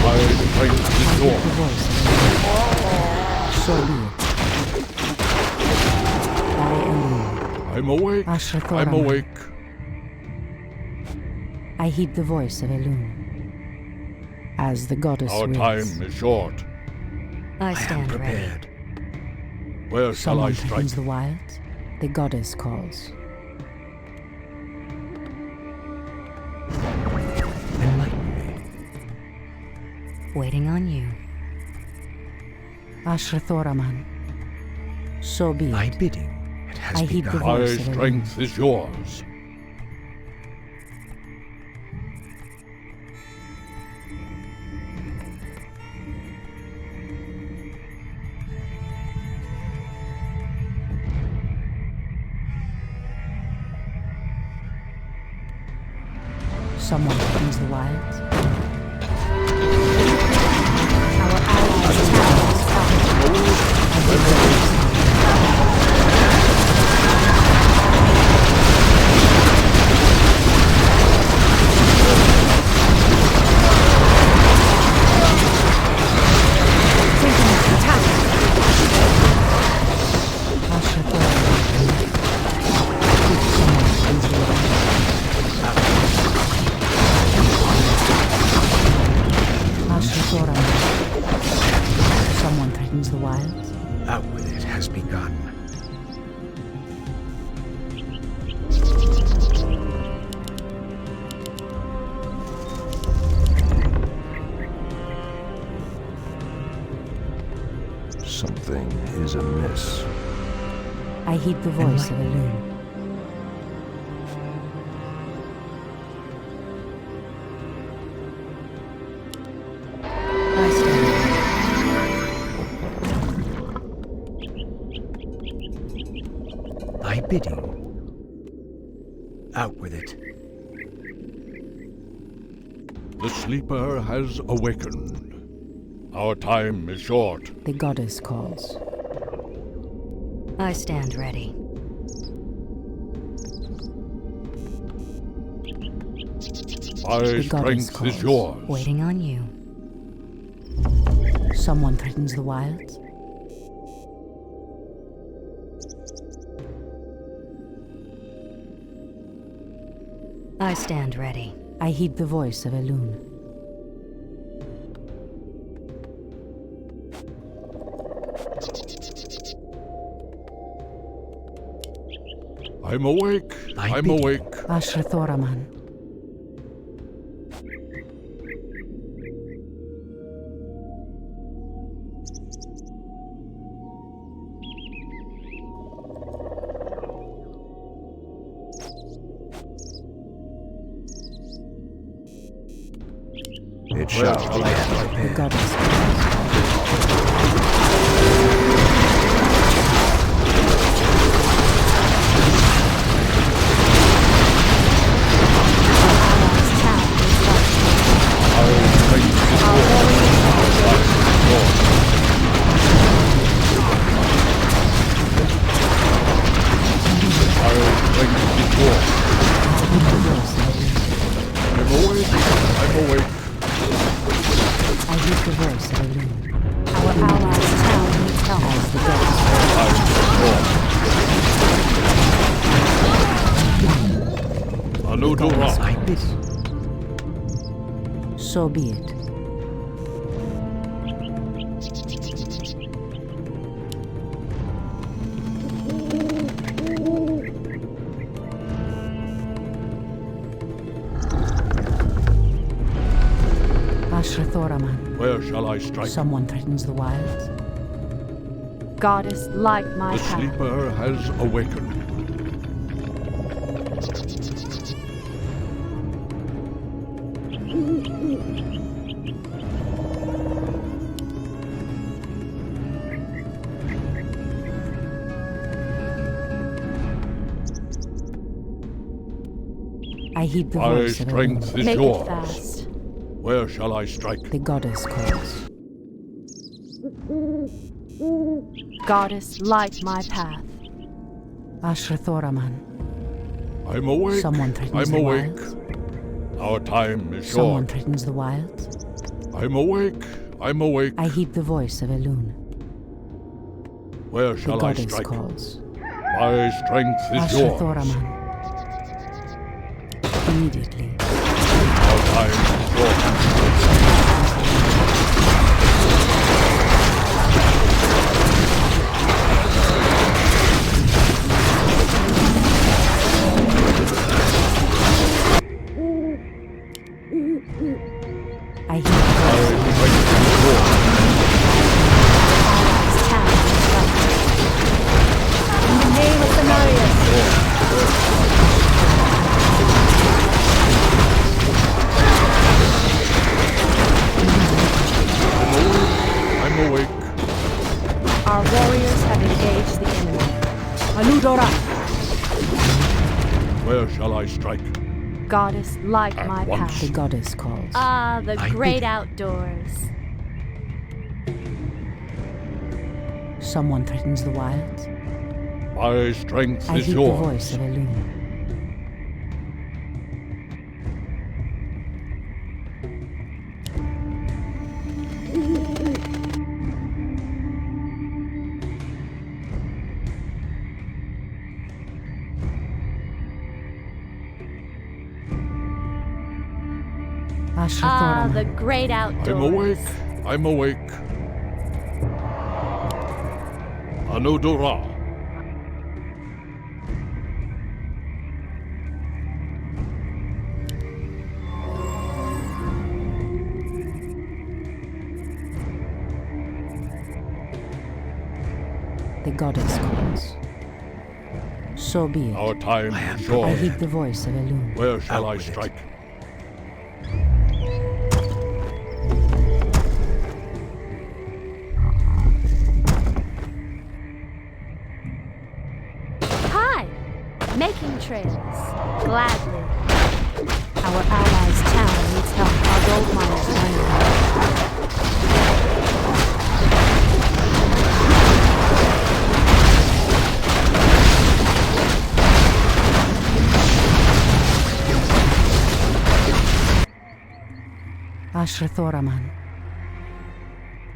My strength is The yours. voice of Elune. So be it. By Elune. I'm awake. Ashrathoraman. I'm awake. I heed the voice of Elune. As the goddess Our wills. time is short. I I am stand ready. prepared. Where shall I Someone strike? threatens the wilds. The goddess calls. Enlighten me. Waiting on you. Ashrathoraman. So be My it. bidding, it has I heed the begun. My voice of Elune. strength is yours. Someone threatens the wilds. Our allies' town needs help. Someone threatens the wilds. Out with it has begun. Something is amiss. I heed the voice of Elune. I stand My bidding. Out with it. The sleeper has awakened. Our time is short. The goddess calls. I stand ready. My strength is yours. Waiting on you. Someone threatens the wilds. I stand ready. I heed the voice of Elune. I'm awake. I'm awake. Ashrathoraman. It shall be. The goddess. So be it. Ashrathoraman. Where shall I strike? Someone threatens the wilds. Goddess, light my The path. sleeper has awakened. I heed the My voice of strength Elune. is Make yours. it fast. Where shall I strike? The goddess calls. Goddess, light my path. Ashrathoraman. I'm awake. Someone threatens I'm the awake. wilds. Our time is Someone short. threatens the wilds. I'm awake. I'm awake. I heed the voice of Elune. Where The shall I goddess strike? calls. My strength is yours. Ashrathoraman. Immediately. Our time is short. I heed the voice. In the name of Cenarius. I'm awake. Our warriors have engaged the enemy. Aludora. Where shall I strike? Goddess, light At my once. path. The goddess calls. Ah, the great outdoors. Someone threatens the wilds. My strength I is heed the yours. voice of Elune. Ah, the Ashrathoraman. great outdoors. I'm awake. I'm awake. Anudora. The goddess calls. So be it. Our time is I short. heed the voice of Elune. Where shall I strike? Hi! Making trails. Gladly. Our allies' town needs help. Our gold miners running. Ashrathoraman.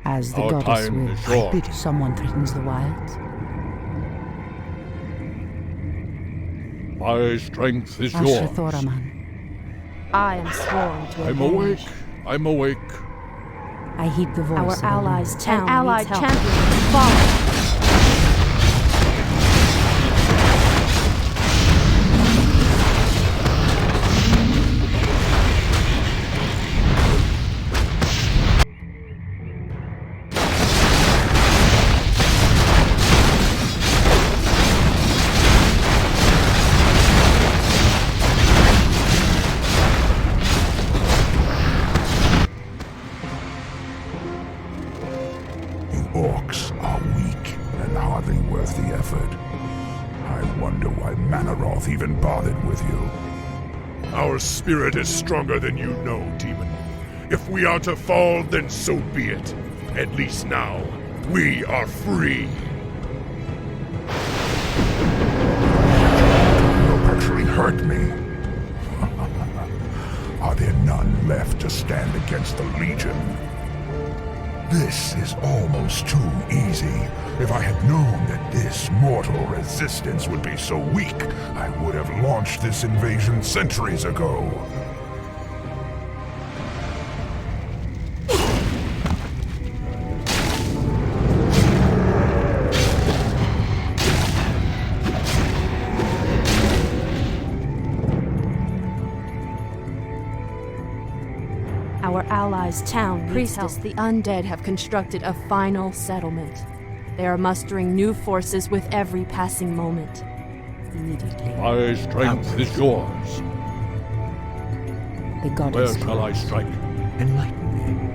As the Our goddess time will, is short. someone threatens the wilds. My strength is yours. Ashrathoraman. I am sworn to I'm avenge. awake. I'm awake. I heed the voice Our of allies' Elune. town allied champion has fallen. Orcs are weak and hardly worth the effort. I wonder why Manaroth even bothered with you. Our spirit is stronger than you know, demon. If we are to fall, then so be it. At least now, we are free. You'll actually hurt me. Are there none left to stand against the Legion? This is almost too easy. If I had known that this mortal resistance would be so weak, I would have launched this invasion centuries ago. Our allies' town priestess, the undead have constructed a final settlement. They are mustering new forces with every passing moment. Immediately. My strength is yours. The goddess Where shall I strike? Enlighten me.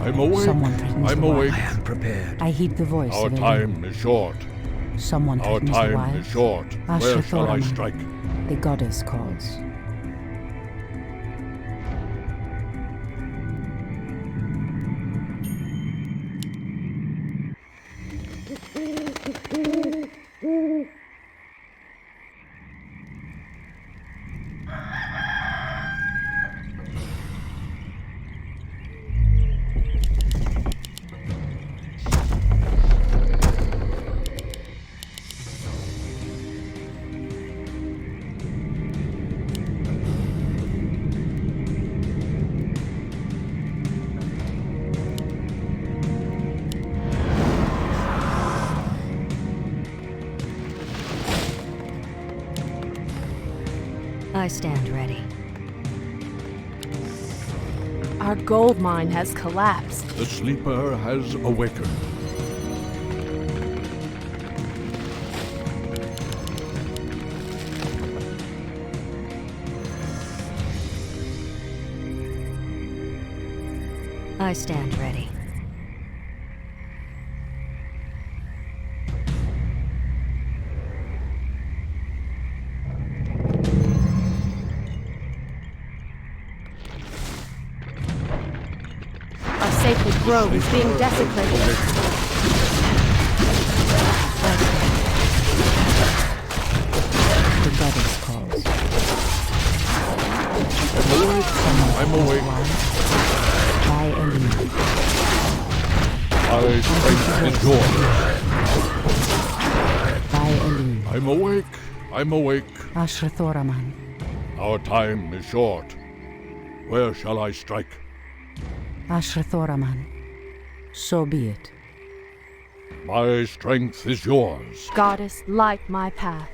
I'm awake. Someone threatens I'm the awake. wild. I am prepared. I heed the voice Our of Elune. time is short. Someone Our threatens the time wild. is short. Where shall I Ashrathoraman. strike? The goddess calls. I stand ready. Our gold mine has collapsed. The sleeper has awakened. I stand ready. Our sacred grove is being desecrated. The goddess calls. I'm awake. By Elune. My strength is yours. By Elune. I'm awake. I'm awake. Ashrathoraman. Our time is short. Where shall I strike? Ashrathoraman. So be it. My strength is yours. Goddess, light my path.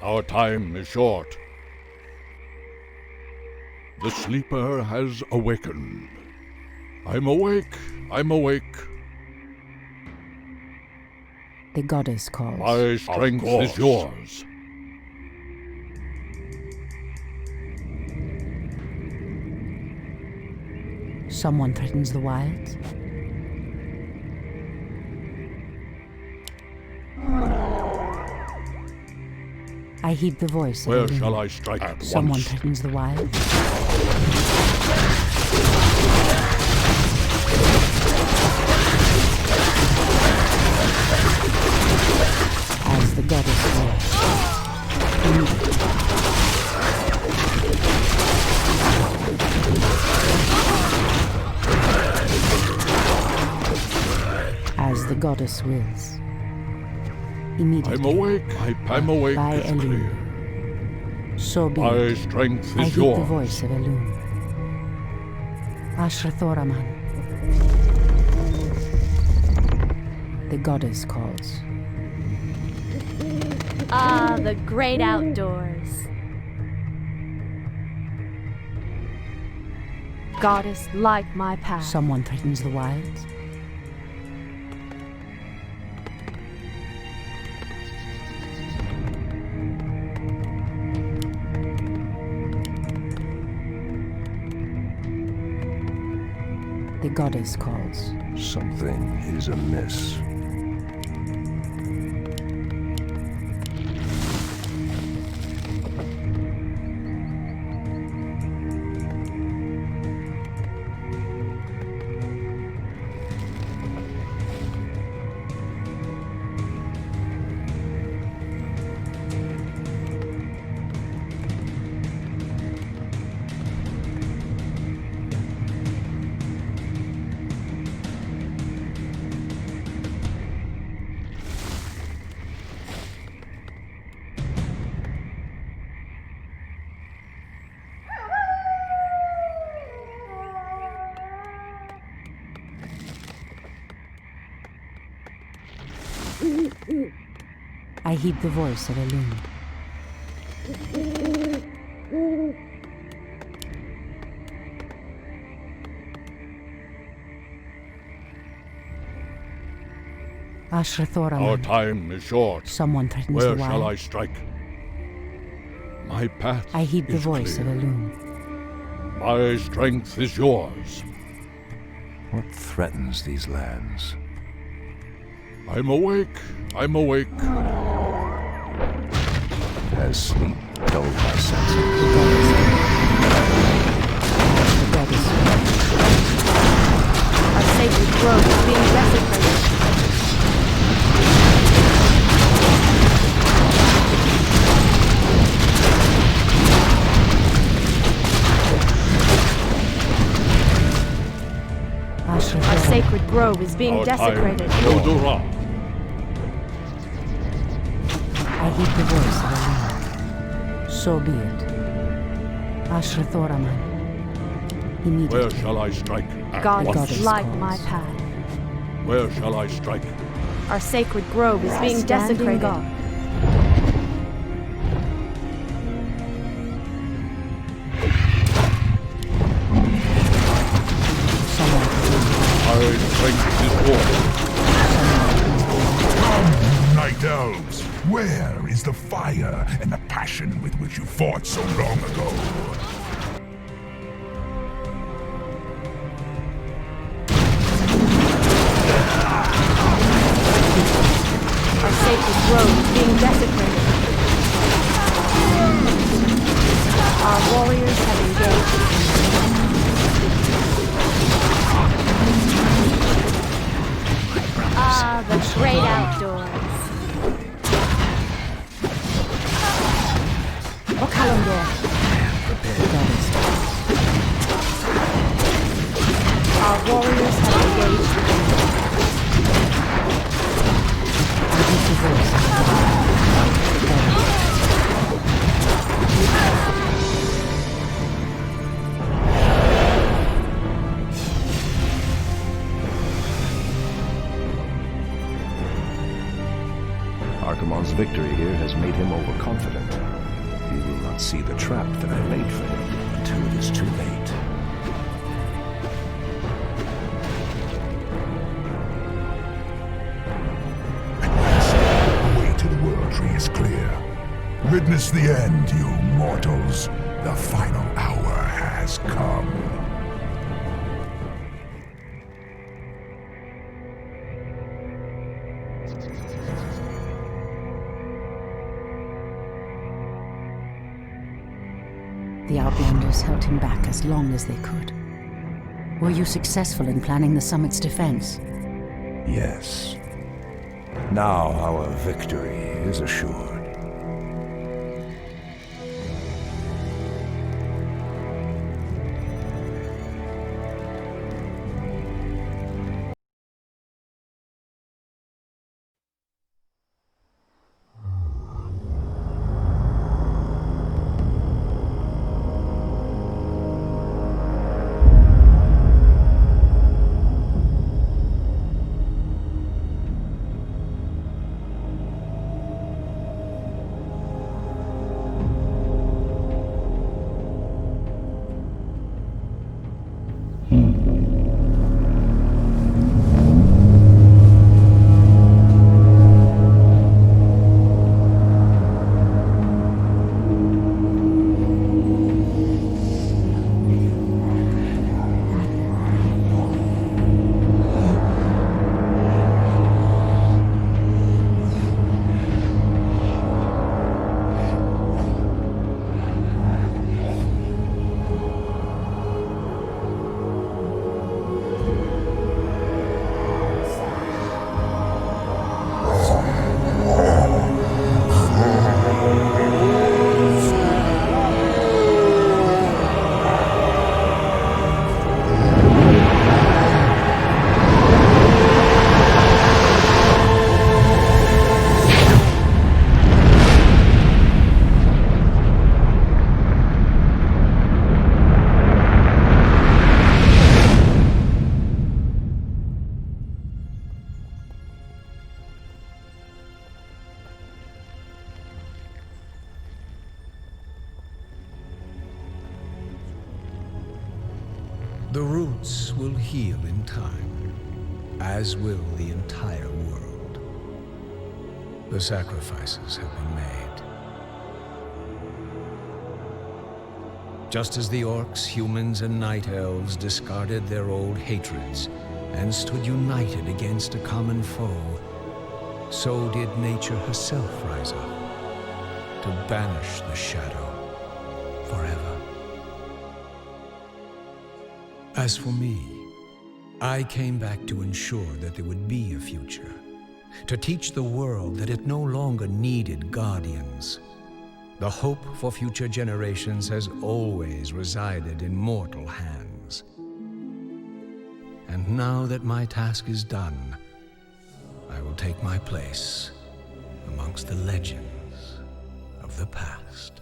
Our time is short. The sleeper has awakened. I'm awake. I'm awake. The goddess calls. My strength is yours. Someone threatens the wilds. I heed the voice of Where Elune. shall I strike at Someone once? threatens the wilds. As the goddess wills. As the goddess wills. Immediately. I'm awake. I'm awake. By It's Elune. clear. So be My it. strength I is hear yours. the voice of Elune. Ashrathoraman. The goddess calls. Ah, the great outdoors. Goddess, light my path. Someone threatens the wilds. The goddess calls. Something is amiss. I heed the voice of Elune. Ashrathoraman. Our time is short. Someone threatens Where the wild. shall I strike? My path I heed the is voice clear. of Elune. My strength is yours. What threatens these lands? I'm awake. I'm awake. Has sleep dulled my senses? Our sacred grove is being desecrated. Our sacred grove is being Our desecrated. time, Yodora. I heed the voice of Elune. So be it. Ashrathoraman. Immediately. Where shall I strike? At Goddess, once. light my path. Where shall I strike? Our sacred grove is being Standing desecrated. guard. My strength is yours. Come, night elves! Where is the fire and the passion with which you fought so long ago? Our sacred grove is being desecrated. Our warriors have engaged. Ah, the great outdoors. Okalandor. Our warriors have engaged. I heed the voice of Archimonde's victory here has made him overconfident. He will not see the trap that I laid for him until it is too late. The way to the World Tree is clear. Witness the end, you mortals. The final hour has come. The Outlanders held him back as long as they could. Were you successful in planning the summit's defense? Yes. Now our victory is assured. The roots will heal in time, as will the entire world. The sacrifices have been made. Just as the orcs, humans, and night elves discarded their old hatreds and stood united against a common foe, so did nature herself rise up to banish the shadow forever. As for me, I came back to ensure that there would be a future, to teach the world that it no longer needed guardians. The hope for future generations has always resided in mortal hands. And now that my task is done, I will take my place amongst the legends of the past.